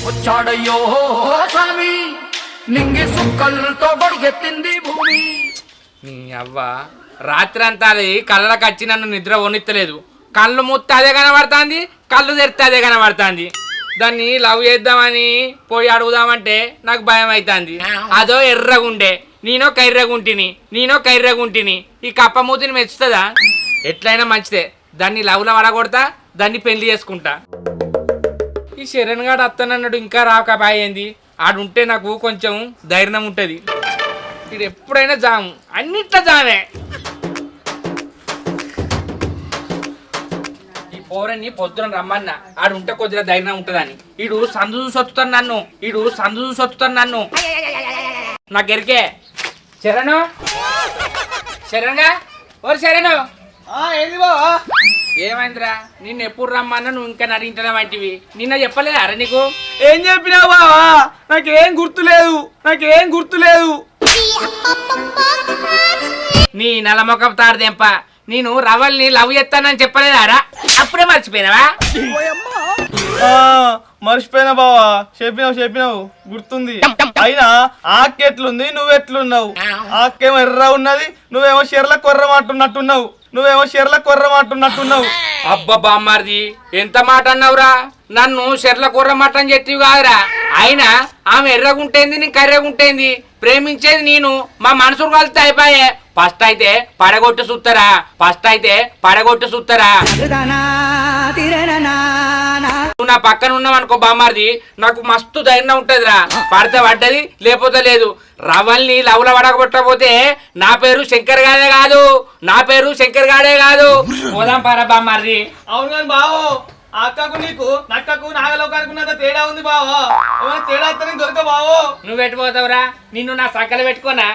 వచ్చాడయ్యో స్వామి నింగి సుక్కలతో గొడిగెత్తింది భూమి. నీ అవ్వ రాత్రి అంతా అది కళ్ళకి వచ్చి నన్ను నిద్ర వనిత్తలేదు. కళ్ళు మూస్తే అదే కనబడుతుంది, కళ్ళు తెరిస్తే అదే కనబడుతుంది. దాన్ని లవ్ చేద్దామని పోయి అడుగుదామంటే నాకు భయం అవుతుంది. అదో ఎర్రగుండే, నేనో కైర్రగుంటిని. ఈ కప్పమూతిని మెచ్చుతుందా? ఎట్లయినా మంచిదే, దాన్ని లవ్లో వడగొడతా, దాన్ని పెళ్లి చేసుకుంటా. ఈ శరణ్ గాడు అత్తనన్నాడు ఇంకా రాకపాయింది. ఆడుంటే నాకు కొంచెం ధైర్యం ఉంటుంది. ఇది ఎప్పుడైనా జాము, అన్నిట్లో జామే. ఈ పోరని పొద్దున రమ్మన్నా ఆడుంటే కొద్దిగా ధైర్యం ఉంటుందని. ఈడు సందు సొత్తుతాను నన్ను, నాకు ఎరికే. శరణ్గా ఓరు శరణు, ఏంది బావా? ఏమైందిరా? నిన్ను ఎప్పుడు రమ్మన్నా నువ్వు ఇంకా నడించడం వంటివి. నిన్న చెప్పలేదా అరే నీకు? ఏం చెప్పినావు బావా? నాకేం గుర్తులేదు. నీ నల్లమొఖం తారదెంప, నేను రవల్ని లవ్ చేస్తానని చెప్పలేదారా? అప్పుడే మర్చిపోయినావా? మర్చిపోయినా బావా, చెప్పినావు గుర్తుంది. అయినా ఆకెట్లుంది, నువ్వెట్లున్నావు? ఆకేమో ఎర్ర ఉన్నది, నువ్వేమో షెర్ల కొర్రమంటున్నట్టున్నావు. అబ్బా బామ్మారిది, ఎంత మాట అన్నావురా? నన్ను షెర్ల కొర్రమాట అని చెప్పివి కాదురా. అయినా ఆమె ఎర్రగుంటేంది, నీ కర్రెగుంటేంది. ప్రేమించేది నేను, మా మనసును కలిస్తే అయిపోయే. ఫస్ట్ అయితే పడగొట్టు సుత్తరా. నువ్వు నా పక్కన ఉన్నావు అనుకో బామ్మారిది, నాకు మస్తు ధైర్యం ఉంటదిరా. పడితే పడ్డది, లేకపోతే లేదు. రవల్ని లవ్ల పడగొట్టకపోతే నా పేరు శంకర్ గాడే కాదు. పోదాం పారా బామ్మారిది. అవును కానీ బావో, అక్కకు నీకు నక్కకు నాగలోకానికి ఉన్నంత తేడా ఉంది బావో. తేడా అయితే దొరక బావో. నువ్వు పెట్టిపోతావురా? నిన్ను నా సకలు పెట్టుకోనా?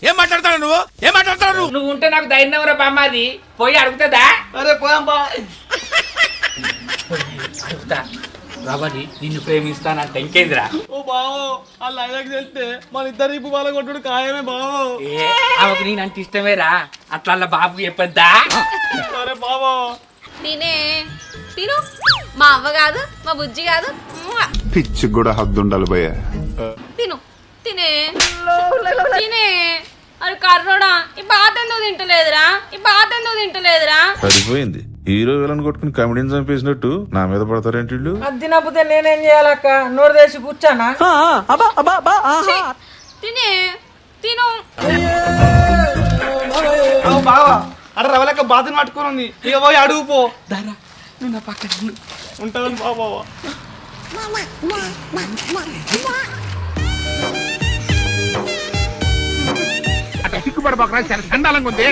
ఏం మాట్లాడతాడు నువ్వు ఉంటే నాకు ధైర్యం రా బామ్మారిది. పోయి అడుగుతుందా? అరే పోయాం బా. అడుగుతా. రవలి నిన్ను ప్రేమిస్తానంట ఇంకేందిరా? ఓ బావో, ఆ లైన్కి వెళ్తే మన ఇద్దరు ఇప్పు వాళ్ళ కొట్టుడు ఖాయమే బావో. ఆమెకు నేనంటే ఇష్టమేరా. అట్లా బాబు చెప్పద్దా? అరే బావో తిను, మా అవ్వ కాదు, మా బుజ్జి కాదు. పిచ్చి కూడా హద్దుండాలి భయ్య. తినే అరే కర్రోడా, ఈ బాధ ఎందుకు తింటలేదురా? సరిపోయింది. హీరో విలన్ కొట్టుకుని కమెడీని చంపేసినట్టు నా మీద పడతారేంటి వీళ్ళు? అది తినకపోతే నేనేం చేయాలక్క? నోరు తెసి కూర్చానా? తిను బావా, అరే రవలక్క బాధను పట్టుకొని ఉంది. ఇక పోయి అడుగు పో. దారా నువ్వు నా పక్కన ఉంటాను బావా. అట్లా సిగ్గుపడబాకరా, చాలా చండాలంగా ఉంది.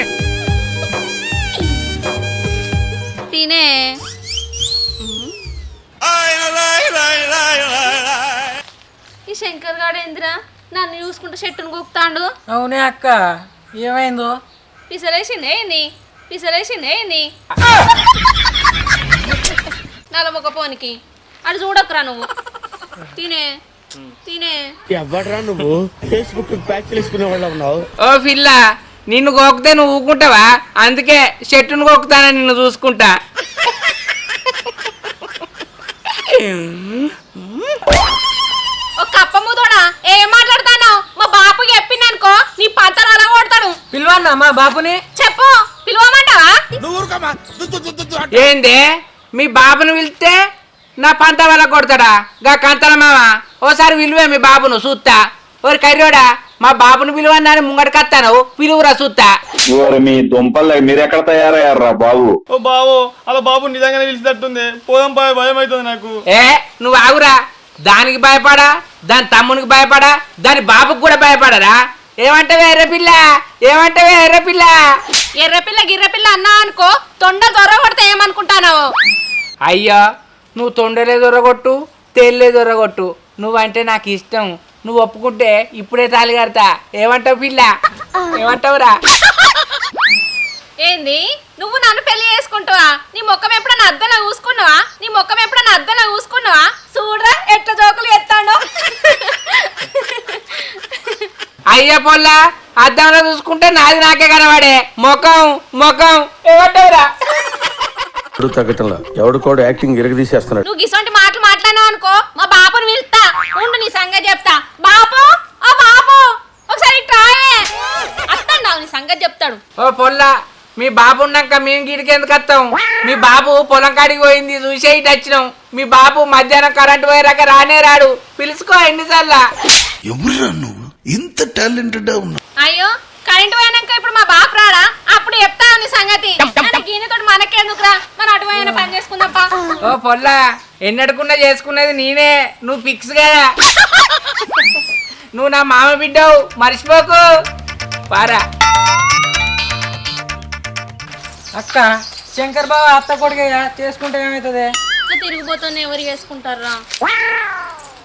తినే ఈ శంకర్ గాడు ఏందిరా నన్ను చూసుకుంటూ చెట్టును గూపుతాండు? అవునే అక్క, ఏమైందో? పిసలేసిందే ఏంది నలమొక పోనికి. అటు చూడకురా నువ్వు. తినే ఎవడరా నువ్వు? ఫేస్బుక్ ప్యాచ్ చేసుకునే వాళ్ళు ఉన్నావు. ఓ పిల్ల, నిన్ను గోకితే నువ్వు ఊకుంటావా? అందుకే చెట్టును గోకుతానా నిన్ను చూసుకుంటా. ఓ కప్పముదోడా, ఏం మాట్లాడతావు? మా బాపు చెప్పిందనుకో నీ పంతను అలా కొడతాను. పిలవన్నా మా బాపుని? చెప్పు, పిలువమంటావా? ఏంది మీ బాబును పిలిస్తే నా పంత వల్ల కొడతాడా? గా కంతల మామ ఓసారి విలువే మీ బాబును చూస్తా. ఓరి కర్రోడా, మా బాబును పిలువన్నాను ముంగడికత్తాను, పిలువురా చూస్తా. మీ దుంపల్లో మీరెక్కడ తయారయ్యారా బాబు? ఓ బావో, అలా బాబు నిజంగానే పిలిచినట్టుంది. పోదాం భయం అవుతుంది నాకు. నువ్వు ఆగురా. దానికి భయపడా, దాని తమ్మునికి భయపడా, దాని బాబుకి కూడా భయపడరా? ఏమంటావే ఎర్రపిల్ల? ఎర్రపిల్ల గిర్రపిల్ల అన్నా అనుకో, తొండ దొర కొడితే ఏమనుకుంటానావు? అయ్యా, నువ్వు తొండలే దొరగొట్టు, తేళ్ళే దొరగొట్టు, నువ్వంటే నాకు ఇష్టం. నువ్వు ఒప్పుకుంటే ఇప్పుడే తాళి కడతా. ఏమంటావు పిల్ల? ఏమంటావురా? ఏంది నువ్వు నన్ను పెళ్లి చేసుకుంటావా? నీ ముఖం ఎప్పుడన్నా అద్దంలో చూసుకున్నావా? చూడరా ఎట్లా జోకులు ఎత్తాడో. అయ్యా పొల్లా, అద్దంలో చూసుకుంటే నాది నాకే కనబడే ముఖం ఏమంటావురా? తగ్గటంలా ఎవడు కూడా యాక్టింగ్ ఇరగదీసేస్తున్నాడు. నువ్వు గిసొంటి మాటలు అనుకో మా బాపుని పిలుస్తా. ఉండు నీ సంగతి చెప్తా. బాపు, ఓ బాపు, ఒకసారి ట్రాయే అత్తండావు, నీ సంగతి చెప్తాడు. ఓ పొల్లా, మీ బాబు ఉన్నాక మేము గిడికి ఎందుకు వస్తాం? మీ బాబు పొలం కాడికి పోయింది, చూసే ఇటు వచ్చినాం. మీ బాబు మధ్యాహ్నం కరెంట్ పోయాక రానే రాడు. పిలుచుకో ఎన్నిసార్లా. ఎవరురా నువ్వు ఇంత టాలెంటెడ్ ఉన్నా? అయ్యో, కరెంట్ పోయాక ఇప్పుడు మా బాపు రాడా? అప్పుడు చెప్తావు నీ సంగతి. ఈయనతో మనకెందుకురా, మన అటు పోయిన పని చేసుకుందాంపా. ఓ పొల్లా, ఎన్నడకుండా చేసుకునేది నేనే, నువ్వు ఫిక్స్ కదా. నువ్వు నా మామ బిడ్డవు, మర్చిపోకు. పారా అక్క, శంకర్ బావ అత్త కొడుకే చేసుకుంటే ఏమవుతుంది? తిరిగిపోతాను ఎవరు చేసుకుంటారా?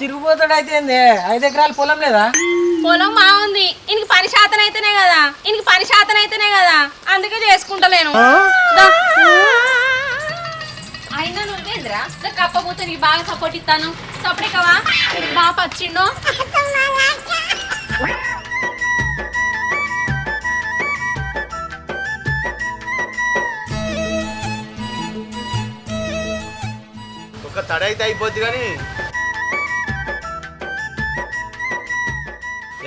తిరుగుపోతాడు అయితే 5 ఎకరాల పొలం లేదా? పొలం బాగుంది, ఇంక పని శాతం అయితేనే కదా, అందుకే చేసుకుంటలేను. దా. అయినా నువ్వేంద్రా కప్పబోతే నీకు బాగా సపోర్ట్ ఇస్తాను. సపరేకవా బాప వచ్చిండు. ఒక తడైతే అయిపోద్ది కానీ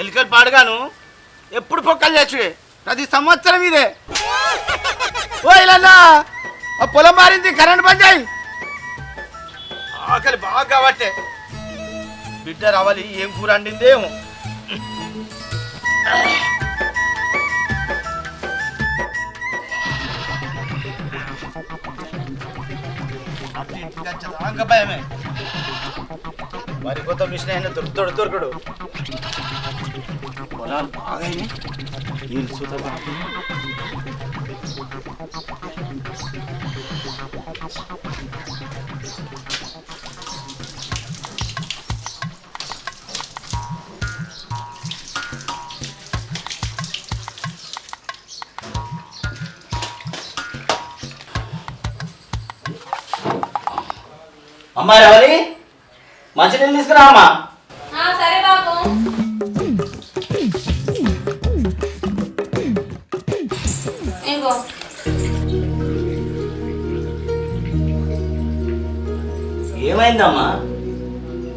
ఎలికలు పాడుగాను ఎప్పుడు పొక్కలు చేసి ప్రతి సంవత్సరం ఇదే. ఓ ఇలా ఆ పొలం మారింది, కరెంట్ బంద్ చేయి. ఆకలి బాగా కాబట్టే బిడ్డ రావాలి. ఏం కూర అండిందేమో. భయమే మరి కొత్త మిషన్ అయినా దొరకడు. పొలాలు బాగా వీళ్ళు సూత అమ్మా రావాలి, మంచినీళ్ళు తీసుకురా అమ్మా. సరే బాబు. ఇంకో ఏమైందమ్మా,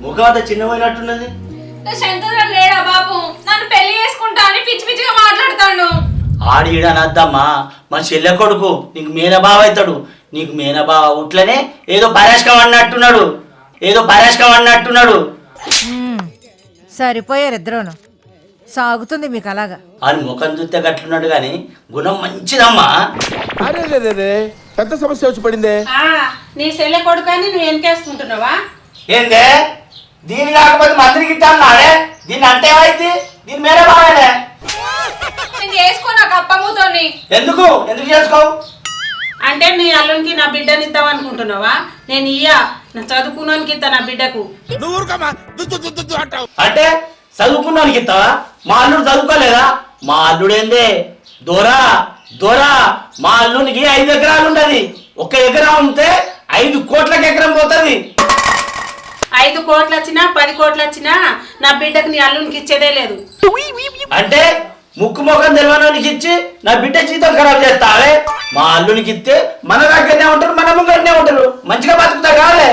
ముఖం అంతా చిన్నపోయినట్టున్నది? శంకర్ లేడా బాబు? నన్ను పెళ్లి చేసుకుంటా అని పిచ్చి పిచ్చిగా మాట్లాడతాడు. ఆడిడనద్దమ్మా, మా చెల్లె కొడుకు నీకు మేనబావ అవుతాడు. నీకు మేనబావ ఉట్లనే ఏదో పరేష్కం అన్నట్టున్నాడు. సరిపోయారు ఇద్దరును. సాగుతుంది మీకు అలాగా. అని ముఖం చూస్తే గట్లున్నాడు గాని గుణం మంచిదమ్మా. అరే పెద్ద సమస్య వచ్చి పడిందే. నీ చెల్లె కొడుకు అని నువ్వు వెనకేసుకుంటున్నావా? ఏందే దీని కాకపోతే మందిరికి ఇట్టాడే, దీన్ని అంటే ఏమైంది? దీని మేనబావనే. నేను చేసుకో, నాకు అప్పమ్ముతోని. ఎందుకు చేసుకోవు? అంటే నీ అల్లునికి నా బిడ్డని ఇద్దాం అనుకుంటున్నావా? నేను నా చదువుకున్నానికి ఇస్తా నా బిడ్డకు. అంటే చదువుకున్నానికి ఇస్తావా? మా అల్లుడు చదువుకోలేదా? మా అల్లుడేందే దొరా మా అల్లునికి 5 ఎకరాలు ఉండదు. 1 ఎకరం ఉంటే 5 కోట్లకి ఎకరం పోతుంది. 5 కోట్లు వచ్చినా 10 కోట్లు వచ్చినా నా బిడ్డకు నీ అల్లునికి ఇచ్చేదే లేదు. అంటే ముక్కు ముఖం తెలియనికి ఇచ్చి నా బిడ్డ జీతం ఖరాబ్ చేస్తావే? మా అల్లునికి ఇస్తే మన దగ్గరనే ఉంటారు, మన ముంగరనే ఉంటారు, మంచిగా బతుకుతా కావాలి.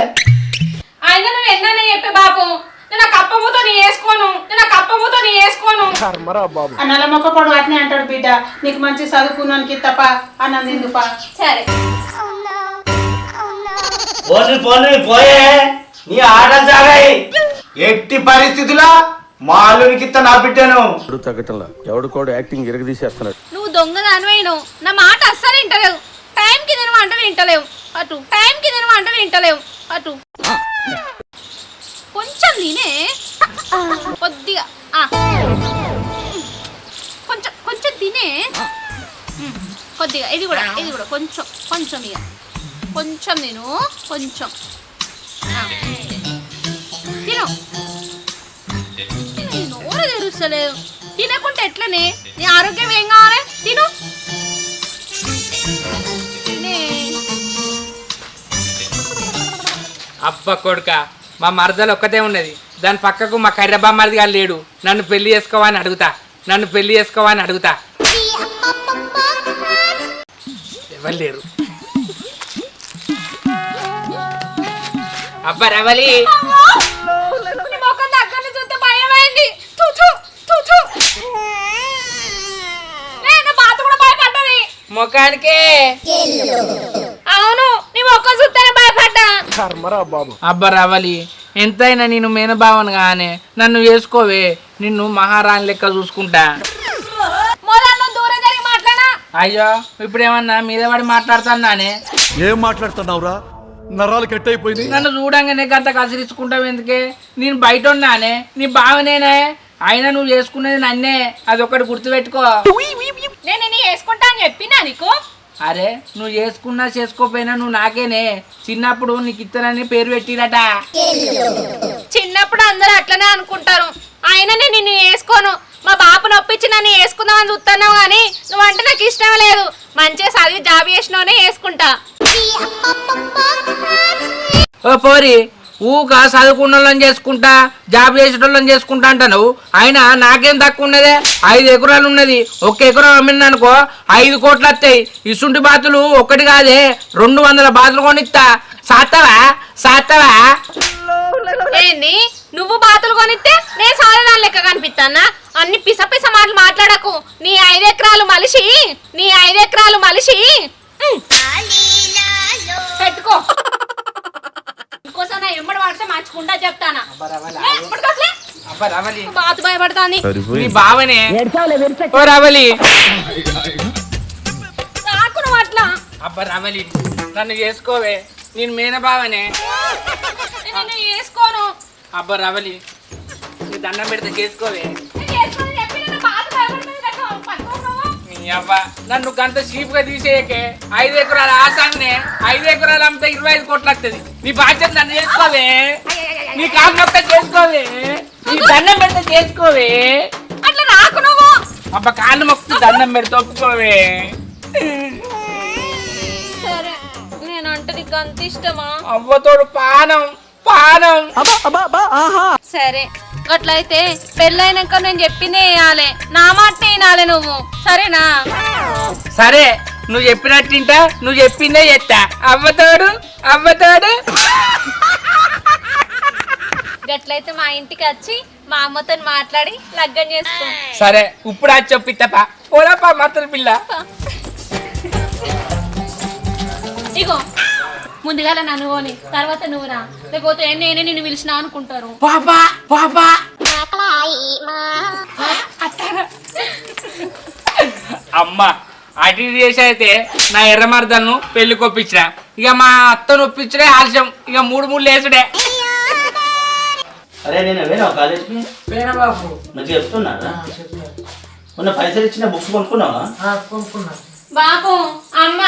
అయినా నువ్వు ఎన్నైనా చెప్పే బాబు, నేను కప్పబోతో వేసుకోను. ఆ నల్ల మొక్క పొడు అట్నే అంటాడు. బిడ్డ నీకు మంచి చదువుకున్నానికి తప్ప అన్నది ఎందుపా? సరే పోయే నీ ఆటలు సాగాయి. ఎట్టి పరిస్థితుల్లో మా అల్లునికి ఇస్తా నా బిడ్డను. తగ్గటంలా ఎవడుకోడు యాక్టింగ్ ఇరగదీసేస్తున్నాడు. నువ్వు దొంగదానివైను, నా మాట అస్సలు వింటలేవు. టైంకి నేను వంట వింటలేవు అటు కొంచెం తినే, కొద్దిగా కొంచెం తినే, కొద్దిగా ఇది కూడా కొంచెం ఇక కొంచెం తిను, తిను. నోరు తెరుస్తలేదు, తినకుంటే ఎట్లనే? నీ ఆరోగ్యం ఏం కావాలి? తిను. అబ్బ కొడుక, మా మరదలు ఒక్కతే ఉన్నది, దాని పక్కకు మా కర్రబామ్మది గారు లేడు. నన్ను పెళ్లి చేసుకోవని అడుగుతా. ఎవరు లేరు. అబ్బా రవలి నీ ముఖం దగ్గర చూస్తే భయమైంది. తు తు తు తు. నేను బాతు కూడా భయపడ్డది. ముఖానికే అవును నీ ముఖం చూస్తేనే భయపడ్డా. అబ్బా రవలి ఎంతైనా నేను మేనభావను గానే నన్ను వేసుకోవే, నిన్ను మహారాణి లెక్క చూసుకుంటా. మొదలు దూరం జరిగి మాట్లాడా. అయ్యో ఇప్పుడేమన్నా మీద పడి మాట్లాడుతున్నానే. ఏం మాట్లాడుతున్నావురా? నరాలు కట్ అయిపోయింది. నన్ను చూడంగానే గంత కసిరించుకుంటావు ఎందుకే? నేను బయట ఉన్నానే, నీ బావనేనే, అయినా నువ్వు చేసుకునేది నన్నే, అదొకటి గుర్తుపెట్టుకో. నేను నీ వేసుకుంటా అని చెప్పినా నీకు. అరే నువ్వు చేసుకున్నా చేసుకోపోయినా నువ్వు నాకేనే. చిన్నప్పుడు నీకు ఇత్తనని పేరు పెట్టిరట. చిన్నప్పుడు అందరూ అట్లనే అనుకుంటారు, అయినా నేను నిన్ను వేసుకోను. మా బాపు నొప్పించి నన్ను వేసుకుందామని చూస్తున్నావు కానీ నువ్వంటే నాకు ఇష్టం లేదు. మంచిగా చదివి జాబ్ చేసినోనే వేసుకుంటా. ఓ పోరి ఊక చదువుకున్న వాళ్ళని చేసుకుంటా జాబ్ చేసేటోళ్ళని చేసుకుంటా అంటాను. అయినా నాకేం తక్కువ ఉన్నదే? 5 ఎకరాలు ఉన్నది. 1 ఎకరం అమ్మిందనుకో 5 కోట్లు వస్తాయి. ఇసుంటి బాతులు ఒకటి కాదే 200 బాతులు కొనిస్తా. సాత్తవా సాత్తవా? ఏంది నువ్వు బాతులు కొనిస్తే నేను సాధన లెక్క కనిపిస్తానా? అన్ని పిస పిస మాటలు మాట్లాడకు. నీ 5 ఎకరాలు మలిసి పెట్టుకో. ఇంకోసారి నా ఎమ్మడి వాడితే మార్చుకుంటా చెప్తానా. అబ్బా రవలి బాతు భయపడతాంది. నీ బావనే. ఓ రవలి రాకు నువ్వు అట్లా. అబ్బా రవలి నన్ను చేసుకోవే, నేను మేన బావనే. నేను వేసుకోను. అబ్బా రవలి నీ దండం పెడితే చేసుకోవే. నేను వేసుకోనని చెప్పి నేను బాతు భయపడుతుంది కదా, పట్టుకో నువ్వు. నీ అబ్బా నన్ను గంత చీప్ గా తీసేయకే. 5 ఎకరాలు ఆసాన్నే 5 ఎకరాలు అమ్మితే 25 కోట్లు వస్తుంది. నీ బాధ్యత నన్ను చేసుకోవే, నీ కాలు మొక్క చేసుకోవే, నీ దండం పెడితే చేసుకోవే. అట్లా రాకు నువ్వు. అబ్బా కాళ్ళు మొక్క దండం పెడితే ఒప్పుకోవే. సరే నేనంటే నీకు అంత ఇష్టమా? అవ్వతోడు పానం పానం. సరే అట్లయితే పెళ్ళైనాక నేను చెప్పిందే వేయాలి, నా మాట వినాలి నువ్వు, సరేనా? సరే నువ్వు చెప్పినట్టింటా, నువ్వు చెప్పిందే చెప్తా. అవ్వతోడు అవ్వతోడు. గట్లయితే మా ఇంటికి వచ్చి మా అమ్మతో మాట్లాడి లగ్గం చేసుకో. సరే ఇప్పుడు అది చెప్పిత్తపా పోరాపా మాత్రం పిల్ల. ఇగో ముందుగా నన్ను పోని, తర్వాత నువ్వు రా, లేకపోతే నేనే నిన్ను పిలిచినా అనుకుంటారు. పాపా పాపా అమ్మా అటు ఇటు చేసి అయితే నా ఎర్రమర్దన్ను పెళ్లి కొప్పించిన. ఇక మా అత్తను ఒప్పించడే ఆలస్యం. ఇక 3 లేసుడే. అరే నేను వేరే కాలేజ్కి బాబు మంచిగా చెప్తున్నారా? మొన్న పైసలు ఇచ్చిన బుక్స్ కొనుక్కున్నావా? బాబు అమ్మ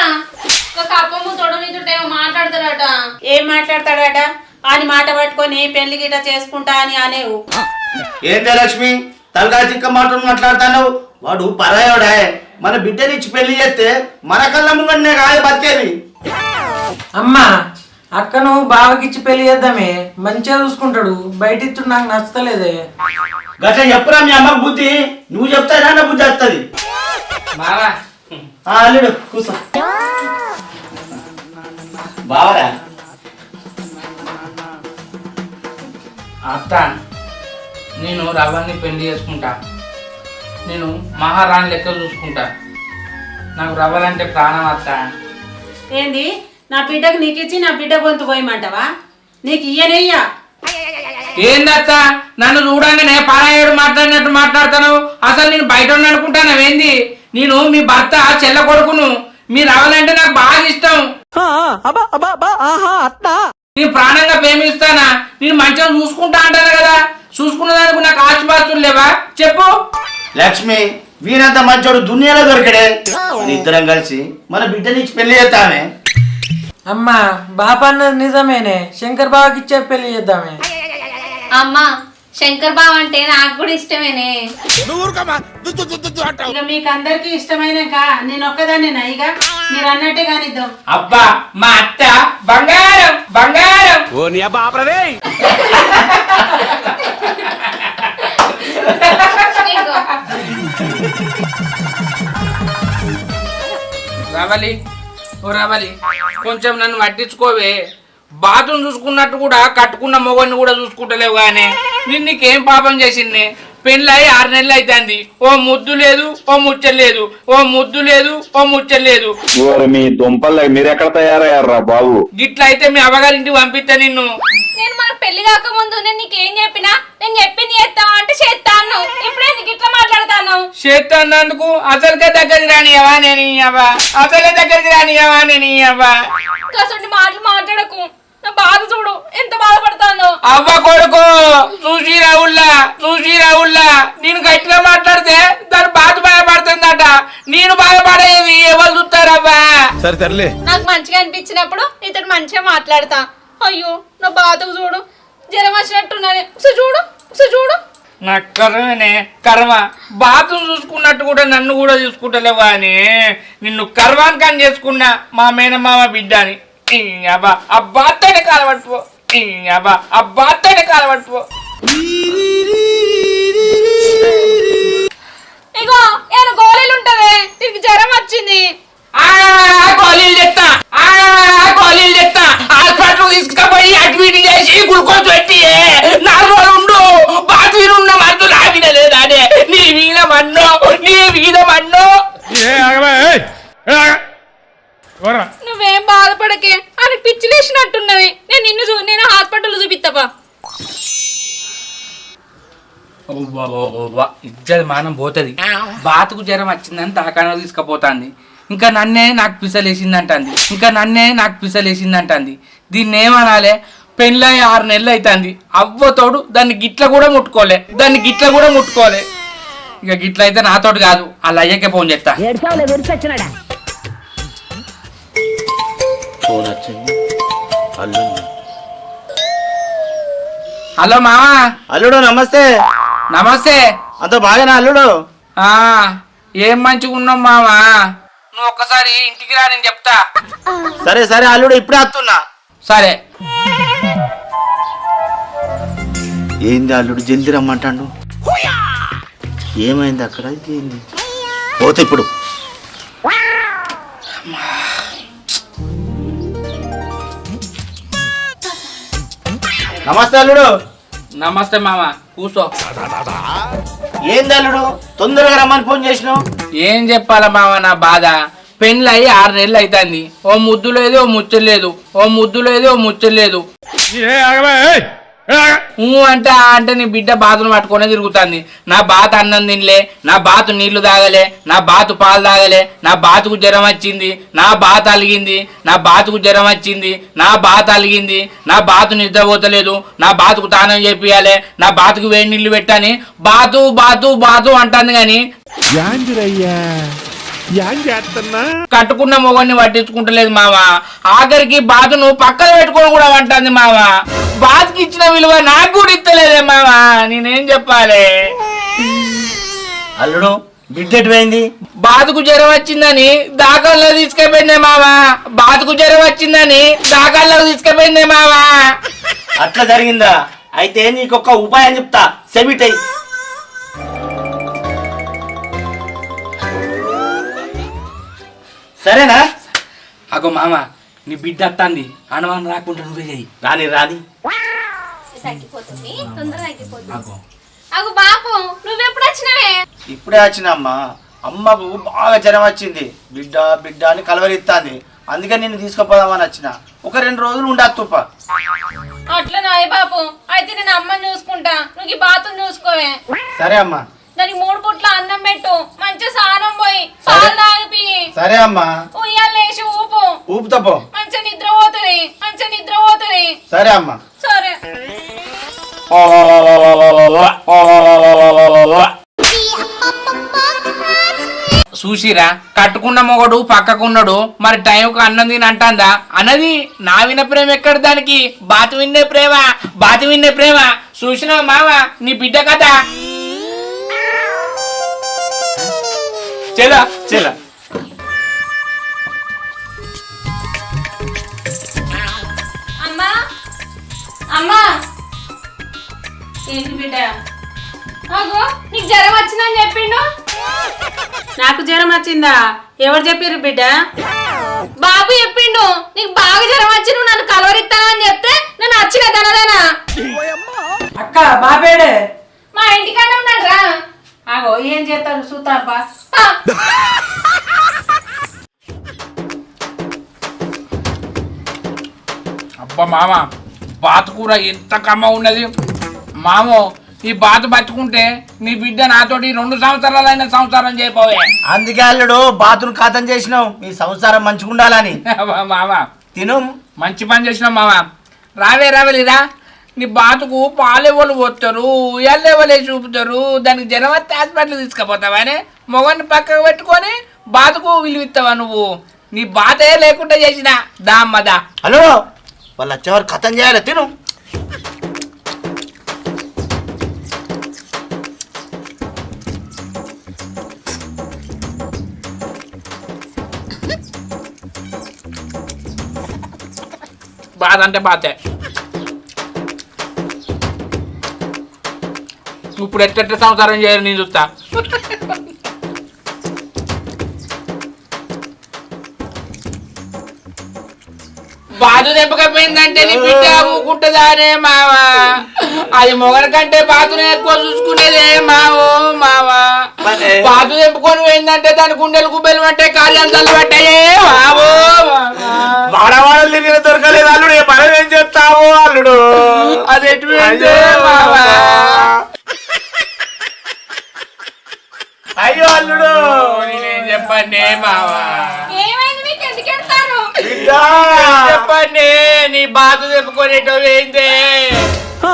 ఒక కప్పము తోడు నీతోటేమో మాట్లాడతారట. ఏం మాట్లాడతాడట? అని మాట పట్టుకొని పెళ్లి గిట చేసుకుంటా అని అనేవు. ఏంటే లక్ష్మి తలగా చిక్క మాట్లాడుతాను. వాడు పరాయోడే. మన బిడ్డనిచ్చి పెళ్లి చేస్తే మన కళ్ళ ముంగనే కాదు బతికేది. అమ్మా అక్కను బావకిచ్చి పెళ్లి చేద్దామే, మంచిగా చూసుకుంటాడు. బయట ఇచ్చుడు నాకు నచ్చలేదే. గట్లా చెప్పురా మీ అమ్మకు బుద్ధి. నువ్వు చెప్తారా నా బుద్ధి వస్తుంది. బావా అల్లుడు కూసో. బావరా అత్త నేను రవ్వని పెళ్లి చేసుకుంటా. నేను మహారాణి లెక్క చూసుకుంటా. నాకు రవ్వలంటే ప్రాణం అత్త. ఏంది నా బిడ్డకు నీకు ఇచ్చి నా బిడ్డ గొంతు పోయమంటావా? నీకు ఇయ్యనయ్యా. ఏందత్త నన్ను చూడంగానే పారాయుడు మాట్లాడినట్టు మాట్లాడతాను. అసలు నేను బయట ఉన్నా అనుకుంటాను. ఏంది నేను మీ భర్త చెల్ల కొడుకును. మీ రవ్వలంటే నాకు బాగా ఇష్టం. నేను ప్రాణంగా ప్రేమిస్తానా? నేను మంచిగా చూసుకుంటా అంటాను కదా. చూసుకున్న దానికి నాకు ఆశపాస్తులు లేవా చెప్పు? లక్ష్మి వీరంత మంచోడు దునియాలో దొరికడే. ఇద్దరం కలిసి మన బిడ్డనిచ్చి పెళ్లి చేస్తామే. అమ్మా బాపా అన్నది నిజమేనే, శంకర్ బావకి ఇచ్చే పెళ్లి చేద్దామే. అమ్మ శంకర్ బావ అంటే నాకు కూడా ఇష్టమేనే. ఇక మీకు అందరికి ఇష్టమైనాక నేను ఒక్కదాన్ని నైగా మీరు అన్నట్టే కానిద్దాం. అబ్బా మా అత్త బంగారం బంగారం. రవలి ఓ రవలి కొంచెం నన్ను పట్టించుకోవే. బాతును చూసుకున్నట్టు కూడా కట్టుకున్న మొగన్ని కూడా చూసుకుంటలేవు కానీ నీకేం పాపం చేసింది? పెళ్ళై 6 నెలలు అవుతుంది, ఓ ముద్దు లేదు, ఓ ముచ్చలు లేదు, ఓ ముద్దు లేదు, ఓ ముచ్చలు లేదు. మీ దుంపలు మీరెక్కడ తయారయ్యారా బాబు? గిట్ల అయితే మీ అవ్వగారింటికి పంపిస్తా నిన్ను. నేను మన పెళ్లి కాకముందు నేను నీకేం చెప్పినా నేను చెప్పింది చేస్తావా అంటే చేస్తాను. ఇప్పుడే నీకు ఇట్లా మాట్లాడతాను. చేస్తాన్నందుకు అసలుకే దగ్గరికి రానియవా నేను అవ్వా? అసలే దగ్గరికి రానియవా నేను అవ్వా? అసలు మాటలు మాట్లాడకు. నా బాధ చూడు ఎంత బాధపడతాను. అవ్వ కొడుకు చూసి రావుల్లా నేను గట్టిగా మాట్లాడితే దాని బాధ భయపడుతుందట. నేను బాధపడేది ఎవరు చూస్తారవ్వా? సరే తరలే. నాకు మంచిగా అనిపించినప్పుడు ఇతడు మంచిగా మాట్లాడతా. అయ్యో నా బాధకు చూడు, జ్వరం వచ్చినట్టున్నది. చూడు నా కర్మనే కర్మ. బాతును చూసుకున్నట్టు కూడా నన్ను కూడా చూసుకుంటలేవా అని నిన్ను కర్వానికని చేసుకున్నా మా మేనమామ బిడ్డ అని. అబ్బాతోనే కాలబట్టుకో, అబ్బాతోనే కాలబట్టుకో. ఇగో ఏదో గోళీలు ఉంటవే, దీనికి జ్వరం వచ్చింది. గోళీలు తెస్తా హాస్పిటల్ తీసుకుపోయి అడ్మిట్ చేసి గ్లూకోజ్ పెట్టి 4 రోజులు ఉండు. బాతు ఉన్న మందు లాగిన లేదా నీ మీద మన్ను. నువ్వేం బాధపడకే, అని పిచ్చి లేచినట్టున్నవి. నేను హాస్పిటల్ చూపిస్తాపా. ఇజ్జది మానం పోతుంది. బాతుకు జ్వరం వచ్చిందని దాకానో తీసుకుపోతాంది. ఇంకా నన్నే నాకు పిసలేసిందంటుంది. దీన్ని ఏమనాలే? పెళ్ళై 6 నెలలు అవుతుంది. అవ్వతోడు దాన్ని గిట్ల కూడా ముట్టుకోలే. ఇక గిట్ల అయితే నాతోటి కాదు, వాళ్ళ అయ్యకే ఫోన్ చేస్తా. హలో మామా. అల్లుడు నమస్తే. అంత బాగానా అల్లుడు? ఏం మంచిగా ఉన్నావు మామా. నువ్వు ఒక్కసారి ఇంటికి రా, నేను చెప్తా. సరే అల్లుడు ఇప్పుడే వస్తున్నా. సరే. ఏంది అల్లుడు జల్దీ రమ్మంటాడు? ఏమైంది అక్కడ? ఏంది పోతే ఇప్పుడు? నమస్తే అల్లుడు. నమస్తే మామ, కూర్చో. ఏంది అల్లుడు తొందరగా రమ్మని ఫోన్ చేసినావు? ఏం చెప్పాలా మామ నా బాధ? పెళ్ళై 6 నెలలు అవుతుంది. ఓ ముద్దు లేదు, ఓ ముచ్చలు లేదు. అంటే నీ బిడ్డ బాతును పట్టుకునే తిరుగుతుంది. నా బాత అన్నం తినలే, నా బాతు నీళ్లు తాగలే, నా బాతు పాలు తాగలే, నా బాతుకు జ్వరం వచ్చింది, నా బాత అలిగింది, నా బాతు నిద్రపోతలేదు, నా బాతుకు తానం చేపియాలి, నా బాతుకు వేడి నీళ్లు పెట్టని బాతు అంటుంది. గాని కట్టుకున్న మొగన్ని పట్టించుకుంటలేదు మామ. ఆఖరికి బాతును పక్కన పెట్టుకొని కూడా అంటుంది మామ. బాతుకి ఇచ్చిన విలువ నాకు కూడా ఇస్తలేదే మామ. నేనేం చెప్పాలి? అల్లుడు బిడ్డ ఎటువైంది? బాతుకు జ్వరం వచ్చిందని దాఖల్లో తీసుకుపోయిందే మామ. అట్లా జరిగిందా? అయితే నీకొక ఉపాయం చెప్తా, సెమిటై. సరేనా? అగో మామ, నీ బిడ్డ అత్తంది. అనుమానం రాకుండా నువ్వే చెయ్యి. రాని అగో బాపు, నువ్వెప్పుడు వచ్చినవే? ఇప్పుడే వచ్చినమ్మా. అమ్మకు బాగా జ్వరం వచ్చింది. బిడ్డ అని కలవరిస్తాంది. అందుకే నేను తీసుకుపోదామని వచ్చిన. ఒక 2 రోజులు ఉండదు తుప్ప. అట్లా నాయ బాపు, అయితే నేను అమ్మని చూసుకుంటా, నువ్వు ఈ బాతుని చూసుకోవే. సరే అమ్మా. దానికి 3 పూట్ల అన్నం పెట్టు, మంచిగా స్నానం పోయి పాలు తాగిపి. సరే అమ్మా. ఉయ్యాలేసి ఊపుతా పో. మంచిగా నిద్ర పోతుంది. సరే అమ్మా. సరే. చూసిరా, కట్టుకున్న మొగడు పక్కకున్నాడు, మరి టైంకు అన్నం తిని అంటాందా అన్నది. నా విన్న ప్రేమ ఎక్కడ దానికి? బాతు విన్నే ప్రేమ. చూసినావు మామ నీ బిడ్డ కదా. చెలా అమ్మా. ఏంటి బిడ్డ? అగో నీకు జ్వరం వచ్చిందని చెప్పిండు. నాకు జ్వరం వచ్చిందా? ఎవరు చెప్పారు బిడ్డ? బాబు చెప్పిండు నీకు బాగా జ్వరం వచ్చి నువ్వు నన్ను కలవరిస్తాను అని చెప్తే నేను వచ్చిన దనదనా అక్క బాబేడే మా ఇంటికన్నా ఉన్నాడు రా. ఆగో ఏం చేస్తాడు చూస్తాపా. అబ్బా మామ బాతుకూర ఎంత కమ్మ ఉన్నది మామో. ఈ బాత పట్టుకుంటే నీ బిడ్డ నాతోటి 2 సంవత్సరాలైన సంసారం చేయపోవే. అందుకే అల్లుడు బాతును ఖాతం చేసినావు మీ సంసారం మంచిగా ఉండాలని. మామ తిను మంచి పని చేసినావు మామ. రావేరా నీ బాతుకు పాలెవలు పోతారు, ఎల్లెవలే చూపుతారు, దానికి జ్వరం వస్తే హాస్పిటల్ తీసుకుపోతావా అని మొగన్ని పక్కకు పెట్టుకొని బాతుకు విలువిస్తావా నువ్వు? నీ బాతే లేకుండా చేసిన దామ్మదా. హలో వాళ్ళు వచ్చేవారు ఖతం చేయాలి. తిను బాధ అంటే బాధే. ఇప్పుడు ఎట్ట సంసారం చేయాలి నేను చూస్తా. బాధ దెబ్బకపోయిందంటే నీ బిడ్డ ఊకుంటుందా అనే మావా. అది మొగల కంటే బాతునే ఎక్కువ చూసుకునేదే మావో మావా. బాతు తెంపుకొని పోయిందంటే దాని గుండెలు గుబ్బెలు పట్టే కార్యాంతాలు పట్టాయే మావో. వాడవాడలు తిరిగిన దొరకలేదు అల్లుడు. మనం ఏం చెప్తావు అల్లుడు? అది ఎటు మావా. అయ్యో అల్లుడు నేనేం చెప్పండి మావా. ఏమైంది మీకు ఎందుకు ఎడతారు? చెప్పండి నీ బాధ చెప్పుకోనేటో ఏందే. నా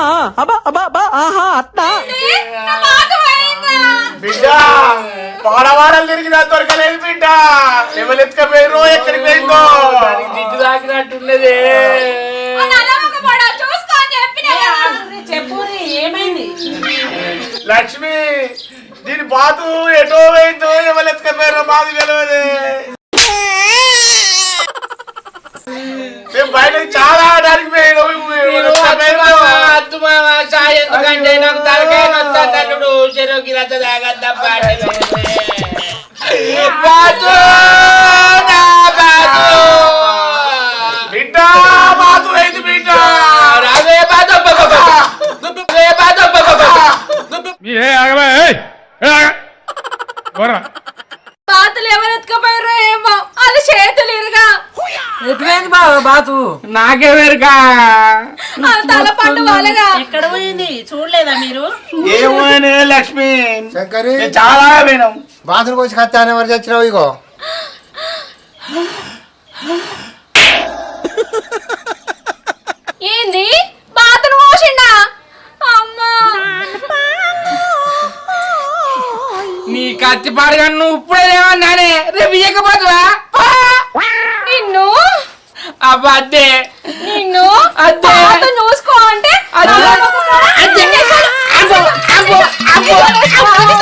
బాధ పోయిందా? బిడ్డ వాడవాడలు తిరిగిన దొరకలేదు బిడ్డ. ఎవరు ఎత్తుకపోయారు ఎక్కడికి పోయిందో జిడ్డు తాకినట్టున్నదే. ఆ నల్లమొక పొడ చూసుకో అని చెప్పినా కదా. చెప్పురి ఏమైంది? లక్ష్మి దీని బాతు ఎటో పోయిందో ఎవరు ఎత్తుకపోయారో బాధ తెలియదు. మేము బయటకు చాలా ఆడడానికి అద్దు మావా సాయం ఎందుకంటే నాకు తలకాయ నొస్తాడు. చెరువుకి రద్ద తాగద్ద బాతు నా బాతు బిడ్డ బాతు అయింది బిడ్డ. రావే బాతు బాతులు ఎవరు ఎత్తుకపోయారో ఏమో వాళ్ళ చేతులు ఇరుగా బాతు నాకెవరుగా వాళ్ళ తల పండు వాళ్ళగా. ఎక్కడ పోయింది చూడలేదా మీరు? ఏమోనే లక్ష్మి శంకరి మేము చాలా పోయినాం. బాత్రూమ్ వచ్చి కత్తానే ఎవరు చచ్చినావు? ఇగో ఏంది బాతును కోసిండా? అమ్మా నీ కత్తి పాడుగా నువ్వు ఇప్పుడే ఏమన్నానే రేపు ఇయ్యకపోతువా? నిన్ను అబ్బా అద్దే నిన్ను అద్దే బాతును చూసుకో అంటే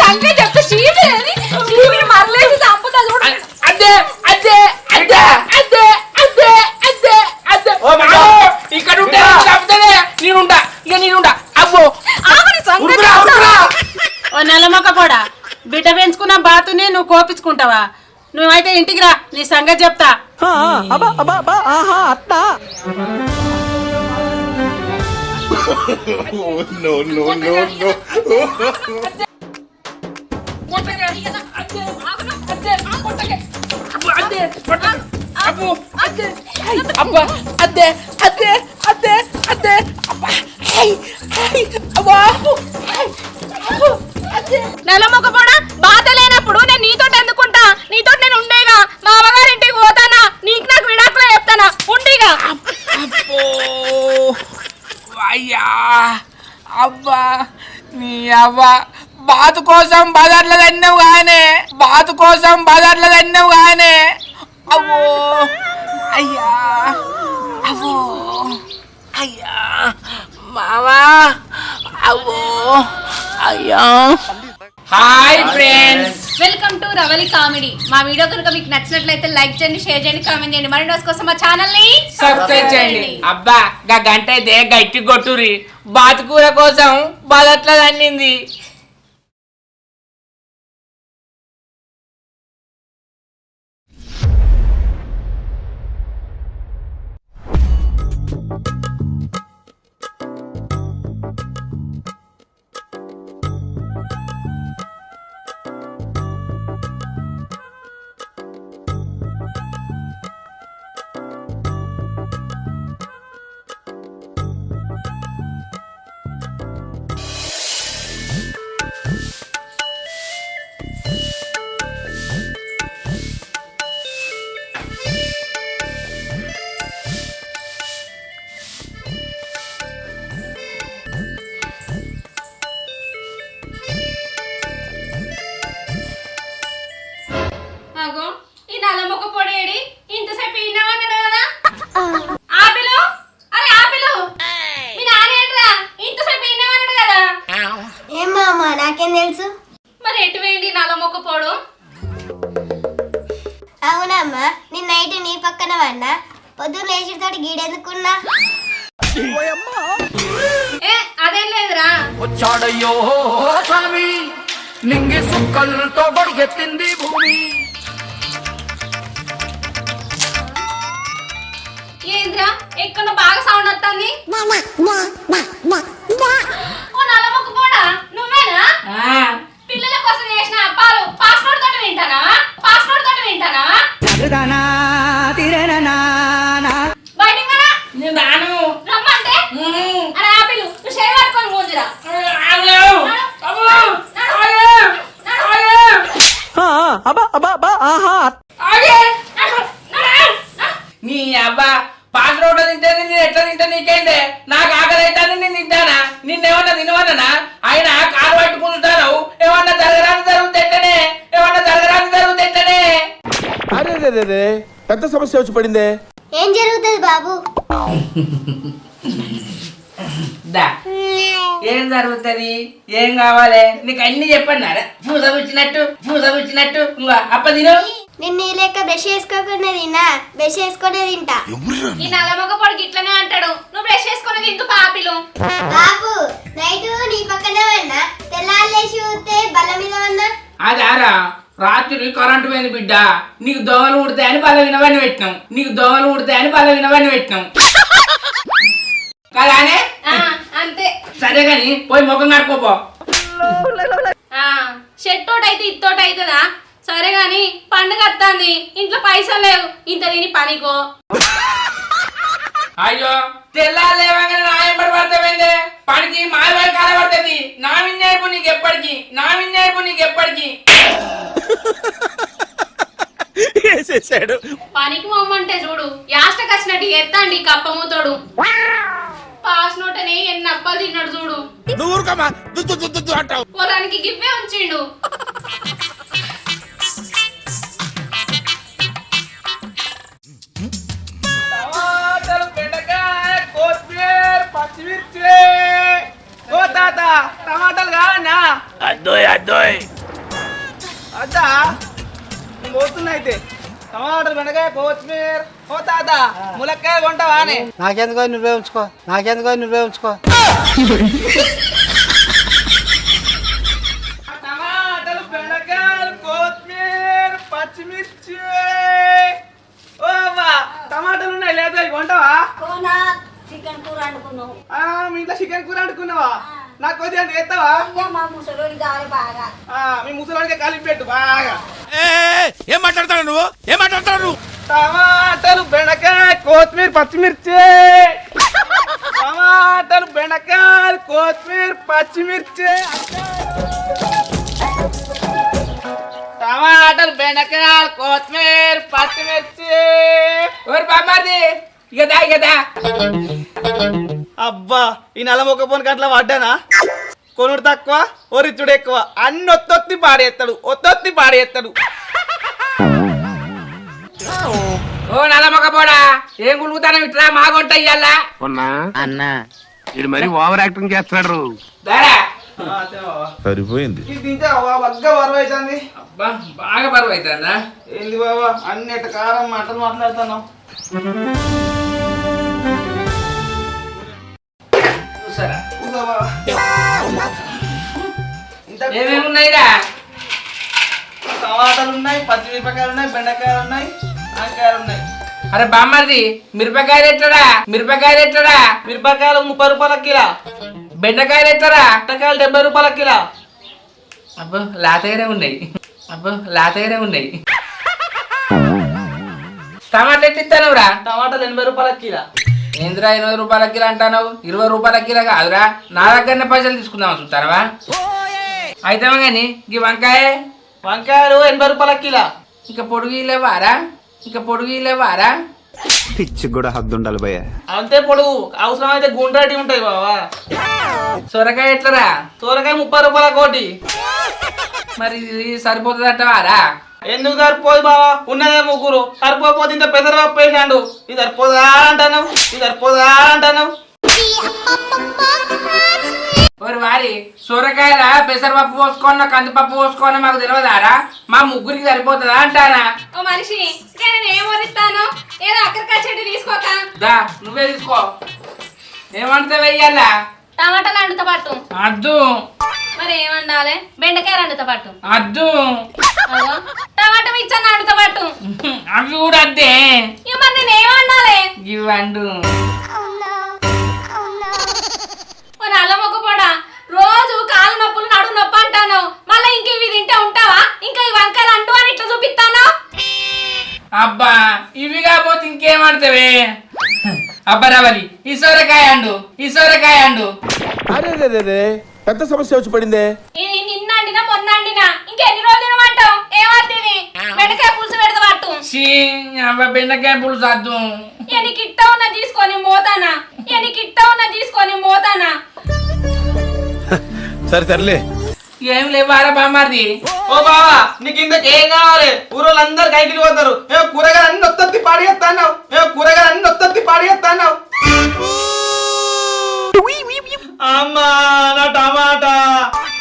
సంఖ్య చెప్తే చీపిని మరలేసి చంపుతా చూడు. అద్దే అద్దే అద్దే అద్దే అద్దే అద్దే అద్దే ఇక్కడ ఉంటే చంపుతానే. నేనుంటా ఇక నేనుంటా. అబ్బో ఆమెని సంగతి ఓ నెలమొక్క కూడా బిడ్డ పెంచుకున్న బాతుని నువ్వు కోపించుకుంటావా? నువ్వైతే ఇంటికి రా, నీ సంగతి చెప్తా. నెలమొక కూడా బాధ లేనప్పుడు నేను నీతో ఎందుకుంటా? నీతో నేను ఉండేగా. మా అమ్మగారి ఇంటికి పోతానా? నీకు నాకు విడాకులో చెప్తానా? ఉండేగా. అయ్యా అబ్బా నీ అవ్వ బాతు కోసం బజార్లో తన్నావు కానీ బాతు కోసం బజార్లో తన్నావు కానీ అవ్వో అయ్యా అవ్వో అయ్యా మావా అవ్వో అయ్యా. Hi friends, welcome to Ravali comedy. మా వీడియో కనుక మీకు నచ్చినట్లయితే లైక్ చేయండి, షేర్ చేయండి, కామెంట్ చేయండి. మరిన్ని రోజు కోసం మా ఛానల్ ని సబ్స్క్రైబ్ చేయండి. అబ్బా గా గంట అయితే గట్టి కొట్టురి. బాతుకూర కోసం బజార్లో తన్నింది. ఏం మామ నాకేం తెలుసు. మరి ఎటు వేయండి నల్ల మొక్కపోడు. అవునమ్మా నిన్న నైట్ నీ పక్కన వాడినా పొద్దున్న లేచితోటి గీడెందుకున్నా. అదేం లేదురా. వచ్చాడయ్యో స్వామి నింగి సుక్కలతో గొడిగెత్తింది భూమి. ఏంద్రా ఎక్కడ బాగా సౌండ్ వస్తుంది. ఓ నల్ల మొక్కపోడా నువ్వేనా? పిల్లల కోసం చేసిన అప్పాలు పాస్పోర్ట్ తోటి వింటానా? పాస్పోర్ట్ తోటి వింటానా? బయటికి రా. రమ్మంటే అరే ఆపిల్ నువ్వు షేవ్ పట్టుకొని పోతురా. నీ అబ్బా పాస్ రోడ్డు తింటే నేను ఎట్లా తింటా నీకేందే? నాకు ఆకలి అవుతాను నేను తింటానా? నిన్నేమన్నా తినవన్నా? ఆయన కాలు పట్టుకుంటాను ఏమన్నా జరగరాని జరుగుతెట్టనే, ఏమన్నా జరగరాని జరుగుతెట్టనే. అరే పెద్ద సమస్య వచ్చి పడిందే. ఏం జరుగుతుంది బాబు? దా ఏం జరుగుతుంది? ఏం కావాలి నీకు? అన్ని చెప్పన్నారా? పూసబుచ్చినట్టు ఇంకా అప్ప తిను. నిన్న ఈ లెక్క బ్రష్ చేసుకోకుండా తిన్నా, బ్రష్ చేసుకునే తింటా. ఈ నల్ల మొగ పొడికి ఇట్లనే అంటాడు. నువ్వు బ్రష్ చేసుకుని తింటూ పాపిలు. బాబు నైట్ నీ పక్కనే ఉన్నా, తెల్లారి లేచి చూస్తే బల్ల మీద ఉన్నా. అదారా రాత్రి కరెంటు పోయింది బిడ్డ. నీకు దోమలు ఉడతాయని బల వినవని పెట్టినాం. కదానే అంతే. సరే గాని పోయి ముఖం కడుకోపో. షెట్టోటి అయితే ఇత్తోటి అవుతుందా? సరే గాని పండుగ వస్తుంది, ఇంట్లో పైసలు లేవు, ఇంత తిని పనికో. అయ్యో తెల్లాలేవాగానే నాయంబడి పడతావేందే? పనికి మాయవాడి కాల పడుతుంది. నా విన్నేర్పు నీకు ఎప్పటికి. పనికి మొమ్మంటే చూడు యాస్టకి వచ్చినట్టు ఎత్తండి కప్పమూతోడు. పాస్ నోటని ఎన్ని అప్పాలు తిన్నాడు చూడు. పొలానికి గివ్వే ఉంచిండు. టమాటాలు, బెండకాయ, కొత్తిమీర, పచ్చిమిర్చి. ఓ తాత టమాటాలు కావన్నా? అద్దా పోతున్నా అయితే. టమాటాలు, బెండకాయ, కొత్తిమీర. ఓ తాత ములక్కాయలు కొంటావా అని? నాకెందుకో నువ్వే ఉంచుకో. టమాటాలు, బెండకాయలు, కొత్తిమీర, పచ్చిమిర్చి. ఓ అవ్వా టమాటాలు ఉన్నాయి లేదా? కొంటావా? చికెన్ కూర వండుకున్నావు. మీ ఇంట్లో చికెన్ కూర వండుకున్నావా? నాకు కొద్దిగా ఎత్తావా? మా ముసలోడి కావాలి బాగా. మీ ముసలాడికి కలిపి పెట్టు బాగా. ఏం మాట్లాడతాడు నువ్వు? టమాటాలు, బెండకాయ, కొత్తిమీర, పచ్చిమిర్చి. టమాటాలు, బెండకాయలు, కొత్తిమీర, పచ్చిమిర్చి. టమాటాలు, బెండకాయలు, కొత్తిమీర, పచ్చిమిర్చి. ఓరి బామ్మారిది ఇకదా. అబ్బా ఈ నల్ల మొక్క పోను గంటల పడ్డానా? కొనుడు తక్కువ ఒరిచుడు ఎక్కువ. అన్ని ఒత్తొత్తి పాడేస్తాడు. ఓ నల్ల మొక్క పోడా ఏం గులుగుతాను ఇట్లా మాగొంట ఇయ్యాలా అన్న ఇది మరి ఓవర్ యాక్టింగ్ చేస్తున్నాడు. దారా సరిపోయింది. ఇది తింటే బగ్గ బరువు అవుతుంది. అబ్బా బాగా బరువు అవుతుందా? ఏంది బాబా అన్నిట కారం మాటలు మాట్లాడుతున్నావు. చూసారా కూర్చోవా. ఏమేమి ఉన్నాయిరా? టమాటాలు ఉన్నాయి, పచ్చిమిరపకాయలు ఉన్నాయి, బెండకాయలు ఉన్నాయి, ఆనకాయలు ఉన్నాయి. అరే బామ్మది మిరపకాయలు ఎట్లరా? మిరపకాయలు 30 రూపాయల కిలో. బెండకాయలు ఎట్లరా? బెండకాయలు 70 రూపాయల కిలో. అబ్బో లాతగానే ఉన్నాయి. టమాటా ఎట్లా ఇస్తానురా? టమాటాలు 80 రూపాయల కిలో. ఏంద్రా 80 రూపాయల కిలో అంటావు? 20 రూపాయల కిలో కాదురా, నా దగ్గరనే పైసలు తీసుకుందాం చూస్తానవా? అయితే కానీ ఈ వంకాయలు 80 రూపాయల కిలో. ఇంకా పొడుగు లేవారా? పిచ్చి కూడా హద్దు ఉండాలి భయ్య. అంతే పొడుగు, అవసరం అయితే గుండ్రటి ఉంటాయి బావా. సొరకాయ ఎట్లరా? సొరకాయ 30 రూపాయల కోటి. మరి ఇది సరిపోతుందటవారా? ఎందుకు సరిపోదు బావా? ఉన్నదే ముగ్గురు, సరిపోతే ఇంత పెసరపప్పు వేసాడు. ఇది సరిపోదా అంటాను. ఓ మరి వారి సొరకాయల పెసరపప్పు పోసుకోన కందిపప్పు పోసుకోన మాకు తెలియదారా మా ముగ్గురికి సరిపోతుందా అంటానా ఓ మనిషి నేను ఏం వరిస్తాను ఏదో అక్కడికి చెట్టు తీసుకోక దా నువ్వే తీసుకో ఏమంటే వెయ్యాలా టమాటాలు అండుతో పాటు అద్దు మరి ఏమండాలి బెండకాయలు అండుతో పాటు అద్దు టమాటా మిర్చి అండుతో పాటు అవి కూడా అద్దే మరి నేను ఏమండాలి ఇవ్వండు నల్ల మొక్క పోడా రోజు కాలు నొప్పులు నడుము నొప్పి అంటాను మళ్ళీ ఇంక ఇవి తింటే ఉంటావా ఇంకా ఈ వంకాయలు అంటూ అని ఇట్లా చూపిస్తాను అబ్బా ఇవి కాకపోతే ఇంకేమంటావే అబ్బా రవలి ఈ సొరకాయ అండు అరే పెద్ద సమస్య వచ్చి పడిందే. ఇది నిన్న అండినా మొన్న అండినా ఇంకెన్ని రోజులు తినమంటావు ఏమవుతుంది బెండకాయ పులుసు పెడతా పట్టు అబ్బా బెండకాయ పులుసు అద్దు నీకు ఇట్ట ఉన్న తీసుకొని మోతానా సరే సర్లే. ఏం లేవారా బామ్మది ఓ బావా నీకు ఇంతకు ఏం కావాలి ఊరోళ్ళందరూ కైకిలి పోతారు కూరగాయలు అన్ని ఒత్తి పాడేస్తాను అమ్మా నా టమాటా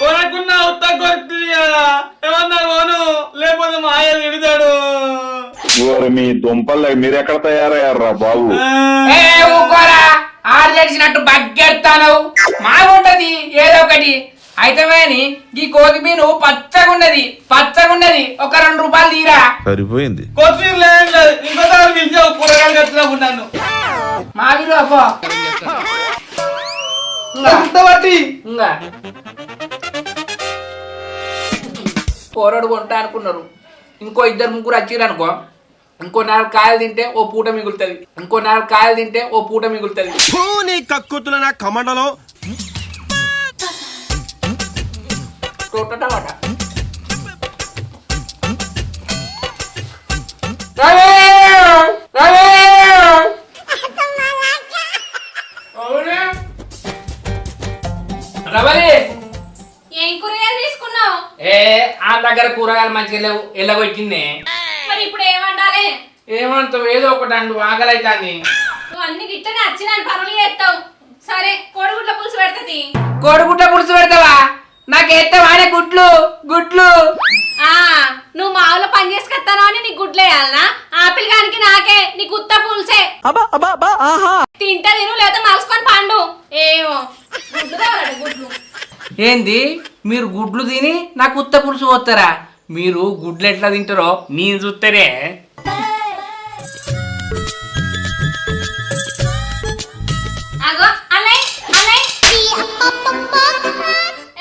కొనకున్నా ఉత్త కొడుతుంది కదా ఏమన్నా కొను లేకపోతే మా ఆయన తిడతాడు. మీ దుంపలు మీరెక్కడ తయారయ్యారా బాబు ఏ ఊకోరా ఆరు చేసినట్టు బగ్గెడతాను మాగుంటది ఏదో ఒకటి అయితే ఈ కోతిమీను పచ్చగున్నది ఒక 2 రూపాయలు తీరా సరిపోయింది. కొత్తిమీర లేదు ఇంకోసారి పిలిచావు కూరగాయలు తెచ్చినప్పుడు నన్ను మావిరు అబ్బో బట్టి ఇంకా పోరాడు కొంటా అనుకున్నారు ఇంకో 2-3 వచ్చిర్రు అనుకో ఇంకో 4 కాయలు తింటే ఓ పూట మిగులుతుంది కక్కుతుల నా కమండలో టమాటా ఏం కూరగాయలు తీసుకున్నావు ఆ దగ్గర కూరగాయలు మంచిగా లేవు ఎల్లగొట్టిందే మరి ఇప్పుడు ఏమండాలి ఏమంటావు ఏదో ఒకటి అండు ఆకలైతాంది నువ్వు అన్ని గిట్టనే వచ్చిన పనులు చేస్తావు సరే కోడిగుడ్ల పులుసు పెడతది కోడిగుడ్ల పులుసు పెడతావా నాకేస్తావా గుడ్లు నువ్వు మా ఊళ్ళో పని చేసుకొస్తాను అని నీకు గుడ్లు వేయాలనా ఆపిల్ గానికి నాకే నీకు ఉత్త పులుసే తింటే తిను లేదా మలుసుకొని పండు ఏమో గుడ్లు కావాలండి గుడ్లు ఏంది మీరు గుడ్లు తిని నాకు ఉత్త పులుసు పోతారా మీరు గుడ్లు ఎట్లా తింటారో నేను చూస్తేనే అగో అన్నయ్య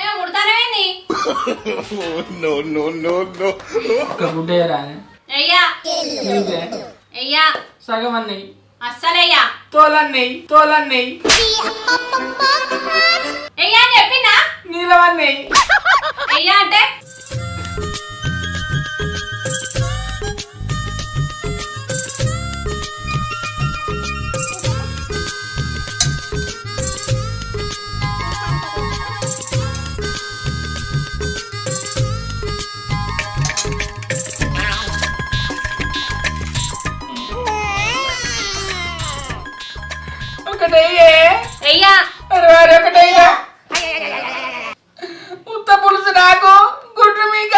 ఏమో ముడతానేమైంది ఒక గుడ్డ వేయరా? అయ్యా నీవే? అయ్యా సగం అన్నయ్యి అస్సలయ్యా తోలన్నయ్యి అయ్యా అని చెప్పినా నీలవన్నయ్యి అయ్యా అంటే అయ్యా ఒకటయ్యా ఉత్త పులుసు నాకు గుడ్లు మీక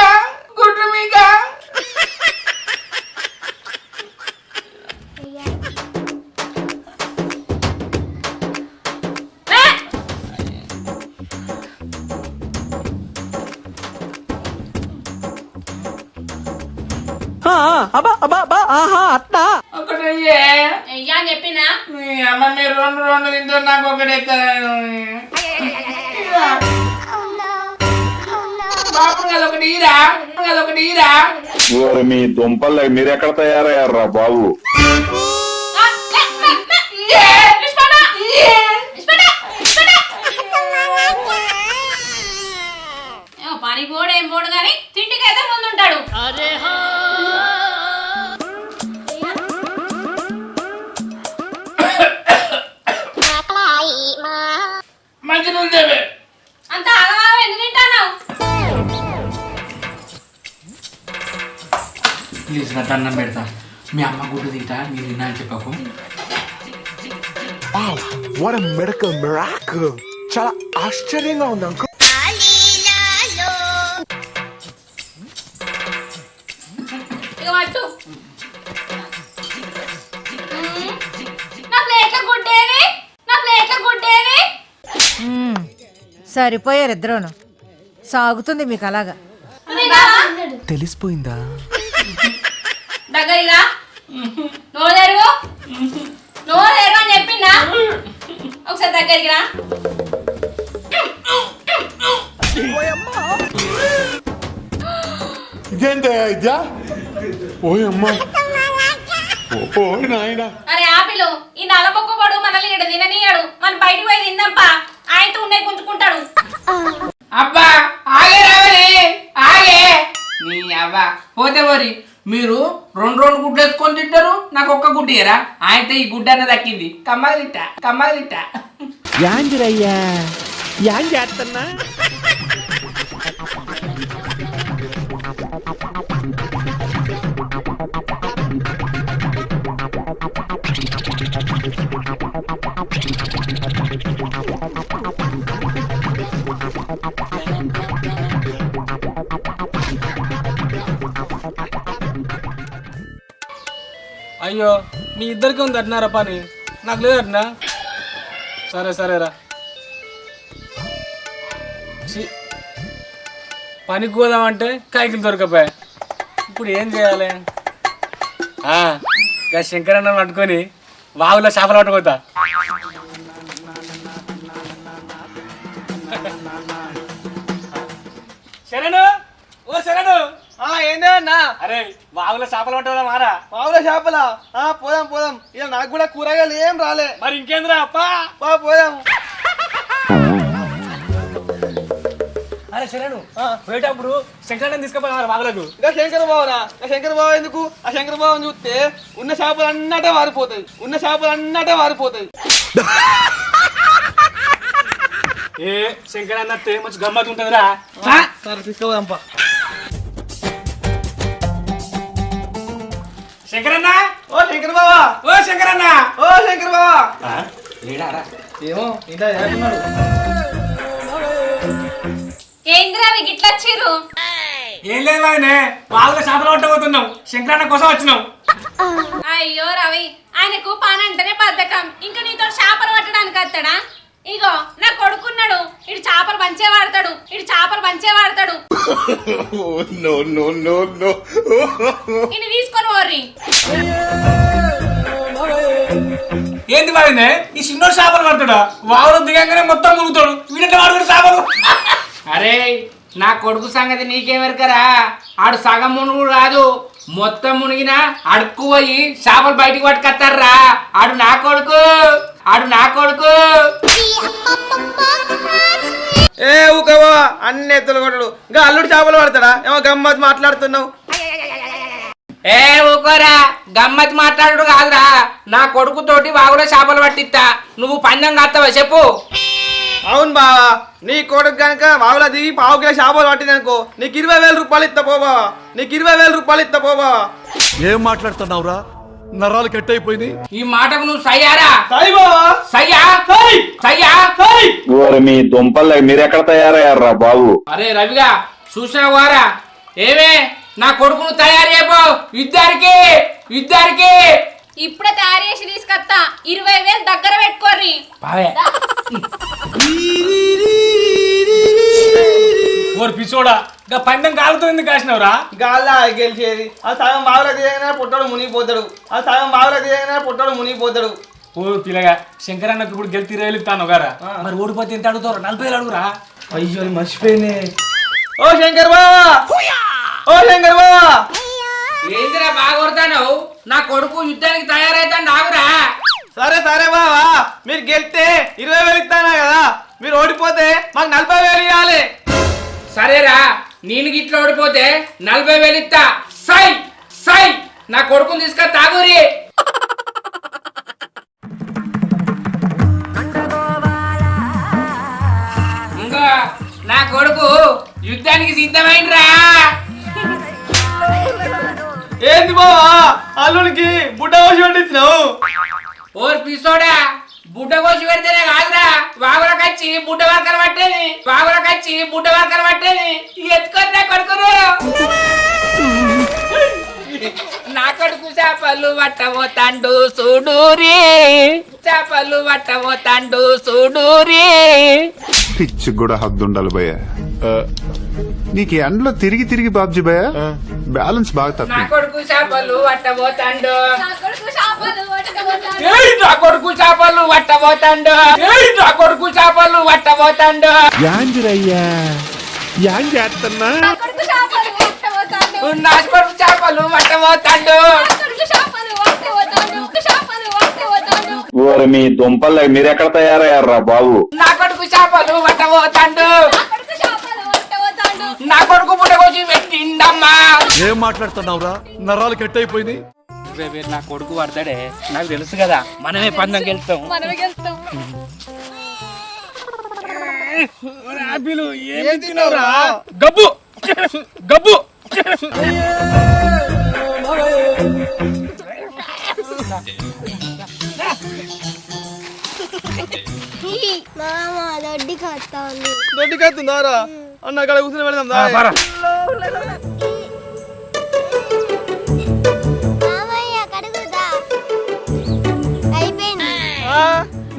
ఒకటయ్యే అయ్యా అని చెప్పినా అమ్మ మీరు 2 తింటారు నాకు ఒకటి బాపు కదా ఒకటి ఈరా మీ దుంపలు మీరెక్కడ తయారయ్యారా బాబు పని పోడు ఏం పోడు కానీ తిండికైతే ముందుంటాడు మంచి నువ్వు అంత ఆగమాగం ఎందుకు తింటాను ప్లీజ్ నా అన్నం పెడతా మీ అమ్మ గుడ్డు తింటా మీరు తిన్నా అని చెప్పకు What a medical miracle. చాలా ఆశ్చర్యంగా ఉంది అంకుల్. ఇక పట్టు. నా ప్లేట్ల గుడ్డేవి, నా ప్లేట్ల గుడ్డేవి. సరిపోయారు ఇద్దరును. సాగుతుంది మీకు అలాగా. తెలిసిపోయిందా? దగ్గరగా నోరు నోరు అని చెప్పిందా? ఒకసారి దగ్గరికి రా. ఇదేంటా? ఓయమ్మా, ఓ నాయనా. అరే ఆపిలు, ఈ నల్లబొక్క పడు మనల్ని ఇక్కడ తిననీయడు. మనం బయటికి పోయి తిందాంపా, ఆయనతో ఉన్నాయి గుంజుకుంటాడు. అబ్బా ఆగే రావే ఆగే నీ అవ్వ పోతే పోరి. మీరు రెండు గుడ్లు వేసుకొని తింటారు, నాకు ఒక్క గుడ్డు ఇయరా. ఆయనతో ఈ గుడ్డ అన్న దక్కింది. కమ్మగా తిట్టా యాంజరయ్యా యాన్ చేస్తున్నా. అయ్యో, మీ ఇద్దరికి ఉంది అట్నారా పని, నాకు లేదట్నా. సరేరా పనికి పోదామంటే కాయకులు దొరకపోయా. ఇప్పుడు ఏం చేయాలి? గా శంకరన్న పట్టుకొని వాగులో చేపలు పట్టుకోతా. శరణు, ఓ శరణు. ఏందే అన్నా? అరే వాగులో చేపలు పట్టుకోదా మారా? వాగులో చేపలా? పోదాం. ఇలా నాకు కూడా కూరగాయలు ఏం రాలే. మరి ఇంకేంద్రా పోదాం. అరే శరణు, పోయేటప్పుడు శంకరన్న తీసుకుపోయినా వాగులకు. ఇంకా శంకర బావ ఎందుకు? ఆ శంకర బావని చూస్తే ఉన్న చేపలు అన్నటే వారిపోతాయి. ఏ శంకరన్న మంచి గమ్మత్ ఉంటుందిరా. సరే తీసుకోదాంపా. శంకరన్న, ఓ శంకర బావా. ఏమో ఏంద్రా గిట్లా వచ్చిర్రు? ఏం లేదు ఆయనే, వాగులో చేపలు పట్టబోతున్నాం. శంకరన్న కోసం వచ్చినాం. అయ్యో రవి, ఆయనకు పని అంటేనే బద్ధకం. ఇంకా నీతో చేపలు పట్టడానికి వస్తాడా? ఇగో నా కొడుకున్నాడు, ఇడు చేపలు పంచే వాడతాడు. ఇని తీసుకొని పోర్రి. ఏంది బాగానే ఈ చిన్నోడు చేపలు పడతాడా? వాగులో దిగంగానే మొత్తం మునుగుతాడు. వీడంటే వాడు కూడా చేపలు. అరే నా కొడుకు సంగతి నీకేమెరకరా? ఆడు సగం మునుగు కాదు, మొత్తం మునిగినా అడుక్కు పోయి చేపలు బయటికి పట్టుకొస్తారా. ఆడు నా కొడుకు. ఏ ఊకవా, అన్ని ఎత్తులు కొట్టడు. ఇంకా అల్లుడు చేపలు పడతాడా? ఏమో గమ్మత్ మాట్లాడుతున్నావు. ఏ ఊకోరా, గమ్మత్ మాట్లాడు కాదురా. నా కొడుకుతోటి వాగులో చేపలు పట్టిస్తా. నువ్వు పందెం కాస్తావా చెప్పు? అవును బావా, నీ కొడుకు కనుక వాగులో దిగి పావు కిలో చేపలు పట్టిందనుకో, నీకు 20,000 రూపాయలు ఇస్తా పో బావా. ఏం మాట్లాడుతున్నావురా? నరాలు కట్ అయిపోయింది. ఈ మాటకు నువ్వు సయ్యారా? మీ దుంపల్ మీరెక్కడ తయారయ్యారా బాబు? అరే రవిగా చూసావు వారా? ఏమే నా కొడుకును తయారు చేయబో. యుద్ధానికి ఇప్పుడే తయారు చేసి తీసుకొస్తా. 20,000 దగ్గర పెట్టుకోర్రి. ఓరు పిచ్చోడా, ఇంకా పందెం కాలుతుంది కాసినవరా? గాల్లా గెలిచేది. ఆ సగం బావులో దిగగానే పుట్టాడు మునిగిపోతాడు. ఓ పిల్లగా, శంకరన్నకు ఇప్పుడు గెలిచి 20,000 ఇస్తాను గారా. మరి ఓడిపోతే ఎంత అడుగుతారు? 40,000 అడుగురా. అయ్యో మర్చిపోయినే. ఓ శంకర్ బావా. ఏందిరా బాగా కొడతాను? నా కొడుకు యుద్ధానికి తయారైతాను నాగురా. సరే బావా, మీరు గెలిస్తే 20,000 ఇస్తానా కదా, మీరు ఓడిపోతే మాకు 40,000 ఇవ్వాలి. సరేరా, నేను గిట్ల ఓడిపోతే 40,000 ఇస్తా. సై నా కొడుకుని తీసుకొని తాగురి. ఇంకా నా కొడుకు యుద్ధానికి సిద్ధమైనరా. ఏంది బావా, అల్లునికి బుడ్డ వచ్చి పండించినావు? ఓర్ పిసోడా, బుడ్డ కోసి పెడితేనే కాదురా వాగులకు వచ్చి బుడ్డ వర్కలు పట్టేది ఎత్తుకొని కొడుకురు నా కొడుకు చేపలు పట్టబోతాండు చూడూరి పిచ్చి కూడా హద్దు ఉండాలి భయ్య నీకు ఎండలో తిరిగి తిరిగి బాబ్జీ భయ్య బ్యాలెన్స్ బాగా నా తప్పి కొడుకు చేపలు పట్టబోతాండు యాంజరయ్యా యాంగ్ చేస్తున్నా నా కొడుకు చేపలు పట్టబోతాండు ఓరి మీ దుంపలు మీరెక్కడ తయారయ్యారా బాబు నా కొడుకు చేపలు పట్టబోతాండు నా కొడుకు పుట్టకొచ్చి పెట్టిండమ్మా. ఏం మాట్లాడుతున్నావురా నరాలు కట్ అయిపోయినాయి నా కొడుకు పడతాడే నాకు తెలుసు కదా మనమే పందెం గెలుస్తాం గబ్బు గబ్బు మామ దొడ్డి కత్తా ఉంది. దొడ్డి కత్తుందారా అన్న అక్కడ కూర్చొని పెడదాం మామయ్య కడుగుదా అయిపోయింది.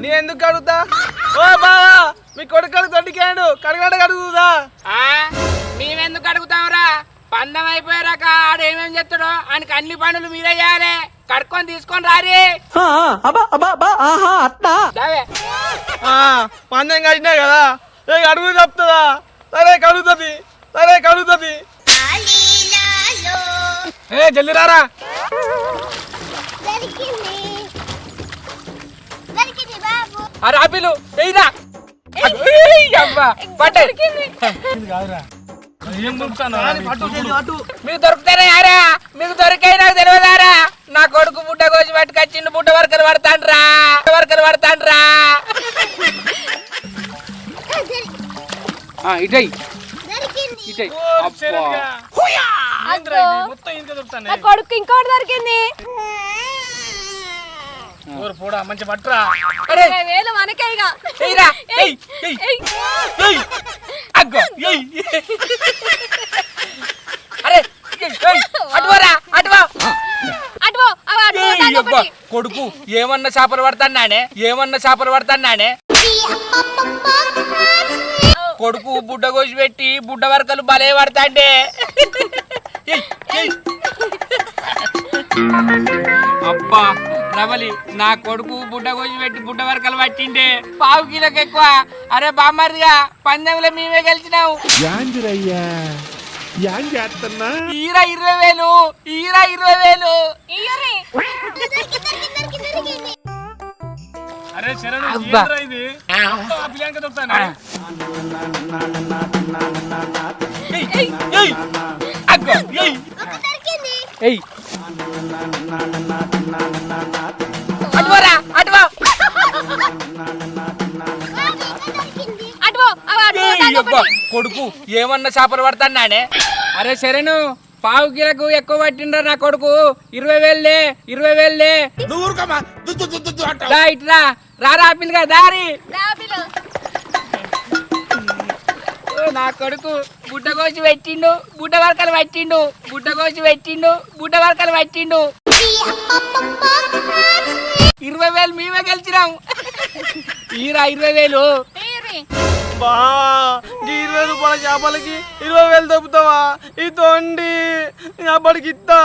నీ ఎందుకు కడుగుతా ఓ బావా మీ కొడుకు దొడ్డికాడు కడుగుదా మేమెందుకు అడుగుతాంరా పందెం అయిపోయాక ఆడేమేం చెప్తాడో ఆయనకి అన్ని పనులు మీరే చేయాలి కడుక్కొని తీసుకొని రారి పందెం కట్టినా కదా అడుగు చెప్తుందా సరే కడుగుతుంది ఏ జల్ది రారా దొరికింది బాబు. ఆ రాపిలు ఎయిరా మీకు దొరుకుతారా యారా మీకు దొరికాయి నాకు తెలియదారా నా కొడుకు బుడ్డ కోసి పట్టుకొచ్చిండు బుడ్డ వర్కలు పడతాండ్రా ఇటై కొడుకు ఇంకోటి దొరికింది. పోడా మంచి పట్టరా వేలు మనకేగా. కొడుకు ఏమన్నా చేపలు పడతానే కొడుకు బుడ్డ కోసి పెట్టి బుడ్డ వర్కలు భలే పడతాండే అబ్బా నవలి నా కొడుకు బుడ్డ కోసి పెట్టి బుడ్డ వర్కలు పట్టిండే పావు కిలోకి ఎక్కువ. అరే బామ్మర్దిగా పందెంలో మేమే గెలిచినావు. యాంజరయ్యా యాంగ్ చేస్తున్నా ఈరా 20,000 అరే శరణ్ అబ్బా. ఇది కొడుకు ఏమన్నా చేపలు పడతానే. అరే శరణు పావు కిలకు ఎక్కువ పట్టిండ్రా నా కొడుకు 20,000 ఇట్లా రారా పిల్లగా దారి నా కొడుకు బుడ్డ కోసి పెట్టిండు బుడ్డ వర్కలు పట్టిండు 20,000 మేమే గెలిచినాం. ఈరా 20,000 బా 20 రూపాయల చేపలకి 20,000 దొబ్బుతావా ఈ తొండి అప్పటికి ఇస్తా.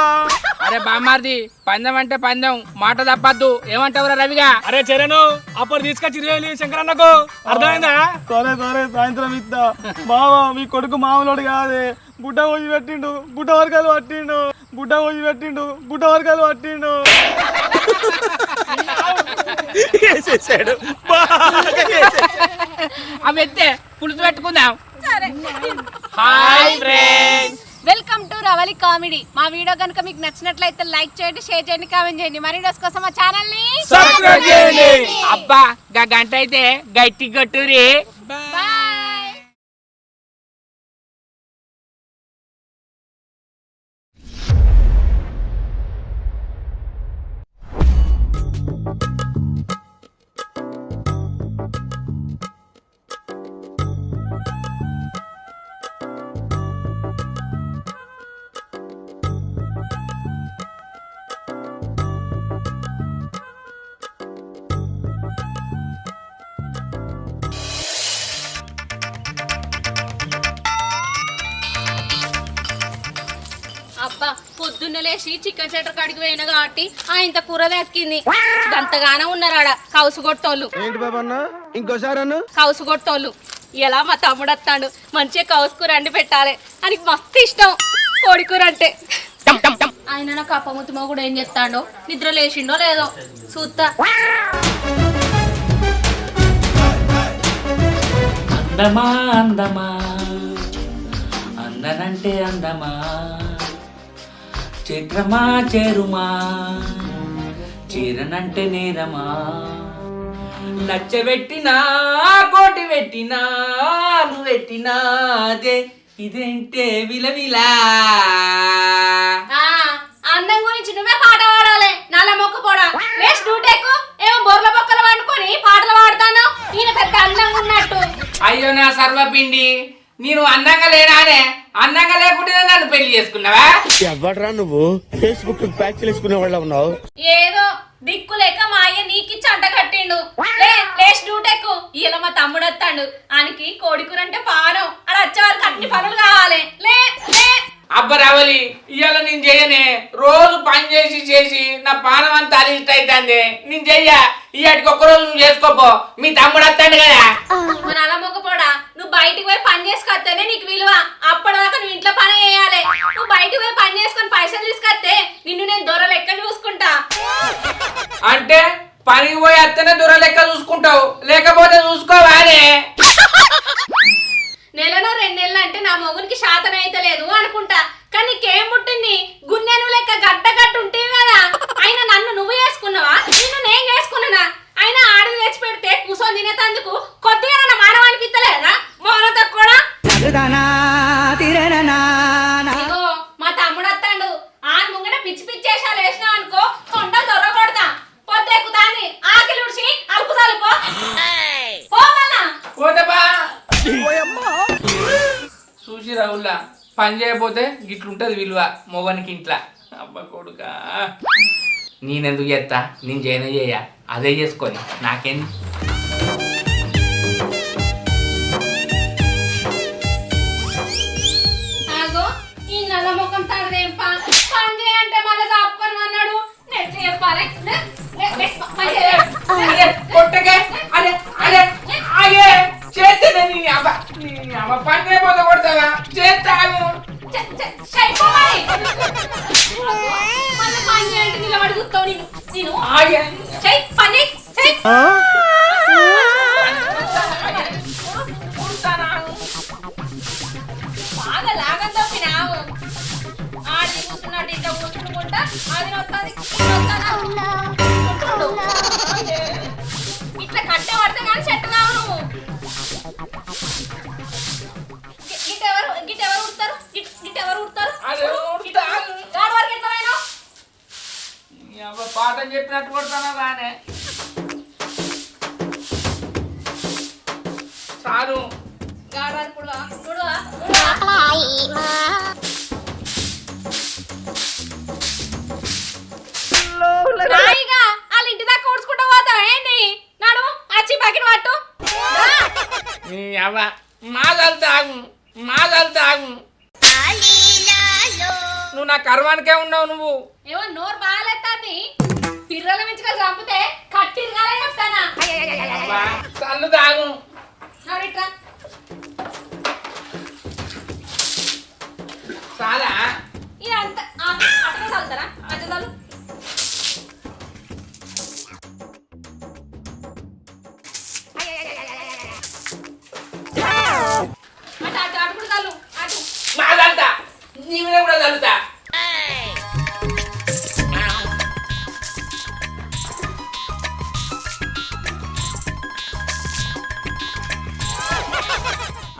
అరే బామ్మార్ది పందెం అంటే పందెం మాట తప్పద్దు ఏమంటావురా రవిగా. అరే చరణు అప్పుడు తీసుకొచ్చి 20,000 శంకరన్నకు అర్థమైందా సరే సాయంత్రం ఇస్తా. బావా మీ కొడుకు మామూలు కాదే బుడ్డ కోసి పెట్టిండు బుడ్డ వర్గాలు పట్టిండు అవి ఎత్తే పులుసు పెట్టుకుందాం. Hi friends, welcome to Ravali comedy. మా వీడియో కనుక మీకు నచ్చినట్లయితే లైక్ చేయండి, షేర్ చేయండి, కామెంట్ చేయండి. మరి వీడియోస్ కోసం మా ఛానల్ ని సబ్స్క్రైబ్ చేయండి. అబ్బా గంట అయితే గట్టి కొట్టురి. బాయ్. పొద్దున్న లేచి చికెన్ సెంటర్ కాడికి పోయిన కాబట్టి ఆ ఇంత కూర దక్కింది. గంతగానే ఉన్నారు ఆడ కౌసు కొట్టోళ్ళు. ఏంటి బాబా అన్న ఇంకోసారి అన్న కౌసు కొట్టోళ్ళు. ఇలా మా తమ్ముడు వస్తాడు, మంచిగా కౌసు కూర అండి పెట్టాలి. ఆయనకి మస్తు ఇష్టం కోడి కూర అంటే. ఆయన నాకు అప్పముత్తుమో కూడా ఏం చేస్తాడో, నిద్ర లేచిండో లేదో చూస్తా. అందమా అందమా అందనంటే అందమా చైత్రమా చేరుమా చీరనంటే నేరమా నచ్చబెట్టినా కోటి పెట్టినా నువ్వు పెట్టినా అదే ఇదేంటే విలవిలా. అందం గురించి నువ్వే పాట పాడాలి. నల్ల మొక్క పోడా వేస్ట్ డ్యూటేకు ఏమో బొర్ల బొక్కలు వండుకొని పాటలు పాడతాను. ఈయన పెద్ద అందంగా ఉన్నట్టు. అయ్యో నా సర్వపిండి, నేను అందంగా లేనానే? అందంగా లేకుంటే నన్ను పెళ్లి చేసుకున్నావా? ఎవడరా నువ్వు ఫేస్బుక్ ప్యాచ్ చేసుకునే వాళ్ళ ఉన్నావు. ఏదో దిక్కు లేక మా అయ్య నీకిచ్చి అంట కట్టిండు. లేస్ డ్యూటెక్కు ఇలా మా తమ్ముడు వస్తాడు. ఆయనకి కోడికూర అంటే పానం. అలా వచ్చేవారికి అన్ని పనులు కావాలి. లే లే అబ్బ రావలి, ఇవాళ నేను చెయ్యనే. రోజు పని చేసి చేసి నా పానం అంతా అలిస్ట్ అవుతుంది. నేను చెయ్య. ఇవాటికి ఒక్కరోజు నువ్వు చేసుకోపో, మీ తమ్ముడు వస్తాడు కదా. మన అలా మొక్కపోడా నువ్వు బయటికి పోయి పని చేసుకొస్తేనే నీకు విలువ. అప్పటిదాకా నువ్వు ఇంట్లో పని చేయాలి. నువ్వు బయటికి పోయి పని చేసుకొని పైసలు తీసుకొస్తే నిన్ను నేను దొర లెక్క చూసుకుంటా. అంటే పనికి పోయి అత్తనే దూర లెక్క చూసుకుంటావు, లేకపోతే చూసుకోవానే. నెలలో 2 నెలలు అంటే నా మొగునికి శాతం అయితే లేదు అనుకుంటా. కానీ నీకేం పుట్టింది? గున్నెను లెక్క గడ్డ గట్టు ఉంటేవి కదా. అయినా నన్ను నువ్వు చేసుకున్నావా? నిన్ను నేను చేసుకున్నానా? అయినా ఆడది తెచ్చి పెడితే కూర్చొని తినేటందుకు కొద్దిగా నన్ను మానవ అనిపించలేదా? మౌనత కూడా ఇగో మా తమ్ముడు వస్తాడు. ఆన్ ముంగట పిచ్చి పిచ్చేసాలు వేసినావు అనుకో, కొండ దొర కొడతా. పొద్దెక్కుతాంది, ఆకిలి ఉడిచి అలుపు చలుకో పోవాలా. చూసి రావుల్లా, పని చేయకపోతే గిట్లుంటది విలువ మొగనికి ఇంట్లో. అబ్బా కొడుకా, నేనెందుకు చేస్తా? నేను చేయనే చేయ, అదే చేసుకొని నాకేంది. ఆగో ఈ నల్ల ముఖం తడదేం పని చేయంటే మళ్ళీ చాపుకొని అన్నాడు. నెట్ చెప్పాలి. కొట్టకే అదే అదే అయ్యే చేస్తేనే నీ అమ్మ పని చేయకపోతే కొడతావా? చేస్తాను. పని చేయంటే నిలబడి కూర్చోవు. నేను ఆగే పని బాగా లాగం తప్పినావు. ఆడి కూర్చున్నట్టు ఇట్లా కూర్చుంటా అది వస్తుంది ఇట్లా కట్టే పడితే కానీ చెట్టు కావు నువ్వు. గిట్టెవరు ఉడతారు? గిట్టెవరు ఉడతారు? గాడి వరకు ఎట్లా పోయినావు? పాఠం చెప్పినట్టు కొడతానా రానే చాలు. గాడి వరకు రాయిగా వాళ్ళ ఇంటి దాకా ఊడ్చుకుంటూ పోతావు ఏంటి? నాడు వచ్చి బకెట్ పట్టు. మాదలు తాగు, మాదలు తాగు. నువ్వు నా కర్వానికే ఉన్నావు. నువ్వు ఏమో నోరు బాగాలేస్తాన్ని పిర్రల మించుగా చంపితే కట్టిరగాలే చెప్తానా. కళ్ళు తాగు. నోడిట్రా చాలా ఇదంతా అట్లా చల్లుతారా? అట్లా చల్లు. అటు అటు కూడా చల్లు. అటు మాదంతా నీ మీద కూడా చల్లుతా.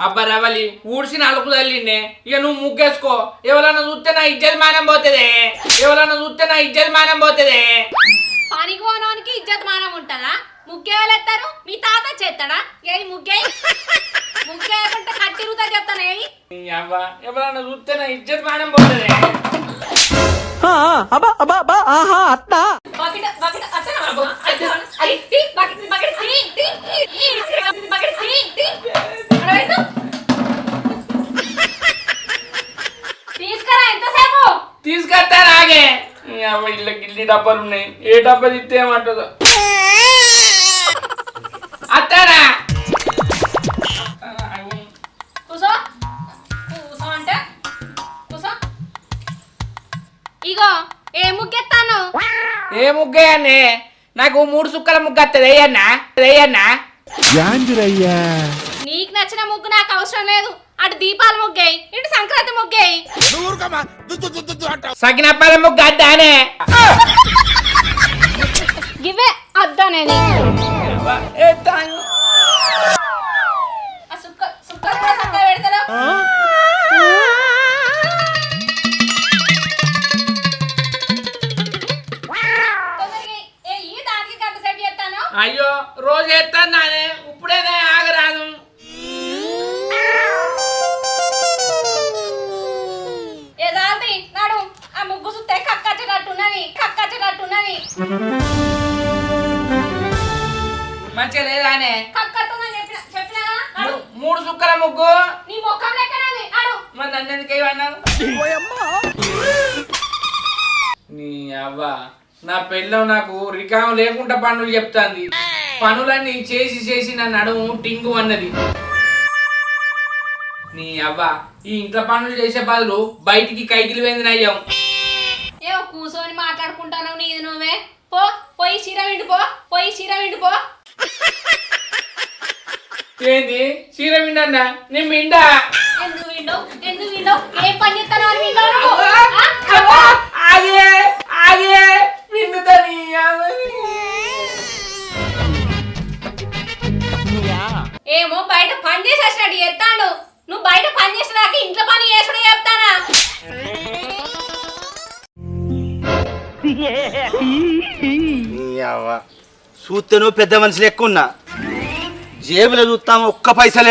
అబ్బా రవలి, ఊడ్సిన అలుపు తల్లిండే. ఇక నువ్వు ముగ్గేసుకో. ఎవరన్నా చూస్తే నా ఇజ్జత్ మానం పోతుంది. ఎవరన్నా చూస్తే నా ఇజ్జత్ మానం పోతుంది. పనికి పోనోనికి ఇజ్జత్ మానం ఉంటుందా? ముగ్గేయాలెత్తారు మీ తాత చేస్తాడా? ఏది ముగ్గేయకుంటే కట్టిరుగుతా చెప్తాను. ఏది ఎవరన్నా చూస్తే నా ఇజ్జత్ మానం పోతుంది. తీసుకురా. ఎంతసేపు తీసుకొస్తా? ఇన్ని డబ్బాలు ఉన్నాయి, ఏ డబ్బా తిస్తే ఏమంటుందో. అత్తారా కూసో కూసో అంటే కూసో. ఇగో ఏ ముగ్గెత్తాను? ఏ ముగ్గయ్యన్నే? నాకు 3 సుక్కల ముగ్గు వస్తుంది, వేయన్నా. యాందిరయ్యా నీకు నచ్చిన ముగ్గు నాకు అవసరం లేదు. అటు దీపాల ముగ్గేయి, ఇటు సంక్రాంతి ముగ్గేయి. సకినప్పాల ముగ్గు అద్దానే? గివే అద్దనేది. సుక్కలు కూడా చక్కగా పెడతారు. అయ్యో రోజు ఎత్తాను నానే, ఇప్పుడేనే ఆగరాదు. నాడు ఆ ముగ్గు చూస్తే కక్కచ్చేటట్టున్నది. మంచిగా లేదానే? కక్కతుందని చెప్పినా 3 సుక్కల ముగ్గు నీ ముఖం లెక్కనది. నాడు మరి నన్ను ఎందుకు ఏమన్నావు? నీ అవ్వ, నా పెళ్ళం నాకు రికాం లేకుండా పనులు చెప్తాంది. పనులన్నీ చేసి నా నడుము టింగు అన్నది. నీ అవ్వ, ఈ ఇంట్లో పనులు చేసే బదులు బయటికి కైకిలి వెందిన అయ్యాం. ఏమో కూర్చొని మాట్లాడుకుంటాను నీది నువ్వే. పోయి చీర విండిపో. ఏంది చీర విండన్నా? నేను విండా. ఎందుకు విండో ఏం పని చేస్తాను అని విండో. ఆగే విండుతాని. ఏమో బయట పని చేసి వచ్చినట్టు చెప్తాడు. నువ్వు బయట పని చేసేదాకా ఇంట్లో పని చేసుడు చెప్తానా? చూస్తే నువ్వు పెద్ద మనుషులు ఎక్కువ ఉన్నా, జేబులో చూస్తాము ఒక్క పైసా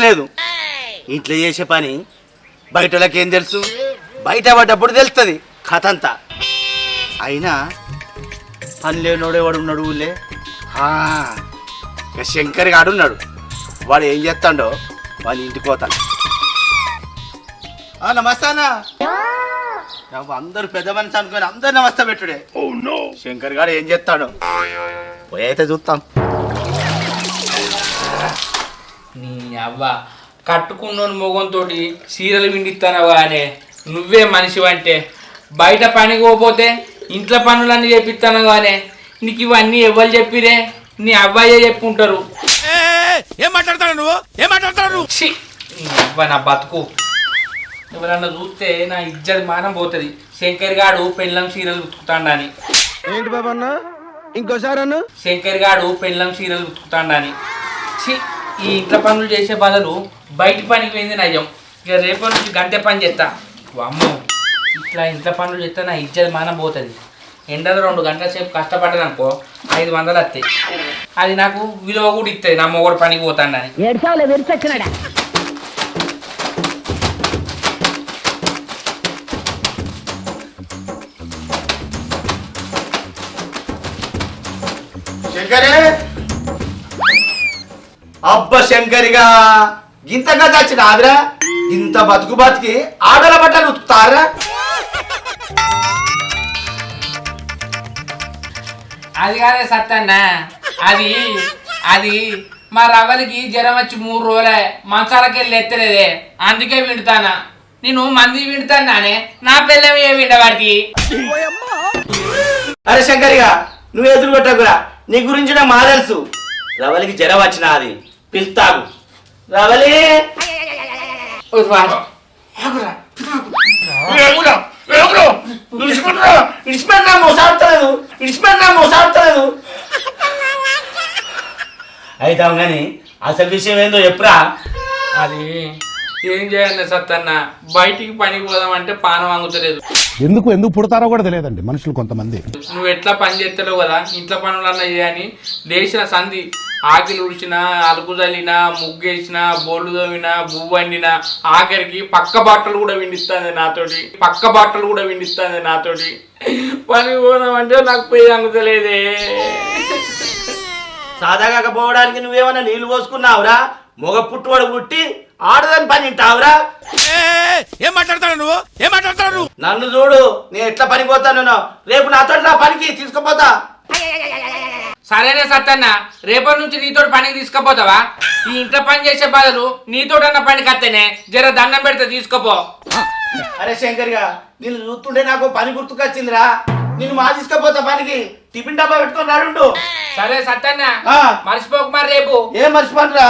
లేదు. ఇంట్లో చేసే పని బయటలోకి ఏం తెలుసు? బయట పడ్డప్పుడు తెలుస్తుంది కథ అంతా. అయినా పని లేనోడేవాడు ఉన్నాడు ఊళ్ళే. ఇక శంకర్ గాడు ఉన్నాడు, వాడు ఏం చేస్తాడో వాళ్ళ ఇంటికి పోతాను. నమస్తే అన్న. అందరు పెద్ద మనిషి అనుకుని అందరు నమస్తే పెట్టుడే. శంకర్ గారు ఏం చేస్తాడు పోయి అయితే చూస్తాం. నీ అవ్వ, కట్టుకున్నోని మొగంతో చీరలు విండిస్తానవు కానీ నువ్వే మనిషి అంటే. బయట పనికి పోతే ఇంట్లో పనులన్నీ చేపిస్తాను కానీ నీకు ఇవన్నీ ఎవరు చెప్పిరే? నీ అవ్వయ్యే చెప్పుకుంటారు. ఏం మాట్లాడతాడు? నీ అవ్వ నా బతుకు. ఎవరన్నా చూస్తే నా ఇజ్జత్ మానం పోతుంది. శంకర్ గాడు పెళ్ళం చీరలు ఉతుకుతాడని. ఏంటి బాబన్న ఇంకోసారి అన్న? శంకర్ గాడు పెళ్ళం చీరలు ఉతుకుతాడని. ఈ ఇంట్లో పనులు చేసే బదులు బయట పనికి పోయింది నయ్యం. ఇక రేపటి నుంచి గంటే పని చేస్తా. అమ్మో, ఇట్లా ఇంట్లో పనులు చేస్తే నా ఇజ్జత్ మానం పోతుంది. ఎండలో 2 గంటల సేపు కష్టపడ్డాను అనుకో 500 వస్తాయి. అది నాకు విలువ కూడా ఇస్తుంది, నా మొగడు పనికి పోతాడని. శంకరే, అబ్బ శంకరిగా గింతగా తెచ్చిన ఆదిరా, ఇంత బతికి ఆడల బట్టలు ఉతుకుతారా? అది కాదే సత్తన్న, అది మా రవ్వలకి జ్వరం వచ్చి 3 రోజులే మంచాలకి వెళ్ళి ఎత్తలేదే, అందుకే విండుతానా. నేను మంది విండుతానే, నా పిల్లవి ఏ విండవాడికి. అరే శంకరిగా, నువ్వు ఎదురు కొట్టకురా, నీ గురించి నాకు మా తెలుసు. రవలికి జ్వరం వచ్చిన అది పిలుతాగు. రవలి మోసాడతలేదు. అయితాం కానీ అసలు విషయం ఏందో ఎప్పుడా? అది ఏం చేయాలి సత్తన్న, బయటికి పనికి పోదామంటే పానం వంగుతలేదు. ఎందుకు పుడతారో కూడా తెలియదండి మనుషులు కొంతమంది. నువ్వు ఎట్లా పని చేస్తలేవు కదా, ఇంట్లో పనులన్నా చేయని లేచిన సంధి ఆకిలి ఉడిచినా, అలుకు చల్లినా, ముగ్గేసినా, బొల్లు తోమినా, బువ్వ వండినా, ఆఖరికి పక్క బట్టలు కూడా విండిస్తుంది నాతోటి. పని పోదామంటే నాకు పోయి అంగుతలేదే. సాదాగా పోవడానికి నువ్వేమన్నా నీళ్లు పోసుకున్నావురా? మొగ పుట్టువాడు పుట్టి ఆడదని పని వింటావురా? ఏం మాట్లాడతాడు నువ్వు ఏం మాట్లాడతాడు నువ్వు? నన్ను చూడు, నేను ఎట్లా పని పోతాను. రేపు నాతో నా పనికి తీసుకుపోతా. సరేనే సత్తన్న, రేపటి నుంచి నీతో పనికి తీసుకుపోతావా? ఈ ఇంట్లో పని చేసే బదులు నీతోటన్న పనికి వస్తేనే జర దండం పెడితే తీసుకుపో. అరే శంకర్గా, నేను చూస్తుంటే నాకు పని గుర్తుకొచ్చిందిరా. నేను మా తీసుకుపోతా పనికి. టిఫిన్ డబ్బా పెట్టుకొని రాడుండు. సరే సత్తన్న, మర్చిపోకు మరి రేపు. ఏం మర్చిపోనురా?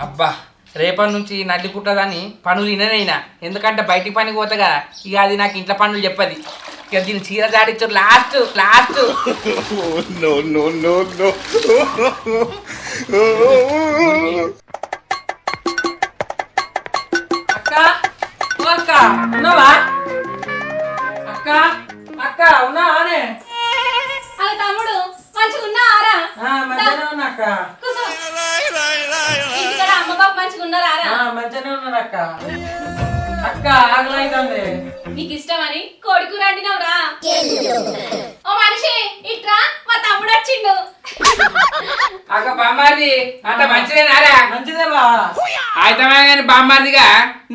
అబ్బా, రేపటి నుంచి నడ్డి పుట్టదని పనులు విననైనా, ఎందుకంటే బయటికి పనికి పోతా కదా, ఇక అది నాకు ఇంట్లో పనులు చెప్పది. ఇక దీన్ని చీర జాడించు లాస్ట్ లాస్ట్. అక్క ఓ అక్క ఉన్నావా? అక్క అక్క ఉన్నావానే? అలా తమ్ముడు మంచిగా ఉన్నారా? మంచిగానే ఉన్నా అక్క. ఇక్కడ అమ్మ బాబు మంచిగా ఉన్నారా? మంచిగానే ఉన్నాడు అక్క. అక్క ఆగలైతుంది. నీకు ఇష్టమని కోడి కూర వండినవురా? ఓ మనిషి ఇట్రా, మా తమ్ముడు వచ్చిండు. అక్క బామ్మారిది అంత మంచిదేనారా? మంచిదే బావా. అయితే కానీ బామ్మారిదిగా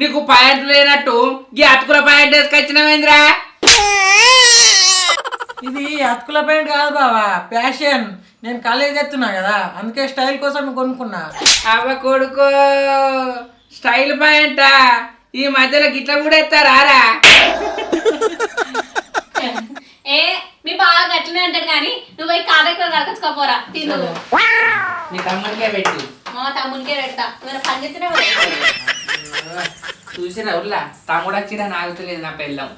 నీకు పాయింట్లు లేనట్టు ఈ అతుకుల పాయింట్ వేసుకొచ్చినవేంద్రా? ఇది అతుకుల పెయింట్ కాదు బావా, ప్యాషన్. నేను కాలేజ్ ఎత్తున్నా కదా, అందుకే స్టైల్ కోసం కొనుక్కున్నా. అవ్వ కొడుకో, స్టైల్ పాయింటా? ఈ మధ్యలో గిట్ల కూడా ఎత్తారా? ఏ మీ బాగా గట్లనే అంటాడు కానీ నువ్వు కాదక్కడ కలకచ్చుకోపోరా తిను. మీ తమ్మునికే పెట్టి. మా తమ్మునికే పెడతా. నేను పని చేస్తూనే చూసిన ఊర్లా తమ్ముడు వచ్చినా నాగుతలేదు నా పెళ్ళం.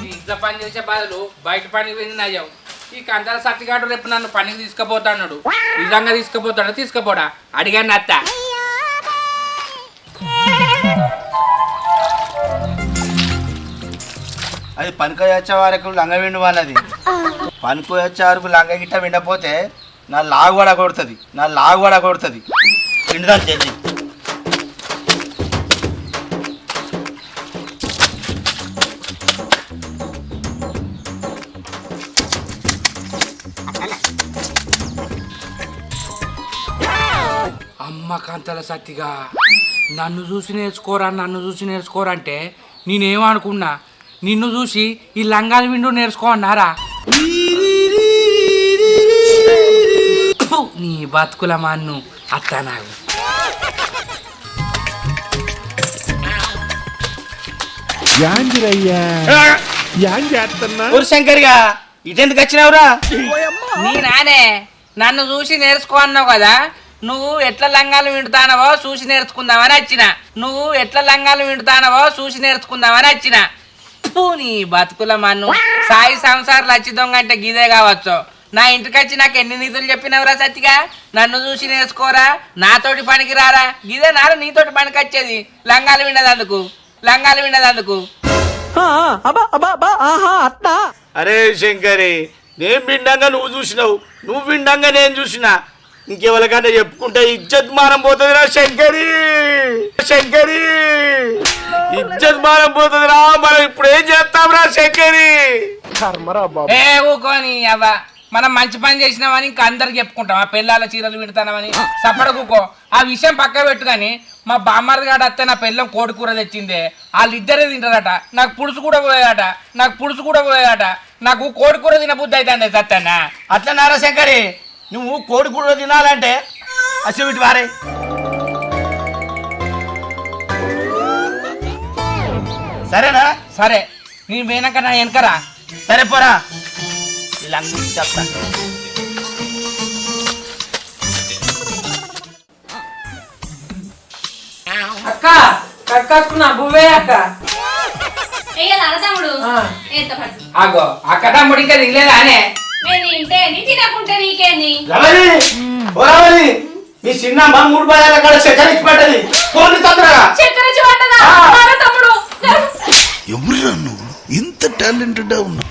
నీ ఇంట్లో పని చేసే బదులు బయట పనికి పోయింది నయం. ఈ కంటాల సర్టిగాడు రేపు నన్ను పనికి తీసుకుపోతాడు. నిజంగా తీసుకుపోతాడా తీసుకుపోడా అడిగాను అత్త. అది పనికి వచ్చే వరకు లంగ విండు అన్నది. పనికి వచ్చే వరకు లంగ గిట్ట విండపోతే నా లాగు వడ కొడుతుంది. విండుదాన్ని చెల్లి. అమ్మ కంతల సత్తిగా నన్ను చూసి నేర్చుకోరా అంటే నేనేమనుకున్నా, నిన్ను చూసి ఈ లంగాలు విండు నేర్చుకో అన్నారా? నీ బతుకుల మన్ను అత్త నాకు. శంకర్గా ఇటెందుకు వచ్చినావురా? నీ నానే నన్ను చూసి నేర్చుకో అన్నావు కదా, నువ్వు ఎట్లా లంగాలు వింటుతానవో చూసి నేర్చుకుందామని వచ్చిన. నీ బతుకుల మన్ను సాయి సంసారాలు వచ్చి దొంగ అంటే గిదే కావచ్చు. నా ఇంటికి వచ్చి నాకు ఎన్ని నీతులు చెప్పినవరా సత్తిగా? నన్ను చూసి నేర్చుకోరా, నాతోటి పనికి రారా, గిదే నారా నీతోటి పనికి వచ్చేది. లంగాలు విండదందుకు. అరే శంకరి, నేను విండంగా నువ్వు చూసినావు, నువ్వు విండంగా నేను చూసినా. ఇంకెవరికన్నా చెప్పుకుంటే ఇజ్జత్ మానం పోతుందిరా శంకరి. ఇజ్జత్ మానం పోతుందిరా. మనం ఇప్పుడు ఏం చేస్తాంరా శంకరి? ఏ ఊకోని అవ్వ, మనం మంచి పని చేసినామని ఇంకా అందరికి చెప్పుకుంటాం. ఆ పిల్లల చీరలు విడతానమని సపడకూకో. ఆ విషయం పక్క పెట్టు. కానీ మా బామ్మర్ది గాడు అత్తే నా పిల్లం కోడి కూర తెచ్చిందే, వాళ్ళిద్దరే తింటారట. నాకు పులుసు కూడా పోయేదట. నాకు కోడి కూర తినబుద్ధి అవుతుంది సత్తన్న. అట్లా నారా శంకరి, నువ్వు కోడి కూర తినాలంటే అసివిటి వారే. సరేనా? సరే, నేను పోయినాక నా వెనకరా. సరే పోరా. ఇలా చెప్తా. అక్క కట్టుకున్నా బువ్వే అక్క. తమ్ముడు ఆగో అక్క తమ్ముడు ఇంకా దిగలేదా అనే? తింటేని తినకుంటే నీకేంది? నీ చిన్న మూడు బాల కాడ చక్కెర ఇచ్చి పడ్డది. చక్కెర ఇచ్చి పడ్డదా తమ్ముడు? ఎవరురా నువ్వు ఇంత టాలెంటెడ్ ఉన్నావు?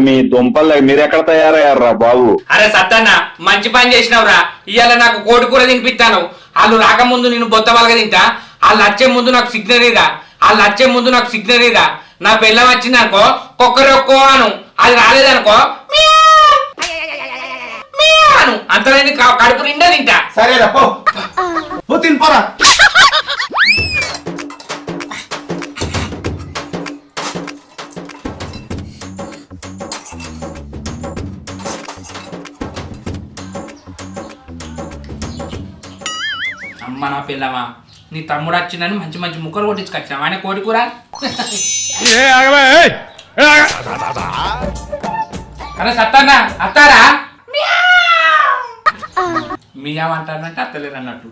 మీ దుంపలు మీరెక్కడ తయారయ్యారా బాబు? అరే సత్తన్న, మంచి పని చేసినావురా. ఇవాళ నాకు కోడి కూర తినిపిస్తాను. వాళ్ళు రాకముందు నేను బొత్త వలగ తింటా. వాళ్ళు వచ్చే ముందు నాకు సిగ్నల్ ఇదా. నా పిల్లం వచ్చిందనుకో కొక్కరొక్కో అను. అది రాలేదనుకో అను అంతలేని కడుపు నిండా తింటా. సరేరా పో పో తినిపోరా. అమ్మ నా పిల్లమా, నీ తమ్ముడు వచ్చిందని మంచి మంచి ముక్కలు కొట్టించుకొచ్చాం. ఆయన కోడి కూర అరే సత్తన్నా అత్తారా మీయామంటారంటే అత్తలేరు అన్నట్టు.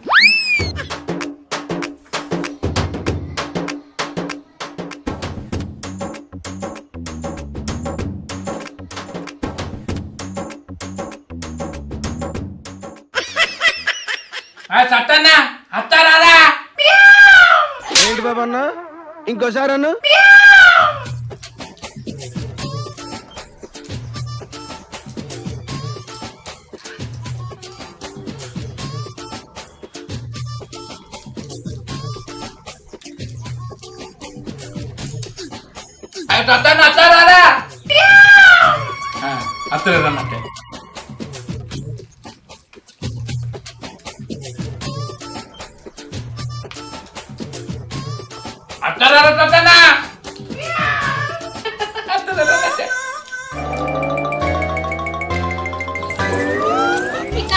సత్తన్నా అత్తారా ఏంటి బాబా అన్న ఇంకోసారి అన్న సత్తన్నా అత్తారా అత్తలేరు అన్నట్టే.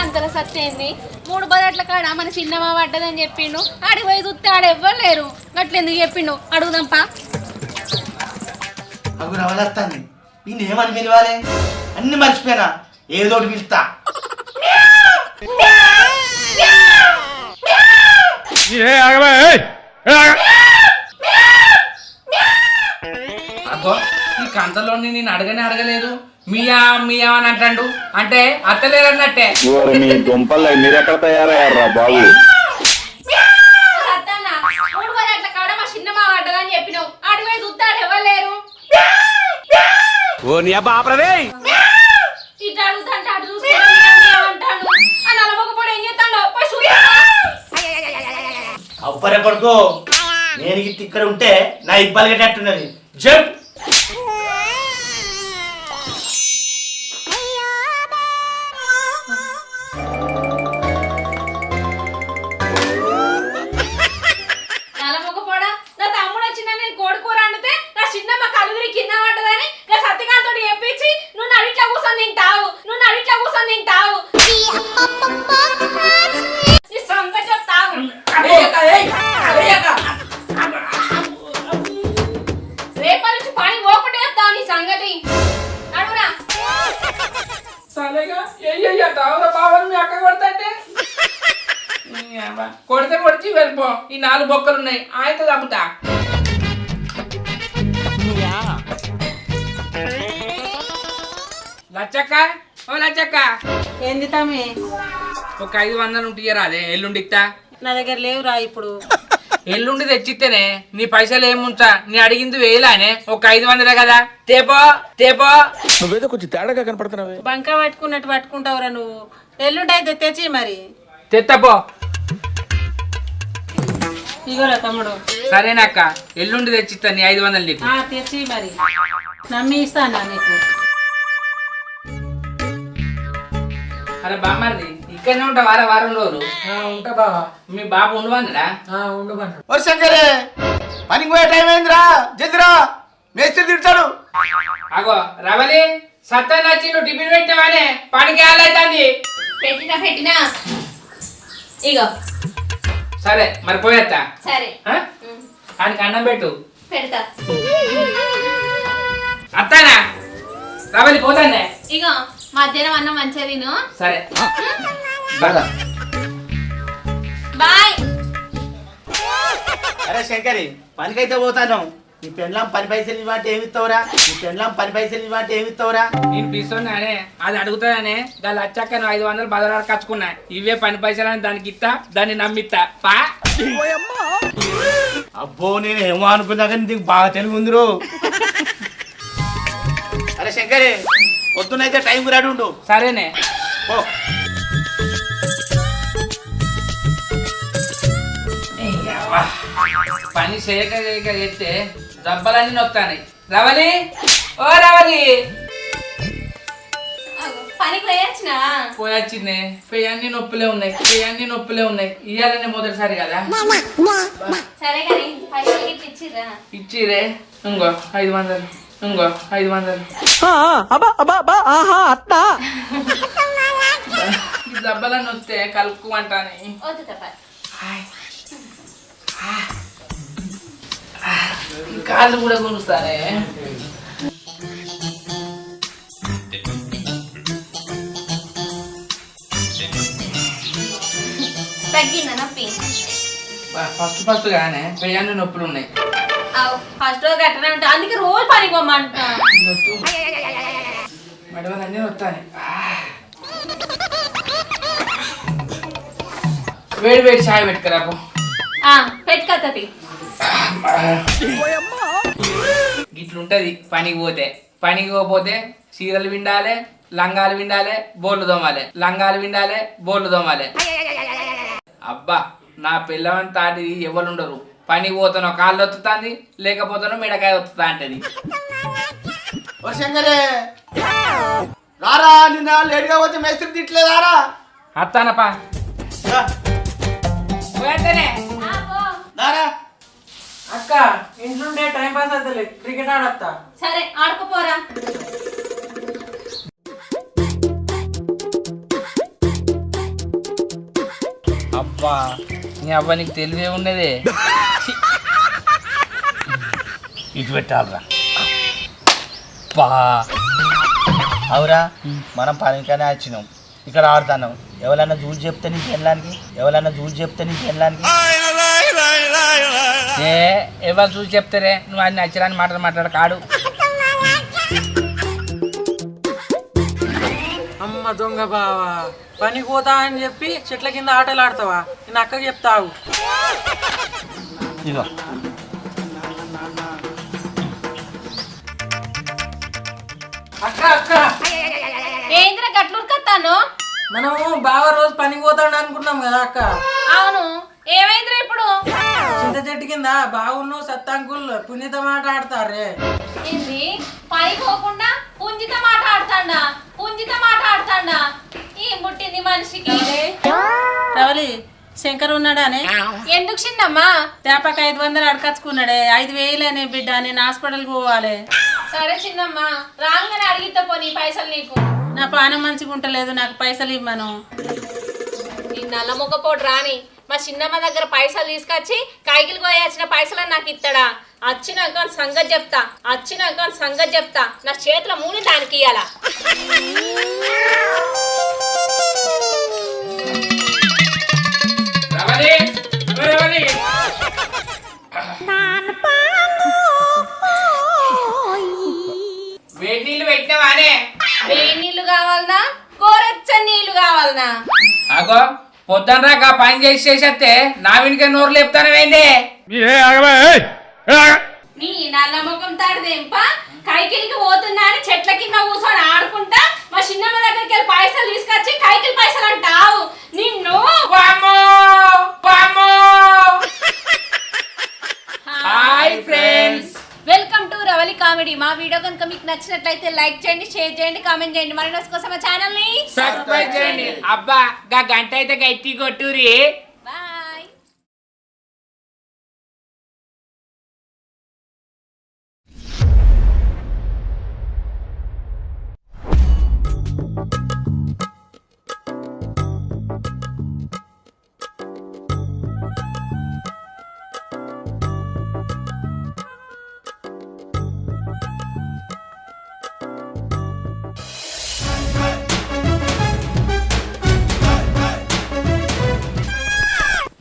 అంతలో సత్యంది 3 బజార్ల కాడ మన చిన్నమ్మ పడ్డదని చెప్పిండు. ఆడికి పోయి చూస్తే ఆడ ఎవ్వరు లేరు. గట్లెందుకు చెప్పిండు అడుగుదాంపా. అగు రవలత్తాన్ని నేను ఏమని పిలవాలి? అన్ని మర్చిపోయినా, ఏదోటి పిలుస్తా. అగో ఈ కంతలోని నేను అడగలేదు. మియా మియా అని అంటాడు, అంటే అత్తలేరు అన్నట్టే. మీ దుంపల్లో మీరెక్కడ తయారయ్యారా బాబు? సత్తానా 3 బజార్ల కాడ మా చిన్నమ్మ పడ్డదని చెప్పినావు. ఆడికి పోయి చూస్తే ఆడ ఎవ్వరు లేరు. ఓ నీ అబ్బా ఆపరదే. ఇటు అడుగుతాంటే అటు చూసుకుంటాడు. ఆ నల్లమొక పొడి ఏం చేస్తాడో పోయి చూస్తా. అబ్బరే పడుకో, నేను ఇక్కడ ఉంటే నా ఇబ్బంది కట్టేట్టున్నది. జంప్. నల్లమొక పొడ నా తమ్ముడు వచ్చిన నేను కోడి కూర వండితే నా చిన్నమ్మ కలుగురి కింద పడ్డదని నా సత్యకాంత్ తోటి చెప్పించి నువ్వు నడిట్లా కూర్చొని తింటావు. ఈ సంగతి చెప్తావు. రేపటి నుంచి పని పోకుండా చెప్తావు నీ సంగతి. అడుగురా సరేగా బావని అక్క కొడతాంటే కొడితే కొడిచి వెళ్ళిపో. ఈ 4 బొక్కలు ఉన్నాయి, ఆయనతో తప్పుతా. లచ్చక్క ఓ లచ్చక్క, ఏంది తమ్మి? ఒక 500 ఉంటే రాదే ఎల్లుండిక్తా. నా దగ్గర లేవురా ఇప్పుడు. ఎల్లుండి తెచ్చిస్తేనే నీ పైసలు ఏముంచా. నీ అడిగింది 1000 ఒక 500 కదా. తేపో నువ్వేదో కొంచెం తేడాగా కనపడుతున్నావే. బంక పట్టుకున్నట్టు పట్టుకుంటావురా నువ్వు. ఎల్లుండి అయితే తెచ్చి మరి. తెత్తపో. ఇగోరా తమ్ముడు. సరేనక్క, ఎల్లుండి తెచ్చిస్తా నీ 500 నీకు. తెచ్చి మరి నమ్మి ఇస్తానా నీకు. అరే బామ్మది ఇక్కడనే ఉంటా వారం రోజులు ఉంటా బావా. మీ బాబు ఉండవన్నడా? ఓ శంకరే, పనికి పోయే టైం అయిందిరా, జల్దిరా, మేస్త్రి తిడతాడు. అగో రవలి సత్తా నచ్చి నువ్వు టిఫిన్ పెట్టినవానే పనికి ఆలైతుంది. పెట్టినా ఇగో. సరే మరి పోయేస్తా. సరే ఆయనకి అన్నం పెట్టు. పెడతా. అత్తానా రవలి పోతానే. ఇగో మధ్యాహ్నం అన్నం మంచిగా తిను. సరే బాయ్. అరే శంకరి, పనికైతే పోతాను. నీ పెళ్ళాం 10 పైసలు ఇవ్వంటే ఏమిస్తావురా? నేను పిస్తున్నానే అది అడుగుతానే. దాని వచ్చాక నువ్వు 500 బదలాడు కచ్చుకున్నా. ఇవే 10 పైసలు అని దానికి ఇస్తా, దాన్ని నమ్మిస్తా. పా అబ్బో, నేను ఏమో అనుకున్నా కానీ నీకు బాగా తెలివి ఉందిరో. అరే శంకరి, పొద్దునైతే టైంకి రెడీ ఉండు. సరేనే. ఓ పని చేయక చేస్తే దెబ్బలన్నీ నొక్కాయి. రవలి ఓ రవలి పనికి పోయొచ్చినా పోయొచ్చిందే పెయ్యాన్ని నొప్పులే ఉన్నాయి ఇయ్యాలనే మొదటిసారి కదా సరే కానీ పైసలు గిట్ల ఇచ్చిర్రా ఇచ్చిరే ఇంకో 500 ఈ దెబ్బలను వస్తే కలుపు అంటానే వద్దు తప్ప ఈ కాళ్ళు కూడా కొనుస్తానే తగ్గిందా నొప్పి ఫస్ట్ గానే పెయ్యాన్ని నొప్పులు ఉన్నాయి ఫస్ట్ రోజు అట్టనే ఉంటా అందుకే రోజు పనికి పోమంట మెడవన్నీ వస్తాయి వేడి చాయ్ పెట్టుకురాపు పెట్టుకత్తది ఇట్లుంటది పనికి పోతే చీరలు విండాలి లంగాలు విండాలి బోర్లు దోమాలి అబ్బా నా పిల్లవని తాటి ఎవరుండరు పనికి పోతానో కాళ్ళు వత్తుతాంది లేకపోతానో మిడకాయ వత్తుతా అంటది శంకరే రారా నిన్న లేట్గా పోతే మేస్త్రి తిట్లేదారా అత్తానపా దారా అక్క ఇంట్లోండే టైం పాస్ అవుతలే క్రికెట్ ఆడత్తా సరే ఆడుకోపోరా అబ్బా నీ అబ్బా నీకు తెలివే ఉన్నదే ఇటు పెట్టాలరా అవురా మనం పనికనే వచ్చినాం ఇక్కడ ఆడుతున్నాం ఎవరైనా చూసి చెప్తే నీకు వెళ్ళడానికి ఎవరు చూసి చెప్తారే నువ్వు అది నచ్చరాని మాట్లాడు కాడు అమ్మ దొంగ బావా పనికి పోతా అని చెప్పి చెట్ల కింద ఆటలు ఆడతావా నేను అక్కకి చెప్తావు ఇగో అక్క ఏంద్ర గట్లూరుకొత్తాను మనము బావ రోజు పనికి పోతాడు అనుకున్నాం కదా అక్క అవును ఏమైందిరా ఇప్పుడు చింత చెట్టు కింద బావును సత్తాంకుల్ పునీత మాట ఆడతారే ఏంది పని పోకుండా పుంజిత మాట ఆడతాడా ఏం పుట్టింది మనిషికి రవలి శంకర్ ఉన్నాడానే ఎందుకు చిన్నమ్మా తేపక 500 అడకచ్చుకున్నాడే 5000 అనే బిడ్డ నేను హాస్పిటల్కి పోవాలి సరే చిన్నమ్మా రాగానే అడిగితే పోనీ పైసలు నీకు నా పానం మంచిగా ఉంటలేదు నాకు పైసలు ఇవ్వను ఈ నల్ల మొగ్గపోటు రాని మా చిన్నమ్మ దగ్గర పైసలు తీసుకొచ్చి కైకిలు పోయాల్సిన పైసలు నాకు ఇస్తాడా వచ్చినాక సంగతి చెప్తా నా చేతిలో మూని దానికి ఇయ్యాలా వేడి నీళ్ళు పెట్టినవానే వేడి నీళ్లు కావాలనా గోరెచ్చని నీళ్లు కావాలనా అగో పొద్దునరాక పని చేసేస్తే నా వెనుక నోరు లేపుతానవేంది నీ నల్ల ముఖం తాడిదేంప కైకిలికి పోతున్నా అని చెట్ల కింద కూర్చొని ఆడుకుంటా మా చిన్నమ్మ దగ్గరికి వెళ్ళి పైసలు తీసుకొచ్చి కైకిలి పైసలు అంటావు నిన్ను hi friends welcome to Ravali comedy. మా వీడియో కనుక మీకు నచ్చినట్లయితే లైక్ చేయండి, షేర్ చేయండి, కామెంట్ చేయండి. మరిన్ని కోసం మా ఛానల్ ని సబ్స్క్రైబ్ చేయండి. అబ్బా గా గంట అయితే గట్టి కొట్టురి. బాయ్.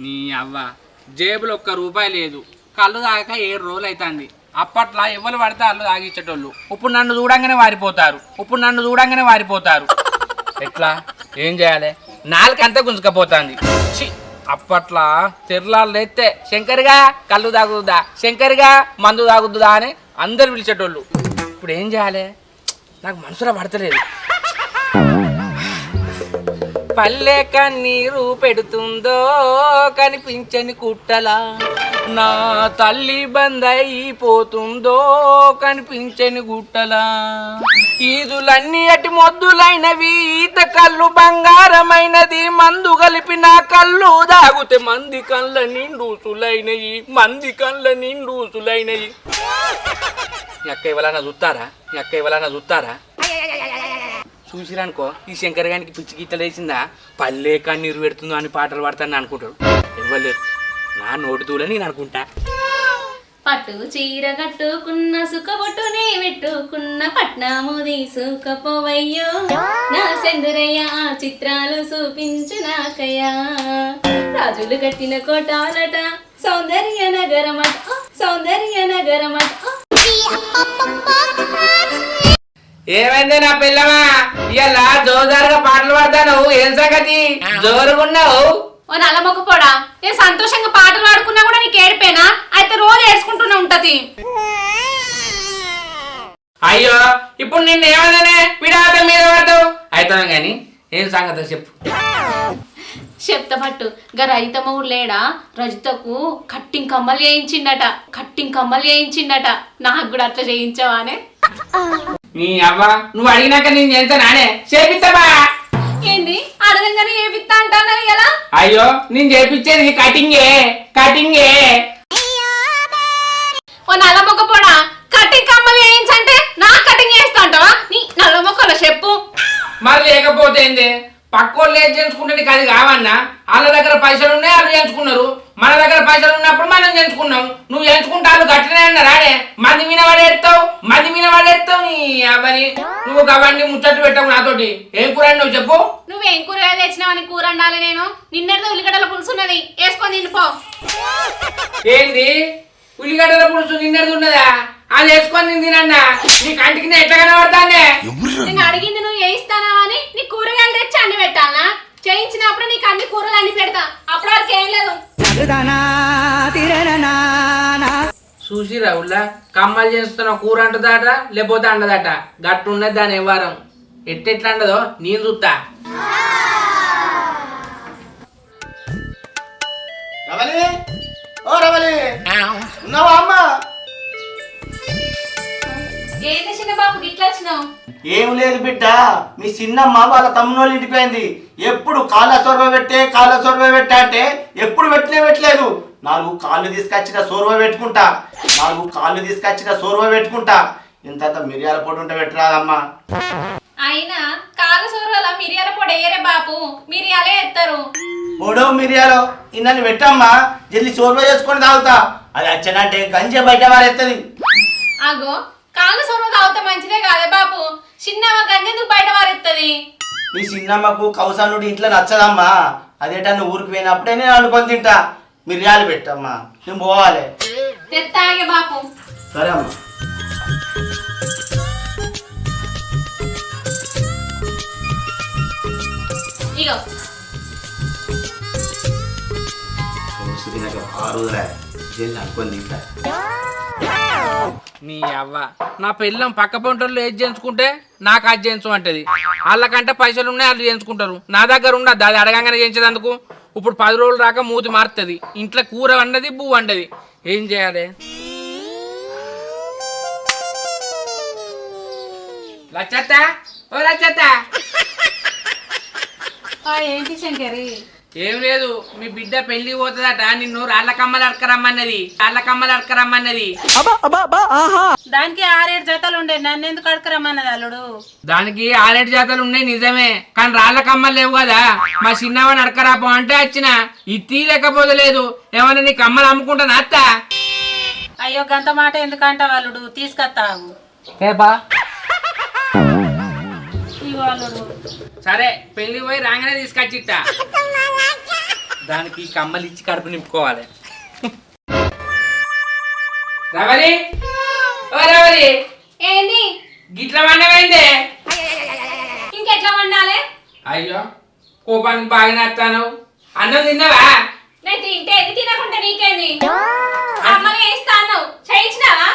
నీ అవ్వ జేబులో ₹1 లేదు, కళ్ళు తాగక 7 రోజులు అవుతుంది. అప్పట్లో ఎవరు పడితే వాళ్ళు తాగిచ్చేటోళ్ళు. ఇప్పుడు నన్ను చూడంగానే వారిపోతారు. ఎట్లా ఏం చేయాలి? నాలుకంతా గుంజుకపోతుంది. అప్పట్లో తెరలాలు ఎత్తే శంకర్గా కళ్ళు తాగుద్దా, శంకర్గా మందు తాగుద్దా అని అందరు పిలిచేటోళ్ళు. ఇప్పుడు ఏం చేయాలి? నాకు మనసులో పడతలేదు. పల్లె కన్నీరు పెడుతుందో కనిపించని కుట్టలా, నా తల్లి బందైపోతుందో కనిపించని గుట్టలా ఈదులన్నీ అటి మొద్దులైనవి ఈత కళ్ళు బంగారమైనది మందు కలిపిన కళ్ళు దాగుతే మంది కళ్ళ నిండూసులైనయి మంది కళ్ళ నిండూసులైనయి ఎక్క ఇవ్వాలన్నా చూస్తారా చూసిరనుకో ఈ శంకర్ గానికి పిచ్చి గిట్టలు వేసిందా పల్లె కన్నీరు పెడుతుందో అని పాటలు పాడతానని అనుకుంటాడు ఇవ్వలేదు నా నోటి దూల నేను అనుకుంటా పట్టు చీర కట్టుకున్న సుఖబొట్టునే పెట్టుకున్న పట్నము తీసుకపోవయ్యో నా సెందురయ్య ఆ చిత్రాలు చూపించు నాకయ్యా రాజులు కట్టిన కోటాలట సౌందర్య నగరమట సౌందర్య నగరమట ఏమైంది నా పిల్లమా ఇలా జోరుగా పాటలు పాడతాను ఏం సంగతి జోరుగున్నావు ఓ నల్లమొక్కపోడా నేను సంతోషంగా పాటలు పాడుకున్నా కూడా నీకు ఏడిపోయినా అయితే రోజు ఏడ్చుకుంటూనే ఉంటది అయ్యో ఇప్పుడు నిన్ను ఏమన్నానే పిడాక మీద పడతావు అవుతాను గాని ఏం సంగతి చెప్పు చెప్తా పట్టు గా రజితమ్మ లేడా రజితకు కట్టింగ్ కమ్మలు చేయించిండట నాకు కూడా అట్లా చేయించావానే నీ అవ్వ నువ్వు అడిగినాక నేను చేస్తానానే చేపిస్తావా ఏంది అడగంగానే ఏ విత్తా అంటాను ఎలా అయ్యో నేను చేపించేది కటింగే ఓ నల్లమొక్కపోడా కట్టింగ్ కమ్మలు చేయించంటే నా కటింగ్ చేస్తా అంటావా నీ నల్లమొక్కలో చెప్పు మరి లేకపోతే ఏంది పక్కోళ్ళు ఏం చేయించుకుంటే నీకు అది కావన్నా వాళ్ళ దగ్గర పైసలు ఉన్నాయి వాళ్ళు చేయించుకున్నారు మన దగ్గర పైసలు ఉన్నప్పుడు మనం చేయించుకున్నాం నువ్వు చేయించుకుంటా వాళ్ళు గట్లనే అన్నారాడే మంది మీద వాడేస్తావు నీ అవని నువ్వు అవన్నీ ముచ్చట్లు పెట్టావు నాతోటి ఏం కూర నువ్వు చెప్పు నువ్వేం కూరగాయలు తెచ్చినావని కూర వండాలి నేను నిన్నటితో ఉల్లిగడ్డల పులుసు ఉన్నది వేసుకొని తినిపో ఏంది ఉల్లిగడ్డల పులుసు నిన్నటిది ఉన్నదా అది వేసుకొని నేను తినన్నా నీ కంటికి ఎట్లా కనబడతానే నేను అడిగింది నువ్వు వేయిస్తానా అని నీ కూరగాయలు తెచ్చి అన్ని పెట్టాలా చేయించినప్పుడు నీకు అన్ని కూరలు అన్ని పెడతా అప్పుడు వరకు ఏం లేదు చూసిరా ఉల్లా కమ్మలు చేస్తున్న కూర అంటదాట లేకపోతే అండదట గట్టు ఉన్నది దాని వ్యవహారం ఎట్టెట్లా అండదో నేను చూస్తా రవలి ఓ రవలి ఉన్నావా అమ్మ ఏంటి చిన్న బాబు గిట్లా వచ్చినావు ఏం లేదు బిడ్డ మీ చిన్నమ్మ వాళ్ళ తమ్మునోళ్ళు ఇంటిపోయింది ఎప్పుడు కాళ్ళ సొరవ పెట్టే అంటే ఎప్పుడు పెట్టలేదు 4 కాళ్ళు తీసుకొచ్చిన సోర్వ పెట్టుకుంటా ఇంత మిరియాల పొడి ఉంటే పెట్టరాదమ్మా అయినా కాళ్ళ సోర్వల మిరియాల పొడి వేయరే బాపు మిరియాలే ఎత్తారు పొడో మిరియాలో ఇన్నని పెట్టమ్మా జల్లి సోర్వ చేసుకొని తాగుతా అది వచ్చనంటే గంజ బయట వారెత్తది అగో కాళ్ళ సోర్వ తాగుతా మంచిదే కాదే బాపు చిన్నమ్మ గంజెందుకు బయట వారెత్తది మీ చిన్నమ్మకు కౌసానుడి ఇంట్లో నచ్చదమ్మా అదేటన్నా ఊరికి పోయినప్పుడే నేను అనుకొని తింటా మిరియాలు పెట్టమ్మా నేను పోవాలి తెత్తాగే బాపు సరే అమ్మా ఇగో అనుకొని తింటా నీ అవ్వ నా పిల్లం పక్క పొంటోళ్ళు ఏది చేయించుకుంటే నాకు అది చేయించు అంటది వాళ్ళకంటే పైసలు ఉన్నాయి వాళ్ళు చేయించుకుంటారు నా దగ్గర ఉండదు అది అడగంగానే చేయించేందుకు ఇప్పుడు 10 రోజులు రాక మూతి మారుతుంది ఇంట్లో కూర వండది పువ్వు వండది ఏం చేయాలి లచ్చత్త ఓ లచ్చత్త ఏంటి శంకరి ఏం లేదు మీ బిడ్డ పెళ్లి పోతుందట నిన్ను రాళ్ళ కమ్మలు అడకరమ్మన్నది దానికి 6-7 జతలు ఉండే నన్ను ఎందుకు అడకరమ్మన్నది అల్లుడు దానికి 6-7 జాతలు ఉన్నాయి నిజమే కానీ రాళ్ళ కమ్మలు లేవు కదా మా చిన్నవాడిని అడకరాపో అంటే వచ్చిన ఇది లేకపోతే లేదు ఏమన్నా నీ కమ్మలు అమ్ముకుంటాను అత్త అయ్యో గంత మాట ఎందుకంటావు అల్లుడు తీసుకొస్తావు ఇగో అల్లుడు సరే పెళ్లి పోయి రాగానే తీసుకొచ్చిట్ట దానికి కమ్మలు ఇచ్చి కడుపు నింపుకోవాలి రవలి ఓ రవలి ఏంది గిట్ల వండమైందే ఇంకెట్లా వండాలి అయ్యో కోపానికి బాగా నచ్చాను అన్నం తిన్నావా నేను తింటే ఇది తినకుంటే నీకేంది అమ్మని వేస్తాను చేయించినావా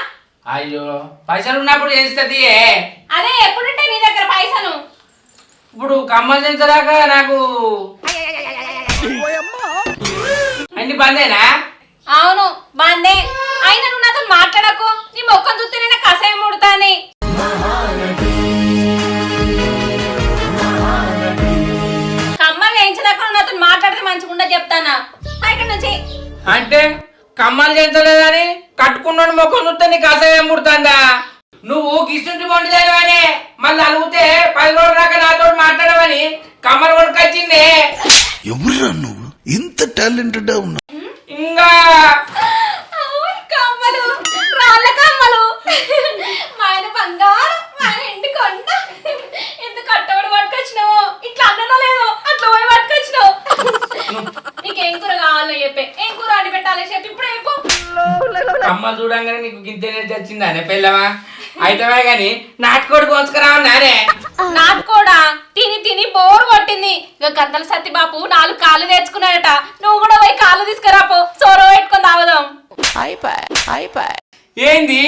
అయ్యో పైసలు ఉన్నప్పుడు చేస్తుంది అదే ఎప్పుడుంటే నీ దగ్గర పైసలు ఇప్పుడు కమ్మలు చేసేదాకా నాకు అన్ని బందేనా అవును మా అన్నే అయినా నువ్వు నాతో మాట్లాడకు. నీ మొక్కం చూస్తేనే కషాయం ముడతాని. కమ్మలు వేయించదాకా నాతో మాట్లాడితే మంచిగుండా చెప్తానా ఇక్కడ నుంచి. అంటే కమ్మలు చేయించలేదని కట్టుకున్నాడు మొక్క చూస్తే నీకు అసహ్యం పుడుతుందా? నువ్వు కిసుంటి మొండిదానివని మళ్ళీ అలిగితే 10 రోజుల దాకా నాతో మాట్లాడమని కమ్మలు కొనుకొచ్చింది. ఎవరురా నువ్వు ఇంత టాలెంటెడ్ ఉన్నా? ఇంకా కమ్మలు రాళ్ళ కమ్మలు మా ఆయన బంగారం, మా ఆయన ఇంటి కొండ. ఎంత కట్టబడి పట్టుకొచ్చినావు, ఇట్లా అన్ననో లేదో అట్లా పోయి పట్టుకొచ్చినావు. నీకేం కూర కావాలో చెప్పే, ఏం కూర అడి పెట్టాలి చెప్పి ఇప్పుడు అయిపో. కమ్మలు చూడంగానే నీకు గింత ఎనర్జీ వచ్చిందా అనే పిల్లవా? అయితే గాని నాటుకోడి కోసుకురావన్నానే. నాటుకోడా తిని తిని బోరు కొట్టింది. ఇక గంతల సత్యబాబు 4 కాళ్ళు తెచ్చుకున్నాడట. నువ్వు కూడా పోయి కాళ్ళు తీసుకురాపో, సోర పెట్టుకొని తాగుదాం. ఏంది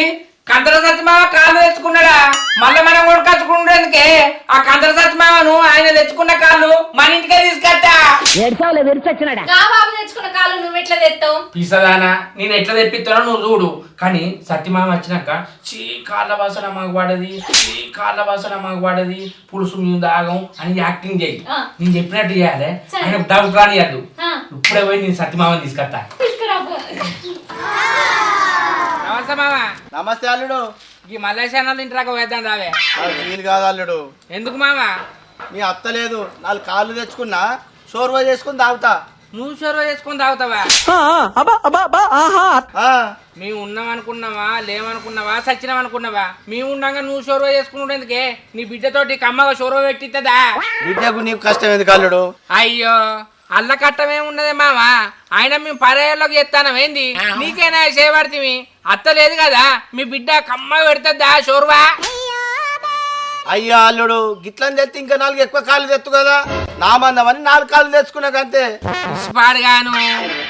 కందర సత్యమామ కాళ్ళు తెచ్చుకున్నాడా? మళ్ళీ మనం కొనుకొచ్చుకుంటేందుకే ఆ కందర సత్యమామను ఆయన తెచ్చుకున్న కాళ్ళు మన ఇంటికే తీసుకొస్తా. గా బాబు తెచ్చుకున్న కాళ్ళు నువ్వు ఎట్లా తెస్తావు? పిసదానా నేను ఎట్లా తెప్పిస్తానో నువ్వు చూడు. కానీ సత్యమామ వచ్చినాక కాళ్ళ వాసన మాకు పడది, కాళ్ళ వాసన మాకు పడది, పులుసు మేము దాగం అని యాక్టింగ్ చేయి. నేను చెప్పినట్టు చేయాలి. ఆయన డబ్బు కానియద్దు. ఇప్పుడే పోయి నేను సత్యమామని తీసుకొస్తా. నమస్తే మామ. నమస్తే అల్లుడు. ఈ మల్లేశానాలు ఇంటిరాక వేద్దాం రావే. వీలు కాదు అల్లుడు. ఎందుకు మామ? మీ అత్త లేదు, 4 కాళ్ళు తెచ్చుకున్నా షోర్వా చేసుకుని తాగుతా. నువ్వు షోర్వా చేసుకుని తాగుతావా? మేము ఉన్నాం అనుకున్నావా, లేవనుకున్నావా, సచ్చినాం అనుకున్నావా? మేము ఉండగా నువ్వు షోర్వా చేసుకునేందుకే నీ బిడ్డతోటి కమ్మగా షోర్వా పెట్టిద్దా? బిడ్డకు నీకు కష్టం ఎందుకు అల్లుడు? అయ్యో అల్ల కట్టమేమున్నదే మామ. ఆయన మేము పర్యాలోకి చెప్తానం ఏంది? నీకేనా చేయబడితే అత్త లేదు కదా, మీ బిడ్డ కమ్మగా పెడుతుందా షోర్వా? అయ్యా అల్లుడు గిట్లని తెచ్చి ఇంకా 4 ఎక్కువ కాళ్ళు తెచ్చు కదా. నా మందమని 4 కాళ్ళు తెచ్చుకున్నాకంతే. ఇస్పాడుగాను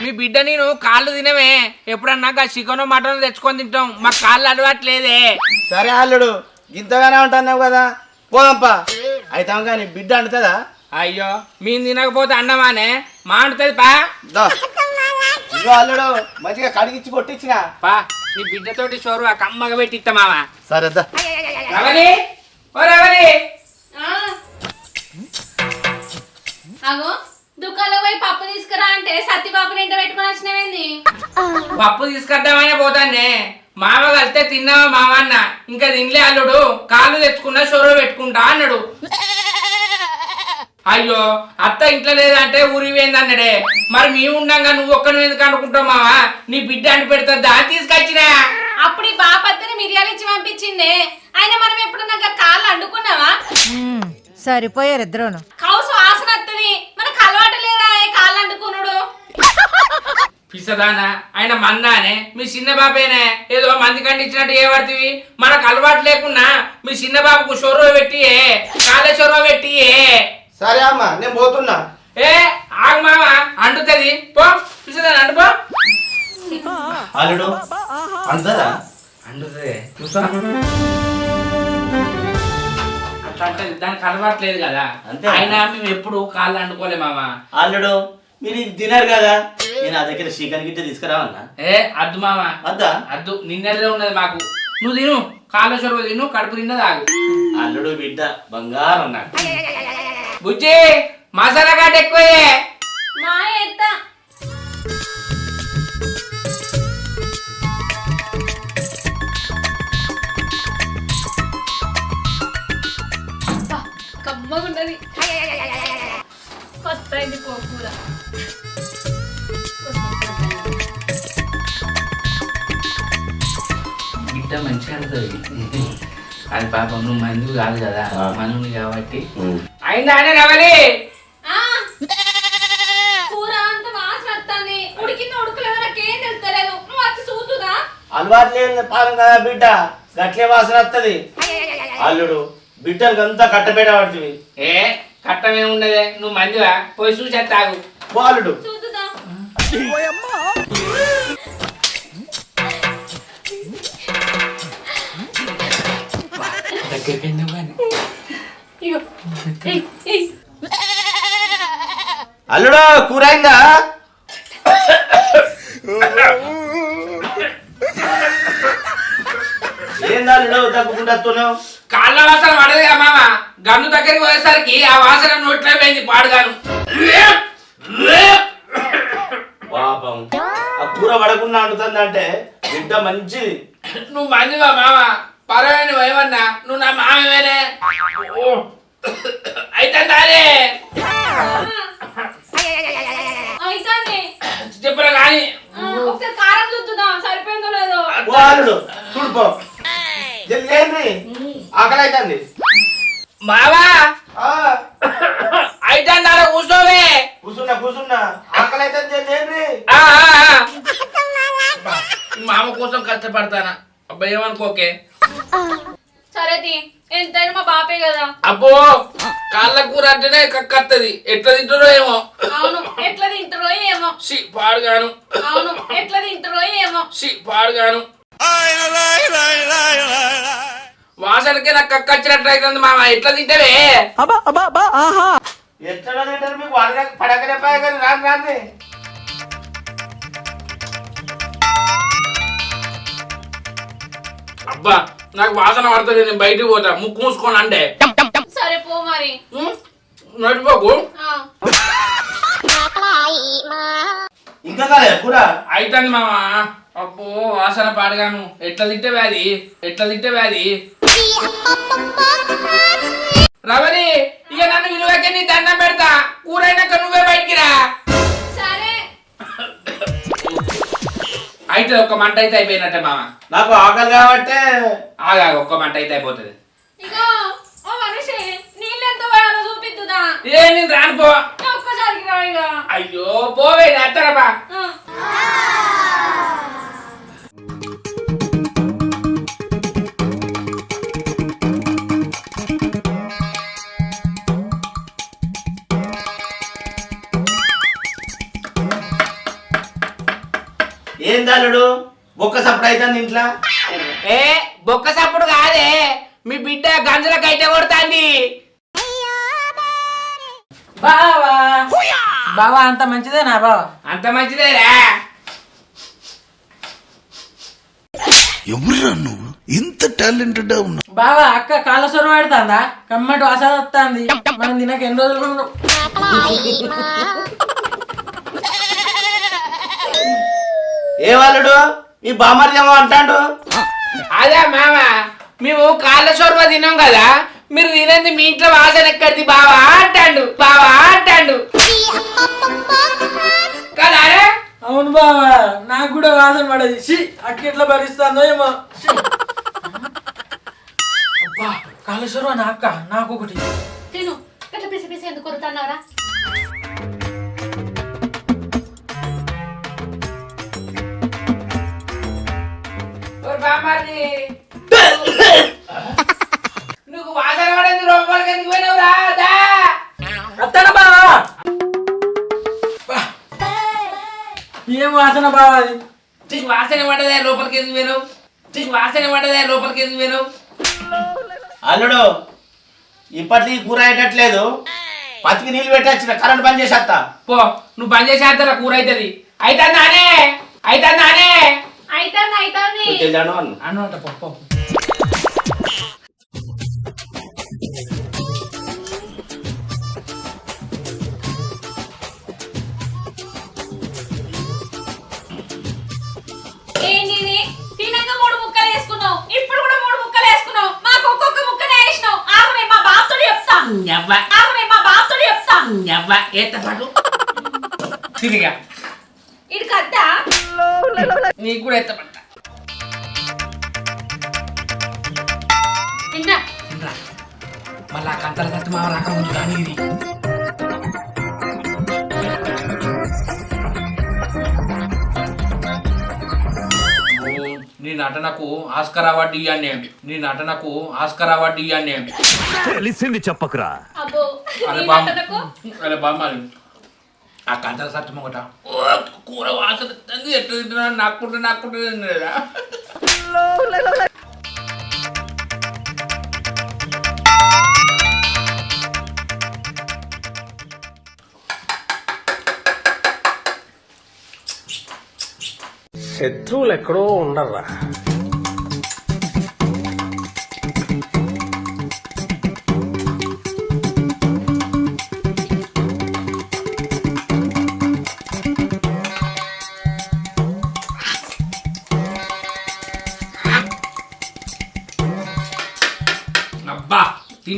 మీ బిడ్డ నేను కాళ్ళు తినవే. ఎప్పుడన్నా చికెన్ మటన్ తెచ్చుకొని తింటాం, మా కాళ్ళు అలవాట్లేదే. సరే అల్లుడు ఇంతగానే ఉంటున్నావు కదా, పోదంపా. అయితే కానీ బిడ్డ అంటుందా? అయ్యో మేము తినకపోతే అన్నమానే మా అంటుంది పా. ఇగో అల్లుడు మంచిగా కడిగిచ్చి కొట్టించిన పా నీ బిడ్డతోటి షోర్వా కమ్మగా పెట్టిస్తా మామ. సరే రవలి ఓ రవలి. అగో దుకాణంలో పోయి పప్పు తీసుకురా అంటే సత్యబాబుని ఇంట పెట్టుకుని వచ్చినవేంది? పప్పు తీసుకొద్దామనే పోతానే. మామ కలితే తిన్నావా మామ అన్న. ఇంకా తినలే అల్లుడు, కాళ్ళు తెచ్చుకున్నా షోర్వా పెట్టుకుంటా అన్నాడు. అయ్యో అత్త ఇంట్లో లేదంటే ఊరి పోయింది అన్నాడే. మరి మేము ఉండగా నువ్వు ఒక్కను ఎందుకు అనుకుంటావు మావా? నీ బిడ్డ అంటు పెడతా తీసుకొచ్చినా. అప్పుడు ఈ బాపత్తని మిరియాలు ఇచ్చి పంపించిందే. ఆయన మనం ఎప్పుడన్నా కాళ్ళు అండుకున్నావా? సరిపోయారు ఇద్దరును. కౌసు వాసన వస్తుంది, మనకు అలవాటు లేదా కాళ్ళు అండుకున్నాడు? పిసదానా ఆయన మందానే, మీ చిన్న బాబేనే ఏదో మంది కండిచ్చినట్టు ఏ పడుతుంది. మనకు అలవాటు లేకున్నా మీ చిన్న బాబుకు షోర్వా పెట్టి కాళ్ళ షోర్వా పెట్టి. సరే అమ్మా నేను పోతున్నా. ఏ ఆగు మామ అంటుతుంది పో. పిసదానా అంటు పో. అల్లుడు అంతదా అంటుతుంది చూసా. అట్లా అంటే దానికి అలవాట్లేదు కదా. అయినా మేము ఎప్పుడు కాళ్ళు అంటుకోలే మామ. అల్లుడు మీరు ఇది తినరు కదా, నేను ఆ దగ్గర చికెన్ గిట్ట తీసుకురావన్నా? అద్దు మామ అద్దా? అద్దు నిన్నదే ఉన్నది మాకు. నువ్వు తిను కాళ్ళ షోర్వా తిను, కడుపు తిన్నది ఆగు. అల్లుడు బిడ్డ బంగారం నాకు. బుజ్జి మసాలా కాట ఎక్కువే. మా ఎత్త కమ్మగుంటది. వస్తాయింది పోకూర. బిడ్డ మంచిగా అంటుంది. అది పాపం నువ్వు మందు కాదు కదా, మనుని కాబట్టి. అయిందానే రవలి? కూర అంత వాసన వస్తుంది. ఉడికింది ఉడకలేదో నాకేం తెలుస్తలేదు. నువ్వు వచ్చి చూతుదా? అలవాటు లేని పాలం కదా బిడ్డ, గట్లే వాసన వస్తుంది. అల్లుడు బిడ్డలకు అంతా కట్టబెట్ట పడుతుంది. కట్టమేమున్నదే, నువ్వు మందివా? పోయి చూసి తాగు. బాలుడు చూతుదా? దగ్గరికి కానీ అల్లుడు కూర అయిందా? ఏందాలు తగ్గుకుంటున్నావు? కాళ్ళ వాసన పడదుగా మామ. గన్ను దగ్గరికి పోయేసరికి ఆ వాసన నోట్లో పోయింది పాడుగాను. పాపం ఆ కూర పడకుండా అంటుందంటే బిడ్డ మంచిది. నువ్వు మంచివా మామ, పర్వాలేదు. నువ్వు ఏమన్నా, నువ్వు నా మామేనే అయితే అయితాంది. చెప్పురా కానీ ఒకసారి కారం చూద్దాం సరిపోయిందో లేదో. వాళ్ళు చూడుకో ఆకలి అవుతుంది. మావా అయితే కూర్చోవే. కూర్చున్నా ఆకలి అవుతుంది. మామ కోసం కష్టపడతానా అబ్బాయి, ఏమనుకోకే. సరేది ఎంతైనా మా బాపే కదా. అబ్బో కాళ్ళ కూర అంటేనే కక్కత్తది. ఎట్లా తింటారో ఏమో. అవును ఎట్లా తింటారో ఏమో. పాడుగాను. అవును ఎట్లా తింటారో ఏమో. పాడుగాను. వాసనకే నాకు కక్కచ్చినట్టు అవుతుంది మామ. ఎట్లా తింటావే? ఎట్లా తింటారు మీకు? పడకనే కానీ రాని రాని. అబ్బా నాకు వాసన పడుతుంది. నేను బయటకు పోతా. ముక్కు మూసుకోండి అంటే. సరే పో మరి. నడిపోకు. ఇంకా కాలే కూర అవుతుంది మామ. అబ్బో వాసన పాడుగాను. ఎట్లా తింటే వ్యాధి, ఎట్లా తింటే వ్యాధి. రవలి ఇక నన్ను విలువకే నీ దండం పెడతా. కూర అయినాక నువ్వే బయటికి రా. సరే అయితే ఒక్క మంట అయితే అయిపోయినట్టే మామ. నాకు ఆకలి కాబట్టి ఆగా ఒక్క మంట అయితే అయిపోతుంది. ఇగో ఓ మనిషి నీళ్ళు ఎంత పోయాలో చూపిద్దుదా. ఏ నేను రాను పో. ఒక్కసారికి రా ఇక. అయ్యో పోవే అత్తరబా. ఏం దాలుడు బొక్క సప్పుడు అవుతుంది ఇంట్లో. ఏ బొక్క సప్పుడు కాదే, మీ బిడ్డ గంజల కైతే కొడుతాంది. బావా బావా అంత మంచిదేనా బావా? అంత మంచిదేరా. ఎవరురా నువ్వు ఇంత టాలెంటెడ్ ఉన్నావు? బావా అక్క కాళ్ళ సొర పెడతాందా? కమ్మటి వాసన వస్తుంది. మనం తినక ఎన్ని రోజులు ఉన్నాం. ఏ వాళ్ళుడు ఈ బామర్దేమో అంటాడు. అదే మామ, మేము కాళ్ళ చొరవ తిన్నాం కదా, మీరు తినంది మీ ఇంట్లో వాసన ఎక్కడిది బావా అంటాడు. బావా అంటాడు కదా. అవును బావా, నాకు కూడా వాసన పడది. అక్క ఎట్లా భరిస్తుందో ఏమో. అబ్బా కాళ్ళ సొరవ నా అక్క, నాకు ఒకటి తిను. ఎట్లా పిసి పిసి ఎందుకు కొరుతున్నారా? నువ్వు వాసన పడేది లోపలికి ఎందుకు పోయినావు? రాదా అత్తనా బావా? ఏం వాసన బావా అది? నీకు వాసన పడదే లోపలికి ఎందుకు పోయినావు? నీకు వాసన పడదే లోపలికి ఎందుకు పోయినావు? అల్లుడు ఇప్పట్లో ఈ కూర అయ్యేటట్లేదు. పతికి నీళ్ళు పెట్టొచ్చిన కరెంట్ బంద్ చేసేస్తా. పో నువ్వు బంద్ చేసేంత కూర అవుతుంది. అయితానే అయితానే అయితాంది అయితాంది. అను అంట పప్పు. ఏంటి తినక 3 ముక్కలు వేసుకున్నావు, ఇప్పుడు కూడా 3 ముక్కలు వేసుకున్నావు. మాకు ఒక్కొక్క ముక్కనే వేసినావు. ఆగునే మా బాప్తోడి చెప్తా. ఆగునే మా బాప్తోడి చెప్తా. ఏతపాటు తిరిగా ఇది కద్దా నీకు కూడా ఎత్తపడ్డా. తిన్నా మళ్ళా కంతల కత్తి మా రకం ఉంది కానీ ఇది నీ నటనకు ఆస్కార్ అవార్డు ఇవ్వండి. నీ నటనకు ఆస్కార్ అవార్డు ఇవ్వండి. తెలిసింది చెప్పకురా. అబ్బో అరే నీ బామ్మ, నటనకు అరే బామ్మ, ఆ కంతల సత్తు ఒకట కూర వాసన ఎట్లా తింటున్నా నాకుంటే తిన్నారా? శత్రువులు ఎక్కడో ఉండర్రా.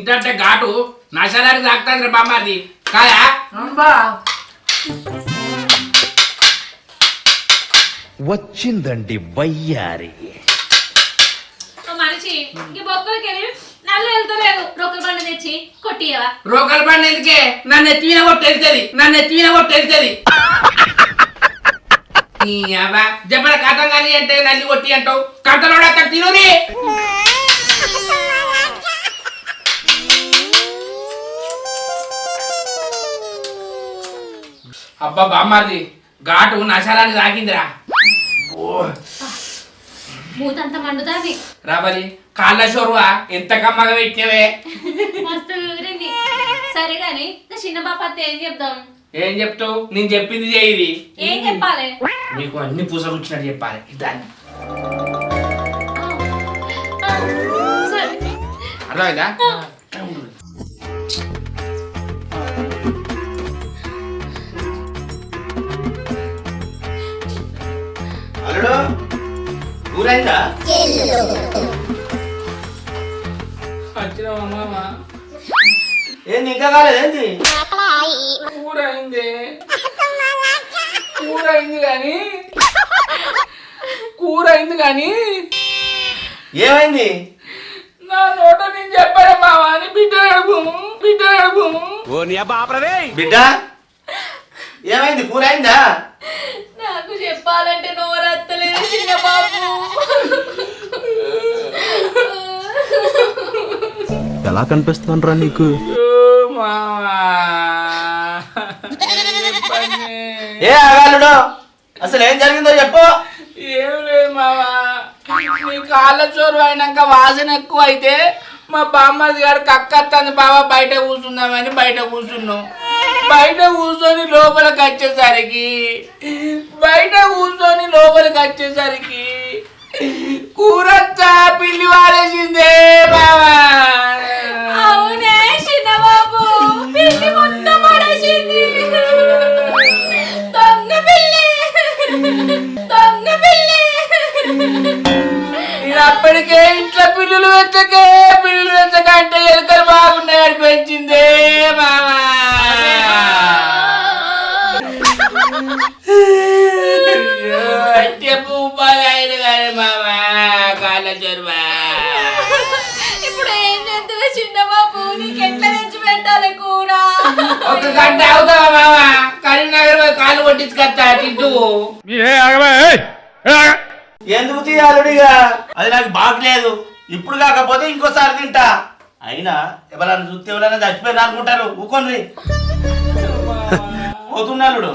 తింటే ఘాటు నశాలానికి తాకుతుంది రా బామ్మాది కాదా వచ్చిందండి వయ్యారి మనిషి ఈ బొక్కలకి వెళ్ళి నల్లు వెళ్తలేదు రోకల బండి తెచ్చి కొట్టియవా రోకల్ బండి ఎందుకే నన్ను ఎత్తిన కొట్టు వెళ్తుంది జబ్బల కథం కానీ అంటే నల్లి కొట్టి అంటావు కథలోడ తినురి అబ్బా బామ్మాది ఘాటు నశాలాన్ని తాకిందిరా మూతంత మండుతాది రాబలి కాళ్ళ షోరువా ఎంత కమ్మగా పెట్టినవే మస్తు ఎగిరింది సరే గాని చిన్న బాపత్త ఏం చెప్దాం ఏం చెప్తావు నేను చెప్పింది చేయి ఏం చెప్పాలి మీకు అన్ని పూసలు వచ్చినట్టు చెప్పాలి దాన్ని సరే అర్థమైందా అల్లుడు ఊరైందా వచ్చినావా ఏంది ఇంకా కాలేదేంటి కూర అయింది కానీ ఏమైంది నా నోట నేను చెప్పాను మావా అని బిడ్డ నడుపు ఓ నీ అబ్బా ఆపరదే బిడ్డ ఏమైంది కూర అయిందా నాకు చెప్పాలంటే నోరత్తలేదు చిన్న బాబు ఎలా కనిపిస్తాను నీకు ఏ ఆగాలుడు అసలు ఏం జరిగిందో చెప్పు ఏం లేదు మావా నీ కాళ్ళ చోరు అయినాక వాసన ఎక్కువ అయితే మా బామ్మది గారు కక్కత్తంది బాబా బయట కూర్చుందామని బయట కూర్చున్నాం బయట కూర్చొని లోపలికి వచ్చేసరికి కూరచ్చా పిల్లి వాడేసిందే బాబా అవునే చిన్న బాబు పిల్లి మొత్తం పడేసింది దొంగ పిల్లి నేను అప్పటికే ఇంట్లో పిల్లులు వెచ్చక అంటే ఎలుకలు బాగున్నాయని పెంచిందే మామా అయిన కానీ మామా కాళ్ళ చొరువా ఇప్పుడు ఏం చేస్తుంది చిన్న బాబు నీకు ఎట్లా తెచ్చి పెట్టాలి కూర ఒక గంట అవుతావా మామా కరీంనగర్ కాళ్ళు కొట్టించుకొస్తా తింటూ ఎందుకు తీయాలుడిగా అది నాకు బాగలేదు ఇప్పుడు కాకపోతే ఇంకోసారి తింటా అయినా ఎవరైనా చూస్తే ఎవరైనా చచ్చిపోయినా అనుకుంటారు ఊకొని పోతున్నాడు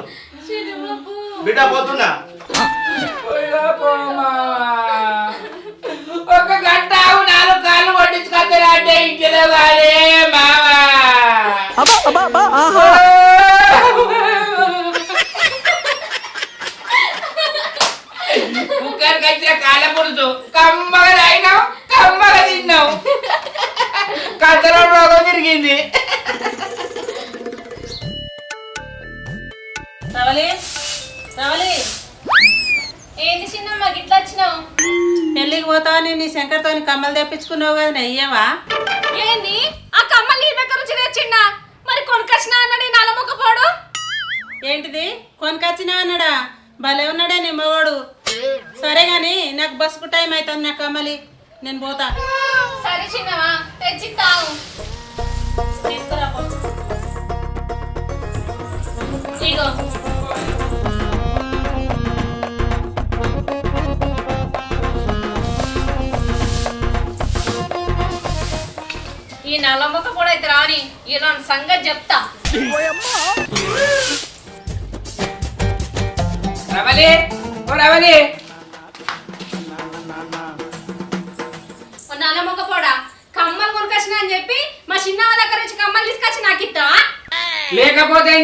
బిడ్డ పోతున్నా ఒక గంట 4 కాళ్ళు కొట్టించుకొస్తా అంటే ఇంట్లో కాదే మామా కుక్కరికి వచ్చిన కాళ్ళ పురుషు కమ్మగా తాగినావు కమ్మగా తిన్నావు కథలో రోగం తిరిగింది ఏంది చిన్నమ్మ గిట్లా వచ్చినావు పెళ్ళికి పోతావని నీ శంకర్తో కమ్మలు తెప్పించుకున్నావు కదా అయ్యావా ఏంది ఆ కమ్మలు నీ దగ్గర నుంచి తెచ్చిండా మరి కొనుకొచ్చినా అన్నాడు నల్లముక్క పోడు ఏంటిది కొనుకొచ్చినా అన్నాడా భలే ఉన్నాడే నిమ్మవాడు సరే గాని నాకు బస్సుకు టైం అవుతుంది నాకు కమ్మలి నేను పోతా సరే చిన్నవా తెచ్చి తాగు ఇగో ఈ నల్లముక్క కూడా అయితే రాని ఇలా సంగతి చెప్తా రవలి నల్లముక్క పోడా కమ్మలు కొనుకొచ్చినా అని చెప్పి మా చిన్నవ దగ్గర నుంచి కమ్మలు తీసుకొచ్చి నాకు ఇస్తా లేకపోతే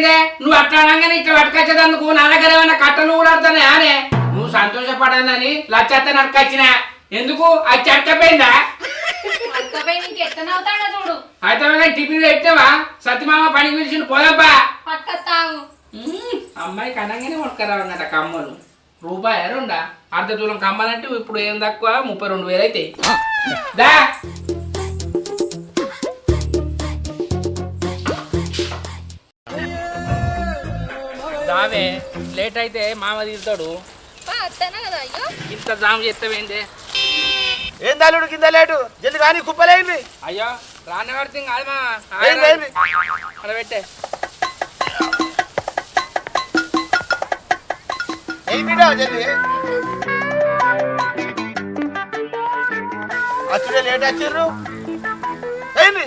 నువ్వు అట్లా అనగానే ఇట్లా పట్టుకొచ్చేదందుకు నా దగ్గర ఏమైనా కట్టలు కూడా ఆడుతున్నాయి ఆనే నువ్వు సంతోషపడాలని లచ్చత్త నట్టుకొచ్చిన ఎందుకు అది చెట్టపోయిందా ఎత్తనవుతాడో చూడు అయితే టిఫిన్ పెట్టావా సత్యమామ పనికి పిలిచి పోదబ్బా పట్టుకొస్తావు అమ్మాయికి అనగానే కొనుక్కరావన్నట కమ్మలు రూపాయి 2 అర్ధ తులం కమ్మాలంటే ఇప్పుడు ఏం తక్కువ 32,000 అవుతాయి దా రావే లేట్ అయితే మామ తీరుతాడు. అత్తనే కదా అయ్యో. ఇంత జామ్ చేస్తావేంటి? ఏం దాలుడు కింద లేటు జల్ది కానీ కుప్పలేంది. అయ్యో రాని పడితే కాదు మా అలా పెట్టే. జల్ది అచ్చుడే లేట్ వచ్చిర్రు. ఏంది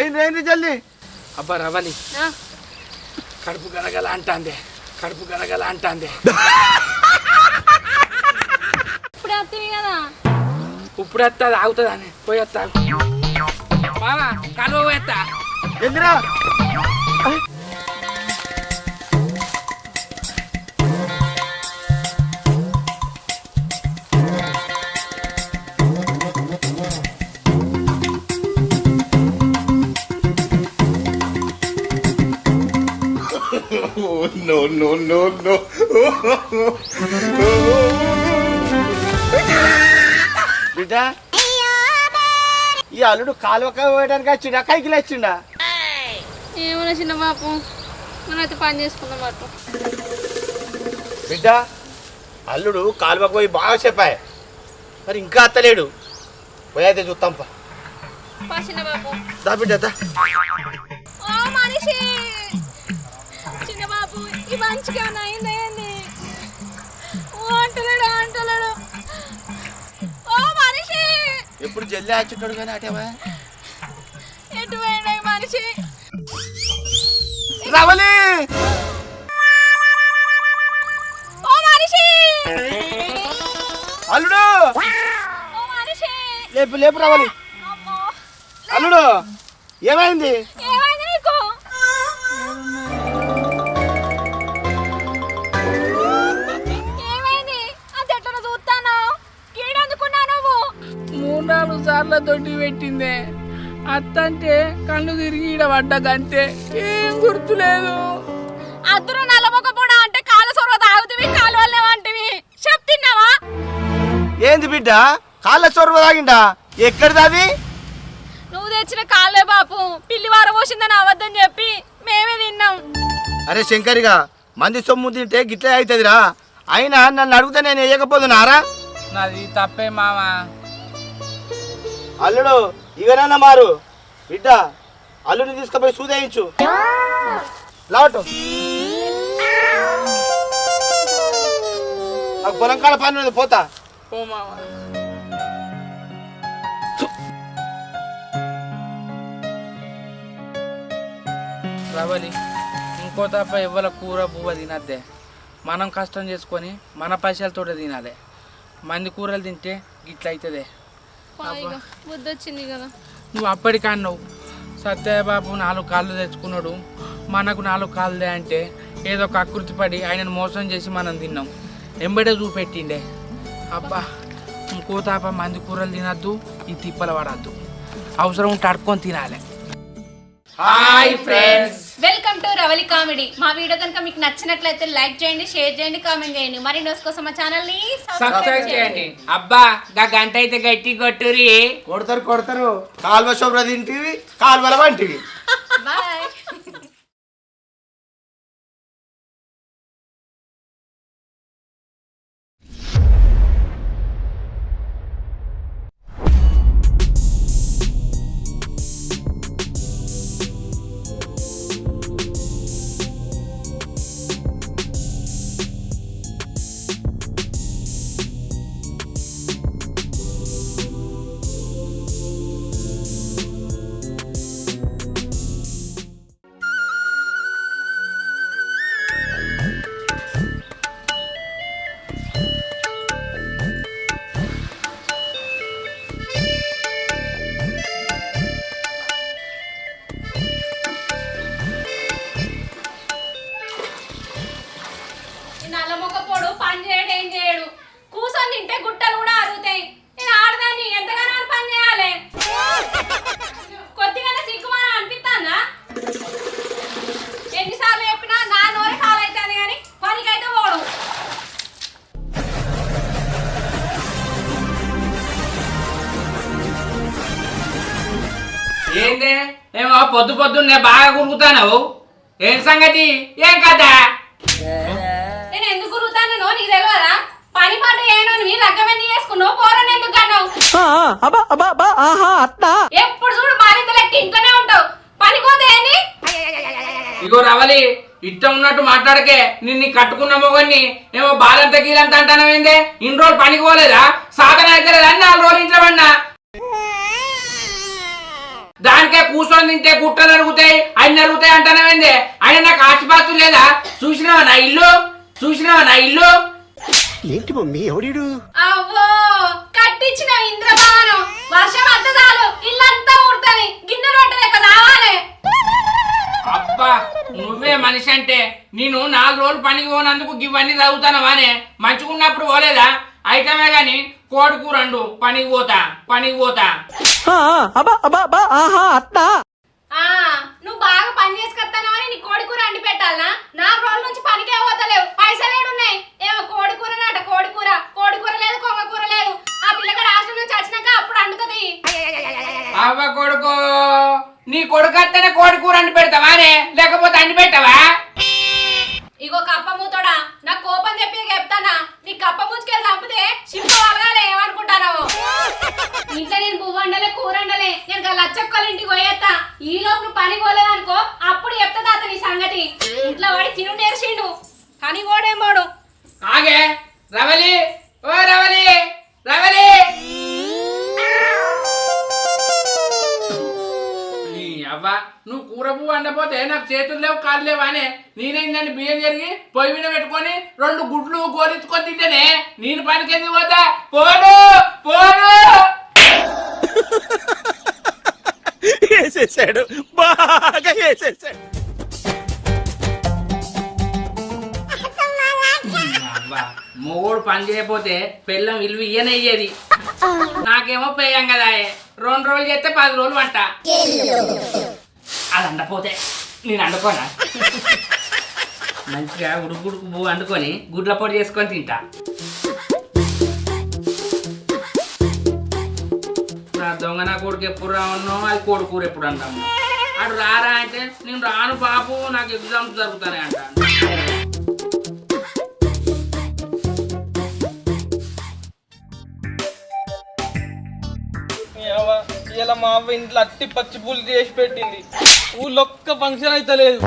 ఏంది ఏంది జల్ది. అబ్బా రవాలి కడుపు గలగల అంటాందే, కడుపు గలగల అంటాందే. ఇప్పుడు వస్తుంది కదా. ఇప్పుడు వస్తా ఆగుతుందా అని పోయి వస్తా మామా కలువ పోయేస్తా. ఎందురా బిడ్డ ఈ అల్లుడు కాలువక పోయడానికి వచ్చిండా కైకిలు వచ్చిండా? ఏమన్నా చిన్న బాపు మనైతే పని చేసుకుందాం అటు. బిడ్డ అల్లుడు కాలువకు పోయి బాగా చెప్పాయి, మరి ఇంకా అత్తలేడు. పోయితే చూస్తాంపా. చిన్న బాపు దా బిడ్డ దా. ఓ మనిషి చిన్న బాపు ఈ మంచిగా అయింది. ఓ అంటలేడు అంటలేడు. ఓ మనిషి ఎప్పుడు జల్లి వచ్చేటాడు కానీ అటేవా ఎటు పోయినా మనిషి. రావలి ఓ మనిషి అల్లుడు ఓ మనిషి లేపు లేపు రావాలి. అల్లుడు ఏమైంది? ఏమైంది నీకు? ఏమైంది? అంత ఎట్లా చూస్తాను కీడందుకున్నా నువ్వు? 3-4 సార్లు దొడ్డి పెట్టిందే. అత్తంటే కళ్ళు తిరిగి ఈడ పడ్డా గంతే, ఏం గుర్తులేదు. అద్దరు నల్లమొకపోడా అంటే కాళ్ళ సొరవ తాగుతివి, కాలు వల్లేవంటివి చెప్తున్నావా? ఏంది బిడ్డ కాళ్ళ చొరవ తాగిండా? ఎక్కడిది అది? నువ్వు తెచ్చిన కాళ్ళే బాపు పిల్లి వారబోసిందని అబద్ధం చెప్పి మేమే తిన్నాం. అరే శంకరిగా మంది సొమ్ము తింటే గిట్లే అవుతుందిరా. అయినా నన్ను అడిగితే నేను వేయకపోతున్నారా? నాది తప్పే మామా. అల్లుడు ఇగనన్నా మారు. బిడ్డ అల్లుడిని తీసుకుపోయి సూదేయించు. లావటు నాకు పొలం కాడ పని ఉంది, పోతా. ఓ మామా రవలి ఇంకో తప్ప ఎవ్వల కూర పువ్వ తినద్దే. మనం కష్టం చేసుకొని మన పైసలతో తినాలి. మంది కూరలు తింటే గిట్ల అవుతుందే. బుద్ధి వచ్చింది కదా. నువ్వు అప్పటికన్నావు సత్యబాబు 4 కాళ్ళు తెచ్చుకున్నాడు, మనకు 4 కాళ్ళే అంటే ఏదో కకృతి పడి ఆయనను మోసం చేసి మనం తిన్నాం. ఎంబడే చూపెట్టిండే. అబ్బా ఇంకో తాప మంది కూరలు తినద్దు, ఈ తిప్పల పడద్దు, అవసరం ఉంటే అడుక్కొని తినాలి. Hi friends, welcome to Ravali comedy. మా వీడియో కనుక మీకు నచ్చినట్లయితే లైక్ చేయండి, షేర్ చేయండి, కామెంట్ చేయండి. మరి న్యూస్ కోసం మా ఛానల్ ని సబ్స్క్రైబ్ చేయండి. అబ్బా గా గంట అయితే గట్టి కొట్టురి. కొడతారు కాలువ శుభ్ర తింటివి, కాలువల వంటివి. బాయ్. ఏందే ఏమో పొద్దు పొద్దున్నే బాగా కురుకుతాను. ఏం సంగతి, ఏం కదా? నేను ఎందుకు కురుగుతాను నీకు తెలియదా? పని పాట ఏనో లగ్గమెంది చేసుకున్నావు, పోరని ఎందుకు అన్నావు? ఎప్పుడు చూడు బాలింత లెక్క ఇంట్లోనే ఉంటావు, పని పోతే ఏంది? ఇగో రవలి, ఇష్టం ఉన్నట్టు మాట్లాడకే. నిన్ను కట్టుకున్న మొగన్ని ఏమో బాలంత గీలంత అంటానవేందే? ఇన్ని రోజులు పనికి పోలేదా? సాధన అయితే లేదని 4 రోజులు ఇంట్లో పడినా. దానికే కూర్చొని తింటే గుట్టలు అరుగుతాయి, అన్ని అరుగుతాయి అంటానవేందే? ఆయన నాకు ఆశపాస్తు లేదా? చూసినావా నా ఇల్లు? ఏంటి మమ్మీ ఎవడీడు? అవ్వో కట్టించిన ఇంద్రభవనం, వర్షం అంత చాలు ఇల్లంతా ఊడుతుంది, గిన్నెలు పట్టలేక రావాలి. అబ్బా నువ్వే మనిషి అంటే. నేను 4 రోజులు పనికి పోనందుకు ఇవన్నీ చదువుతానవానే? మంచుకున్నప్పుడు పోలేదా? అయితమే గాని కోడి కూరండు, పనికి పోతా. నువ్వు బాగా పని చేసుకొస్తానని నీ కోడి కూర అండి పెట్టాలనా? 4 రోజుల నుంచి పనికే పోతలేవు, పైసలు ఏడున్నాయి? ఏమో కోడి కూర నాట, కోడి కూర లేదు, కొంగ కూర లేదు. ఆ పిల్లగాడు హాస్టల్ నుంచి వచ్చినాక అప్పుడు అండుతుంది. అవ్వ కొడుకు, నీ కొడుకు అత్తనే కోడి కూర అండి పెడతావానే, లేకపోతే అండి పెట్టవా? ఇగో కప్ప మూతోడా, నాకు కోపం చెప్పి చెప్తానా? నీ కప్ప మూచుకెళ్ళి చంపితే షిప్ వాళ్ళగానే ఏమనుకుంటానావు? ఇంట్లో నేను పువ్వు వండలే, కూర వండలే, నేను లచ్చక్కల ఇంటికి పోయేస్తా. ఈ లోపు నువ్వు పని పోలేదనుకో, అప్పుడు చెప్తా అతని సంగతి. ఇంట్లో వాడి తిను నేర్చిండు, కానీ ఓడేం పోడు. ఆగే రవలి, ఓ రవలి. అవ్వ నువ్వు కూర పువ్వు వండపోతే నాకు చేతులు లేవు, కాళ్ళు లేవు అనే. నేనేందని బియ్యం జరిగి పొయ్యి మీద పెట్టుకొని 2 గుడ్లు గోరించుకొని తింటేనే నేను పనికి ఎందుకు పోతా? పోను. వేసేసాడు, బాగా వేసేసాడు. మొగోడు పని చేయకపోతే పెళ్ళం విలువ ఇయ్యనయ్యేది. నాకేమో పెయ్యం కదా, 2 రోజులు చేస్తే 10 రోజులు వంట. అది అండపోతే నేను అండుకోనా? మంచిగా ఉడుకు పువ్వు వండుకొని గుడ్ల పొడి చేసుకొని తింటా. నా దొంగ నా కొడుకు ఎప్పుడు రావన్నో, అది కోడి కూర ఎప్పుడు అంటాము. అటు రారా అంటే నేను రాను బాబు, నాకు ఎగ్జామ్స్ జరుగుతానే అంటాను. ఇలా మా అవ్వ ఇంట్లో అట్టి పచ్చి పూలు చేసి పెట్టింది, ఊళ్ళో ఒక్క ఫంక్షన్ అయితే లేదు.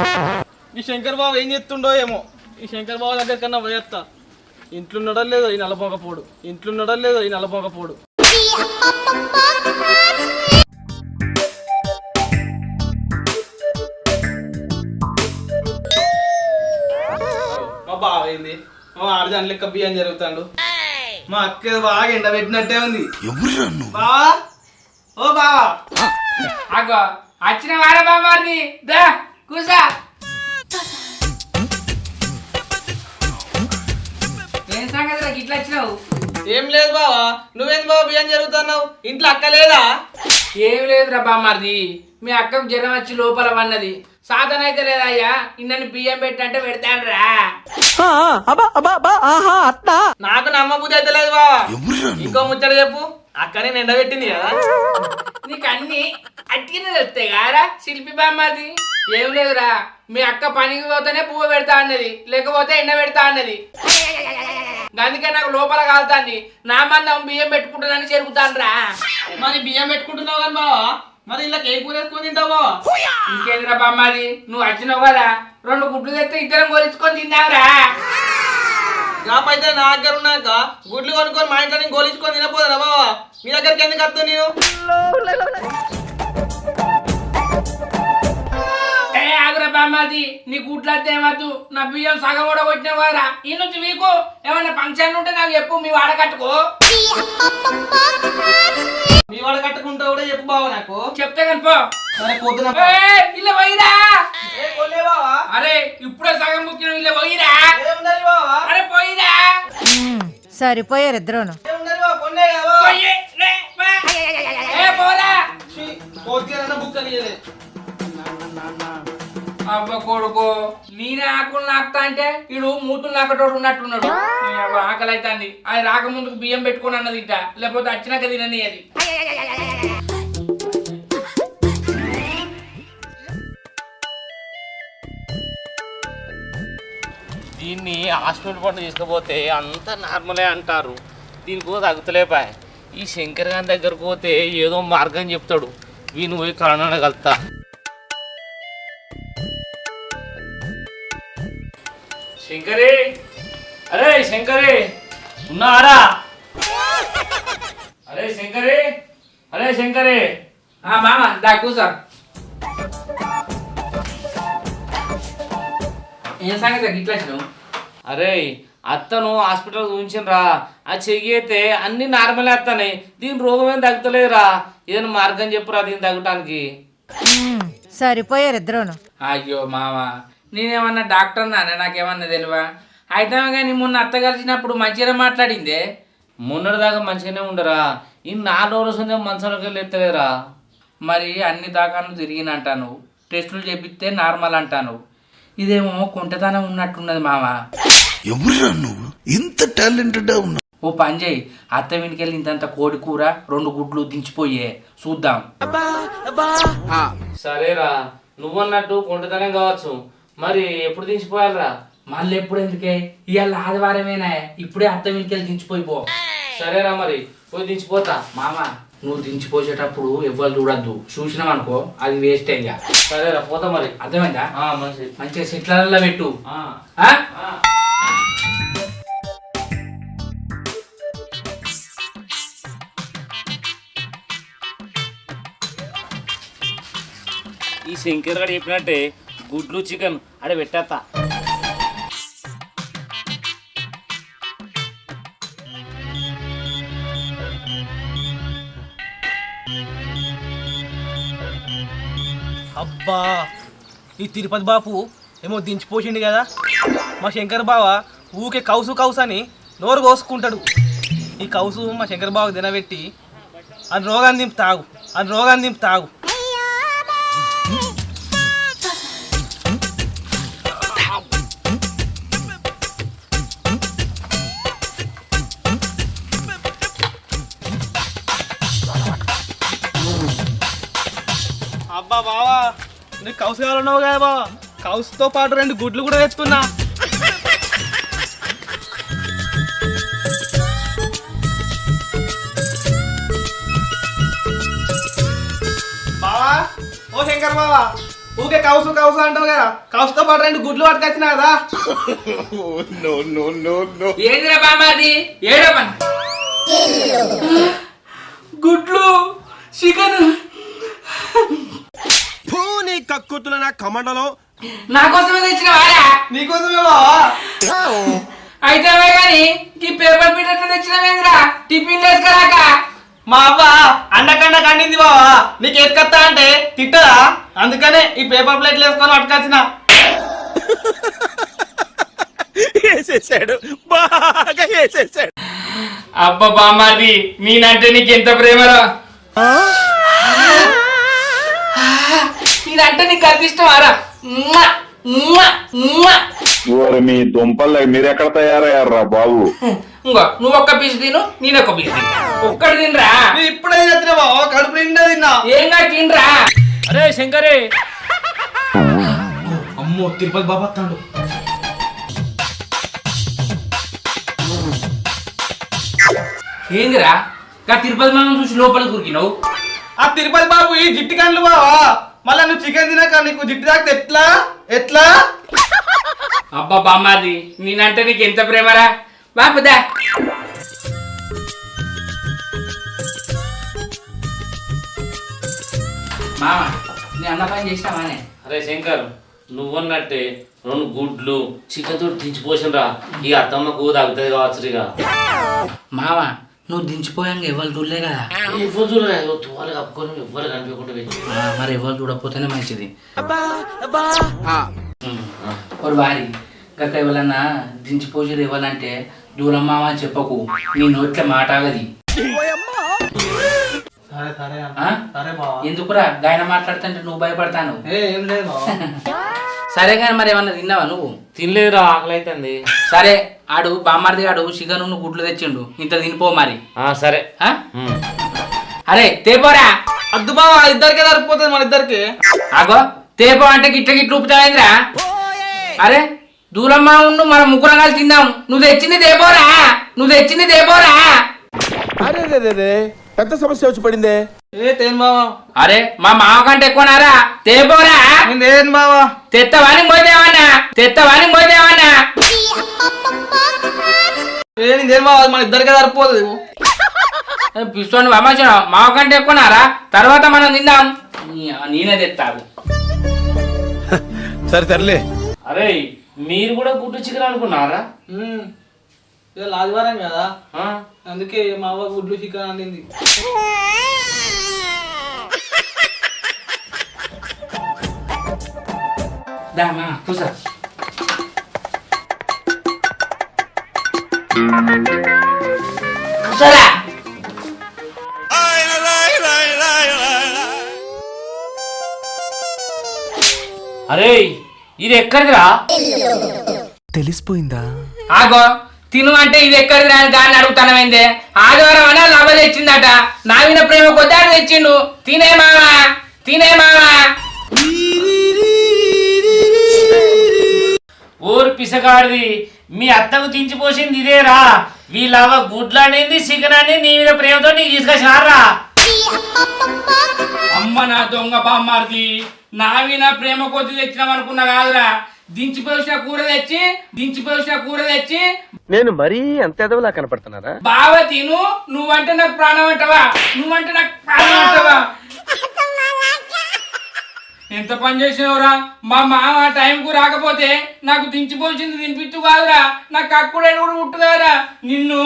ఈ శంకర్ బాబు ఏం చేస్తుండో ఏమో. ఈ శంకర్ బాబు దగ్గర కన్నా పోయేస్తా. ఇంట్లో ఉండడం లేదు ఈ నలబొకపోడు. మా బావ ఏంది, మా ఆడదాని లెక్క బియ్యం జరుగుతాడు. మా అక్క బాగా ఎండ పెట్టినట్టే ఉంది. బావా, ఓ బావా. అగో వచ్చిన వారా బాబాది, దా కూసా. ఏం సంగతి నాకు ఇట్లా వచ్చినావు? ఏం లేదు బావా, నువ్వేంది బావా బియ్యం జరుగుతున్నావు? ఇంట్లో అక్క లేదా? ఏం లేదురా బామ్మారిది, మీ అక్కకు జ్వరం వచ్చి లోపల వన్నది. సాధన అయితే లేదయ్యా, ఇన్నని బియ్యం పెట్టంటే పెడతాడ్రా. నాకు నమ్మబుద్ధి అయితే లేదు బావా. ఇంకో ముచ్చట చెప్పు. అక్కనే ఎండబెట్టింది కదా. నీకు అన్ని అట్టినే తెలుస్తాయి కారా శిల్పి బామ్మారిది? ఏం లేదురా, మీ అక్క పనికి పోతేనే పువ్వు పెడతా అన్నది, లేకపోతే ఎండ పెడతా అన్నది. అందుకే నాకు లోపల కాలుతాంది. నా మందం బియ్యం పెట్టుకుంటుందని చెరుగుతాను. మరి బియ్యం పెట్టుకుంటున్నావు కానీ బావా, మరి ఇలా కేక్ కూర వేసుకొని తింటావా? ఇంకేంద్రా బామ్మాది, నువ్వు వచ్చినావు కదా, 2 గుడ్లు తెస్తే ఇద్దరం గోలించుకొని తిందావురా. నాపైతే నా దగ్గర ఉన్నాక గుడ్లు కొనుక్కొని మా ఇంట్లో గోలించుకొని తినపోదా బావా? మీ దగ్గరికి ఎందుకు వస్తా నేను? ఆగురా బామ్మాది, నీ గుడ్లు వస్తే ఏమద్దు, నా బియ్యం సగం కూడా కొట్టినావు కదరా. ఈ నుంచి మీకు ఏమన్నా ఫంక్షన్ ఉంటే నాకు చెప్పు, మీ వాడ కట్టుకో. మీ వాడ కట్టుకుంటా కూడా చెప్పు బావా, నాకు చెప్తే కానీ పో. పోతున్నా ఇలా పోయిరా. బావా. అరే ఇప్పుడే సగం ముక్కిన ఇలా పోయిరా. అరే పోయిరా. సరిపోయారు ఇద్దరును. అబ్బ కొడుకో, నేనే ఆకులు నాకుతా అంటే ఇడు మూతులు నాకటోడు ఉన్నట్టున్నాడు. ఆకలి అవుతుంది. అది రాకముందుకు బియ్యం పెట్టుకుని అన్నది ఇట, లేకపోతే వచ్చినాక తినని. అది దీన్ని హాస్పిటల్ పండు తీసుకుపోతే అంతా నార్మలే అంటారు. దీనికి తగ్గుతలేపాయ. ఈ శంకర్ గారి దగ్గరకు పోతే ఏదో మార్గం చెప్తాడు. వీని పోయి కలనగలుగుతా. శంకరే, అరే శంకరే, ఉన్నారా? అరే శంకరే, అరే శంకరే. మామ దా కూసా. ఏం సంగతి ఇట్లా వచ్చినావు? అరే అత్తను హాస్పిటల్ చూపించరా. ఆ చెయ్యి అయితే అన్ని నార్మల్ వస్తాయి. దీని రోగం ఏం తగ్గుతలేదురా. ఏదైనా మార్గం చెప్పురా దీన్ని తగ్గటానికి. సరిపోయారు ఇద్దరును. అయ్యో మామ, నేనేమన్నా డాక్టర్ నాన్న, నాకేమన్నా తెలివా? అయితే కానీ మొన్న అత్త కలిసినప్పుడు మంచిగా మాట్లాడిందే. మొన్నటిదాకా మంచిగానే ఉండరా. ఈ 4 రోజుల సందే మంచంలోకి వెళ్ళి ఎత్తలేరా. మరి అన్ని దాకాను తిరిగినంటాను, టెస్టులు చేపిస్తే నార్మల్ అంటాను. ఇదేమో కొంటతనం ఉన్నట్టున్నది మామ. ఎవరురా నువ్వు ఇంత టాలెంటెడ్ ఉన్నావు? ఓ పని చేయి, అత్త వెనుకెళ్ళి ఇంతంత కోడి కూర 2 గుడ్లు దించిపోయే చూద్దాం. సరేరా, నువ్వన్నట్టు కొంటతనం కావచ్చు. మరి ఎప్పుడు దించిపోయాలరా? మళ్ళీ ఎప్పుడు ఎందుకే? ఇవాళ ఆదివారమేనా? ఇప్పుడే అత్త వెనుకెళ్ళి దించిపోయిపో. సరేరా, మరి పోయి దించిపోతా. మామ, నువ్వు దించిపోసేటప్పుడు ఎవ్వరు చూడద్దు. చూసినావనుకో అది వేస్ట్ అయ్యా. సరేరా, పోతా మరి. అర్థమైందా? మంచిగా సిట్లలో పెట్టు. ఈ శంకర్ గారు చెప్పినట్టే గుడ్లు చికెన్ అడే పెట్టేస్తా. అబ్బా, ఈ తిరుపతి బాపు ఏమో దించిపోసిండు కదా. మా శంకర్ బావ ఊకే కౌసు కౌసు అని నోరు కోసుకుంటాడు. ఈ కౌసు మా శంకర్ బావకు తినబెట్టి అని రోగాన్ని దింపు తాగు, అని రోగాన్ని దింపు తాగు. అబ్బా బావా, నీకు కౌసు కావాలన్నావు కదా బావా, కౌసుతో పాటు 2 గుడ్లు కూడా తెచ్చుకున్నా. బావా, ఓ శంకర్ బావా, ఊకే కౌసు కౌసు అంటావు కదా, కౌసుతో పాటు 2 గుడ్లు పట్టుకొచ్చినా కదా. ఏందిరా బామాది, ఏడో పని గుడ్లు చికెన్ కక్కుతున్న నా కమండలో నా కోసమే తెచ్చిన వారా? నీకోసమే బావా. అయితే కానీ ఈ పేపర్ పీట తెచ్చినవేంద్రా? టిఫిన్ వేసుకురాక మా అవ్వ అండకండ కండింది బావా, నీకు ఎత్తుకొస్తా అంటే తిట్టదా, అందుకనే ఈ పేపర్ ప్లేట్లు వేసుకొని పట్టుకొచ్చిన. వేసేసాడు, బాగా వేసేసాడు. అబ్బా బామ్మాది, నేనంటే నీకు ఎంత ప్రేమరా? నేనంటే నీకు అంత ఇష్టమారా? మీ దుంపలు మీరెక్కడ తయారయ్యారా బాబు? ఇంకో నువ్వు ఒక్క పీస్ తిను, నేను ఒక పీస్ తిను. ఒక్కడు తినరా? ఇప్పుడే తిన్నా బావా, కడుపు నిండా తిన్నా. ఏంగా తినరా? అరే శంకరే, అమ్మో తిరుపతి బాబా వస్తాడు. ఏందిరా తిరుపతి మనం చూసి లోపలికి ఉరికినావు? ఆ తిరుపతి బాబు ఈ జిట్టి కండ్లు బావా, మళ్ళా నువ్వు చికెన్ తినాక నీకు జిట్టి తాకితే ఎట్లా ఎట్లా? అబ్బా బామ్మాది, నేనంటే నీకు ఎంత ప్రేమరా? బాపుదా మామ, నీ అన్న పని చేసినావానే? అరే శంకర్, నువ్వన్నట్టే 2 గుడ్లు చికెన్ తోటి దించిపోసినరా. ఈ అత్తమ్మకు తగ్గుతుంది కావచ్చు. ఇక మామ, నువ్వు దించిపోయాక ఎవరు చూడలే కదా? ఎవరు చూడలేదు. తువాలు కప్పుకొని ఎవ్వరు కనిపించకుండా మరి ఎవరు చూడకపోతేనే మంచిది. వారి గక్క ఎవరన్నా దించిపోసేది ఇవ్వాలంటే దూరం మామ అని చెప్పకు, నీ నోట్ల మాట ఆగది. ఎందుకురా గాయన మాట్లాడుతుంటే నువ్వు భయపడతాను? ఏం లేదు. సరే కానీ మరి ఏమన్నా తిన్నావా నువ్వు? తినలేదురా, ఆకలి అవుతుంది. సరే, ఆడు బామ్మారిది ఆడు చికెన్ గుడ్లు తెచ్చిండు, ఇంత తినిపో మరి. సరే. అరే తేపోరా. అద్దు బావా, ఇద్దరికే సరిపోతుంది మన ఇద్దరికి. అగో తేపో అంటే గిట్ల గిట్లు ఊపుతావేంద్రా? అరే దూరమ్మా ఉండు, మన ముగ్గురం కలిసి తిందాం. నువ్వు తెచ్చింది దేపోరా, నువ్వు తెచ్చింది దేపోరా. అరే పెద్ద సమస్య వచ్చి పడిందే. ఏ తేను బావా, అరే మా మామ కంటే ఎక్కువనారా, తేపోరా. నేను బావా, తెత్తవాని పోతేవన్నా, తెత్తవాని పోతేవన్నా. నేను బావా, మన ఇద్దరికే సరిపోదు. పిస్తోని పంపించిన మామ కంటే ఎక్కువనారా, తర్వాత మనం తిందాం. నేనే తెస్తాను. సరే తరలే. అరే మీరు కూడా గుడ్డు చికెన్ అనుకున్నారా? ఇవాళ ఆదివారం కదా, అందుకే మా అవ్వ గుడ్లు చికెన్ అందింది. దామా కూసా. కూసరా. అరే ఇది ఎక్కడిదిరా? తెలిసిపోయిందా? ఆగో తిను అంటే ఇది ఎక్కడిది రాని దాన్ని అడుగుతానమైందే. ఆదివారం అన్నా లభ తెచ్చిందట, నా మీద ప్రేమ కొద్దాడు తెచ్చిండు. తినే మావా, తినే మావా. ఊరు పిసగాడిది, మీ అత్తకు దించిపోసింది ఇదేరా. వీళ్ళవ గుడ్లు అనేది చికెన్ అని నీ మీద ప్రేమతో నీకు తీసుకొచ్చినారా? అమ్మ నా దొంగ బామ్మార్ది, నావి నా ప్రేమ కొద్ది తెచ్చినాం అనుకున్నా కాదురా. దించిపోసిన కూర తెచ్చి నేను మరీ అంత ఎదవలా కనపడుతున్నారా? బాగా తిను, నువ్వంటే నాకు ప్రాణం అంటవా, నువ్వంటే నాకు ప్రాణం అంటవా. ఎంత పని చేసినవురా. మా మామ టైంకు రాకపోతే నాకు దించిపోసింది తినిపించు కాదురా, నాకు కక్కుడే కూడా ఉట్టు కాదురా. నిన్ను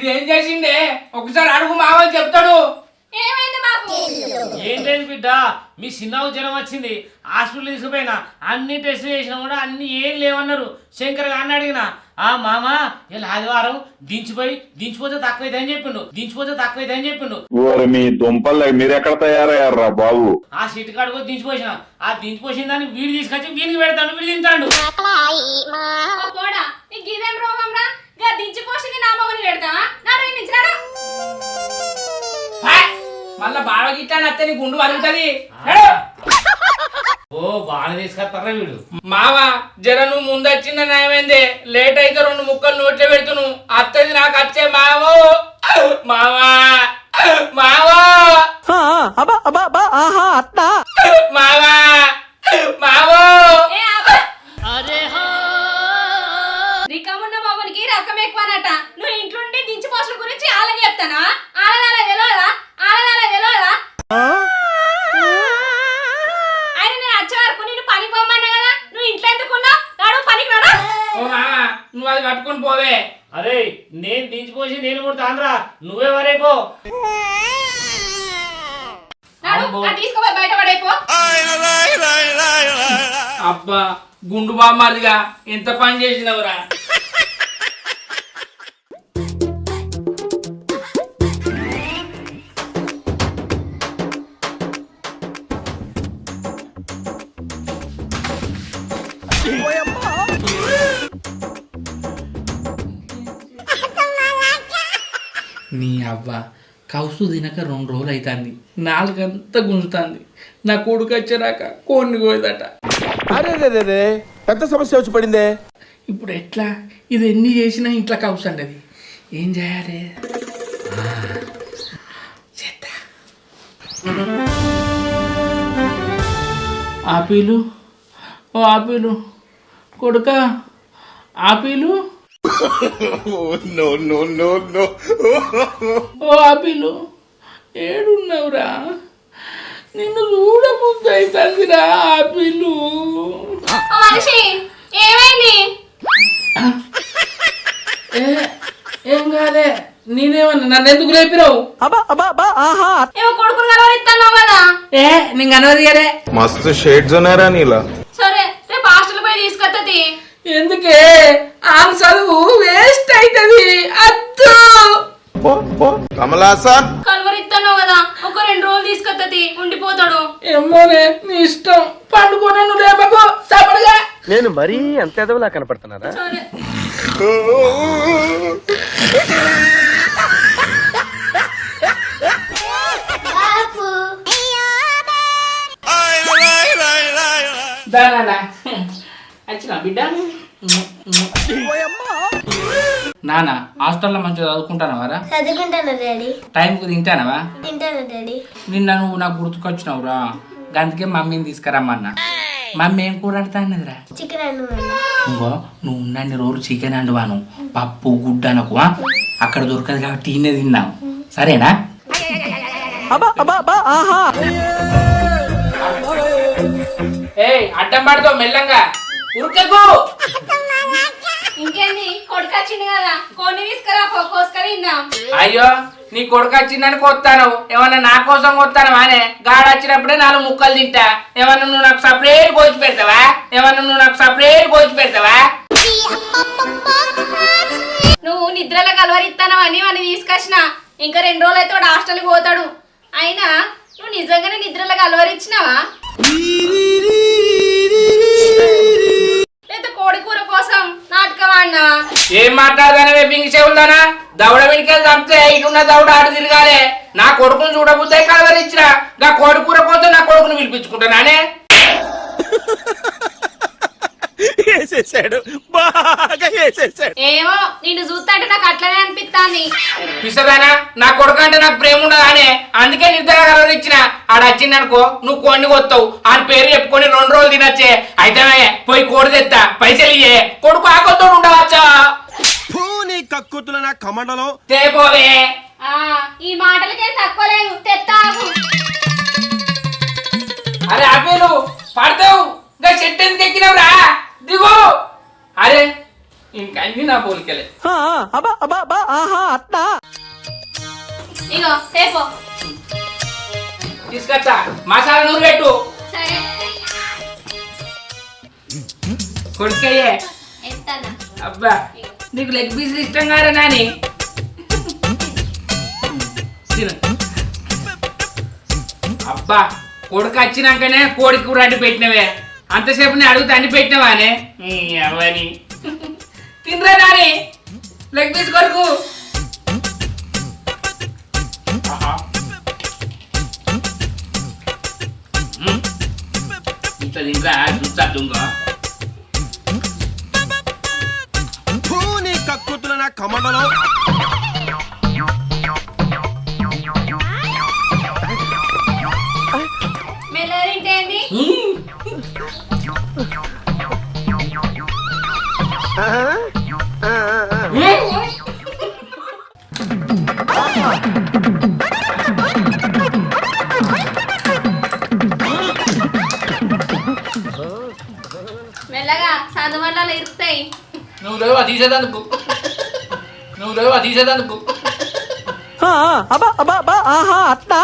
ఇదేం చేసిండే ఒకసారి అడుగు, మామని చెప్తాడు. ఏంటండి బిడ్డ, మీ చిన్నకు జ్వరం వచ్చింది, హాస్పిటల్ తీసుకుపోయినా, అన్ని టెస్ట్ చేసినా కూడా అన్ని ఏం లేవన్నారు. శంకర్ గారిని అడిగిన, ఆ మామ ఇలా ఆదివారం దించిపోతే తక్కువైందని చెప్పిండు. ఓరి మీ దుంపల్ మీరెక్కడ తయారయ్యారా బాబు? ఆ సిట్ కాడుకో దించిపోసిన, ఆ దించిపోసిన దాన్ని వీడు తీసుకొచ్చి వీడికి పెడతాడు, వీడు తింటాడు. మళ్ళా బాగా గిట్లా అత్తే నీ గుండు వరుగుతుంది. ఓ బాగా తీసుకొస్తారా వీడు. మావా జర నువ్వు ముందొచ్చింది నయమైందే, లేట్ అయితే 2 ముక్కలు నోట్లో పెడుతును. అత్తది నాకు వచ్చే మావో, మావా మావో, మావా మావో. రికమున్న మగనికి రకం ఎక్కువనట. నువ్వు ఇంట్లోండి దించిపోసుల గురించి ఆలని చెప్తానా? ఆలదాల తెలియదా? ఆయన నేను వచ్చే వరకు నేను పనికి పోమన్నా కదా, నువ్వు ఇంట్లో ఎందుకున్నావు? నాడు పనికి రాడా? ఓ మావా నువ్వు అది పట్టుకొని పోవే. అరే నేను దించిపోసి నేను కూడా తానరా, నువ్వే వరేపో. తీసుకోపోయి బయట పడైపో. అబ్బా గుండు బామ్మారిగా ఎంత పని చేసినవురా. నీ అవ్వ కౌసు తినక 2 రోజులు అవుతుంది, నాలుగంతా గుంజుతుంది. నా కొడుకు వచ్చేరాక కోడిని కోయదట. అరే పెద్ద సమస్య వచ్చి పడిందే. ఇప్పుడు ఎట్లా? ఇది ఎన్ని చేసినా ఇంట్లో కౌసు అండి. ఏం చేయాలి? ఆపీలు, ఓ ఆపీలు కొడుక, ఆపీలు, ఓ ఆపీలు ఏడున్నావురా? నిన్ను చూడబుద్ధి అవుతుందిరా ఆపీలు. ఏమైంది? ఏం కాలే, నేనేమన్నా నన్ను ఎందుకు లేపినావు? ఏమో కొడుకుని కలవరిస్తాను కదా. నేను కనవరిగారే. మస్తు షేడ్స్ ఉన్నారా నీలా? సరే రేపు హాస్టల్ పోయి తీసుకొత్తది. ఎందుకే ఆ చదువు వేస్ట్ అవుతుంది. అద్దు కమలాసన్ కలవరిస్తాను కదా, ఒక 2 రోజులు తీసుకొత్తది, ఉండిపోతాడు. ఏమోనే నీ ఇష్టం, పండుకోనే నువ్వు లేపకు తప్పడుగా. నేను మరీ అంత ఎదవలా కనపడుతున్నారా? సరే దానా వచ్చిన బిడ్డ నానా హాస్టల్లో మంచిగా చదువుకుంటానవారా? చదువుకుంటాను డాడీ. టైంకు తింటానవా? తింటాను డాడీ. నిన్న నువ్వు నాకు గుర్తుకొచ్చినావురా, అందుకే మమ్మీని తీసుకురమ్మన్నా. మమ్మీ ఏం కూర అంటా అన్నదిరా? చికెన్ అన్ను. నువ్వు ఉన్నన్ని రోజులు చికెన్ అండువాను, పప్పు గుడ్డ అనకు. అక్కడ దొరకదు కాబట్టి ఈయనే తిన్నావు, సరేనా? ఏయ్ అడ్డం పడతావు మెల్లంగా, ఉరుకకు. ఇంకేంది కొడుకు వచ్చింది కదా, కొన్ని తీసుకురా కోసుకరిందాం. అయ్యో నీ కొడుకు వచ్చిందని కొత్తాను, ఏమన్నా నా కోసం కొత్తాను వానే? గాడ వచ్చినప్పుడే 4 ముక్కలు తింటా. ఏమన్నా నువ్వు నాకు సపరేట్ కోసి పెడతావా? నువ్వు నిద్రలో కలవరిస్తానవని వాడిని తీసుకొచ్చిన. ఇంకా 2 రోజులు అయితే వాడు హాస్టల్కి పోతాడు. అయినా నువ్వు నిజంగానే నిద్రలో కలవరిచ్చినావా లేదా కోడి కూర కోసం నాటకం ఆడినావా? ఏం మాట్లాడదానే పింగి చెవులదానా? దవడ వెనుకలు చంపితే ఇటున్న దవడ ఆడు తిరగాలే. నా కొడుకును చూడబుద్దే కలవరిచ్చిన, నా కోడి కూర కోసం నా కొడుకును పిలిపించుకుంటానానే. ఏమో నిన్ను చూస్తుంటే నాకు అట్లనే అనిపిస్తాంది. పిసదానా, నా కొడుకు అంటే నాకు ప్రేమ ఉండదానే, అందుకే నిద్ర కలవరిచ్చిన. ఆడ వచ్చిందనుకో నువ్వు కొన్ని కొత్తావు, ఆయన పేరు చెప్పుకొని 2 రోజులు తినొచ్చే. అయితే పోయి కోడి తెత్తా, పైసలు ఇయ్యే, కొడుకు ఆకలితో ఉండవచ్చా? కమండలం తేపోవే. ఈ మాటలకేం తక్కువ లేదు, తెత్తాగు. అరే ఆపేలు పడతావు, ఇంకా చెట్టు ఎందుకు ఎక్కినవురా? దిగు. అరే ఇంకన్నీ నా పోలికలే. ఇగో తేపో. తీసుకొచ్చా, మసాలా నూరు పెట్టు. సరే కొడుకయ్యే. ఎత్తానా? అబ్బా నీకు లెగ్ పీసులు ఇష్టం కారా నాని? తిను. అబ్బా కొడుకు వచ్చినాకనే కోడి కూర అంటి పెట్టినవే, అంతసేపు నేను అడుగుతా అన్ని పెట్టినవానే అవని. తినరా నాని లెగ్ పీస్ కొడుకు. ఇంత తినరా చూస్తా తుంగా. కమండలం మెల్లరింటేంది? మెల్లగా చదువులలో ఇరుకుతాయి. నువ్వు రేవా తీసేదందుకు, నువ్వు రేవా తీసేదందుకు. అట్లా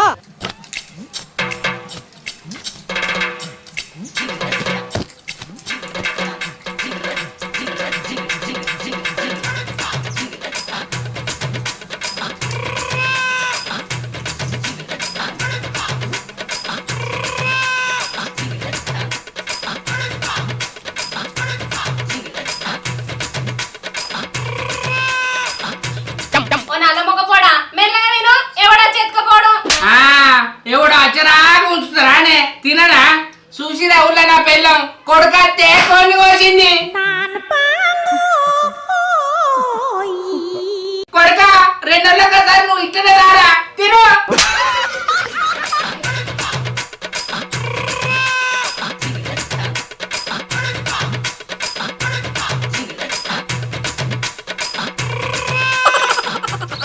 ఎవడు అచ్చరాగా ఉంచుతారానే? తినరా? చూసిరా ఊళ్ళో నా పెళ్ళం కొడుకత్తే కొన్ని కోసింది. కొడుక 2 నెలలకోసారి నువ్వు ఇట్లనే రారా, తిను.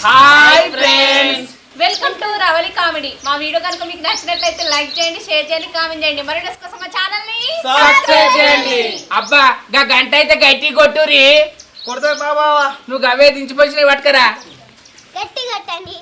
Hi friends, welcome to Ravali comedy. మా వీడియో కనుక మీకు నచ్చినట్లయితే లైక్ చేయండి, షేర్ చేయండి, కామెంట్ చేయండి. మరి వీడియోస్ కోసం మా ఛానల్ ని సబ్స్క్రైబ్ చేయండి. అబ్బా గా గంట అయితే గట్టి కొట్టురి. కొడతా బాబా, నువ్వు అవే దించిపోయినవి పట్టుకరా. గట్టి కొట్టండి.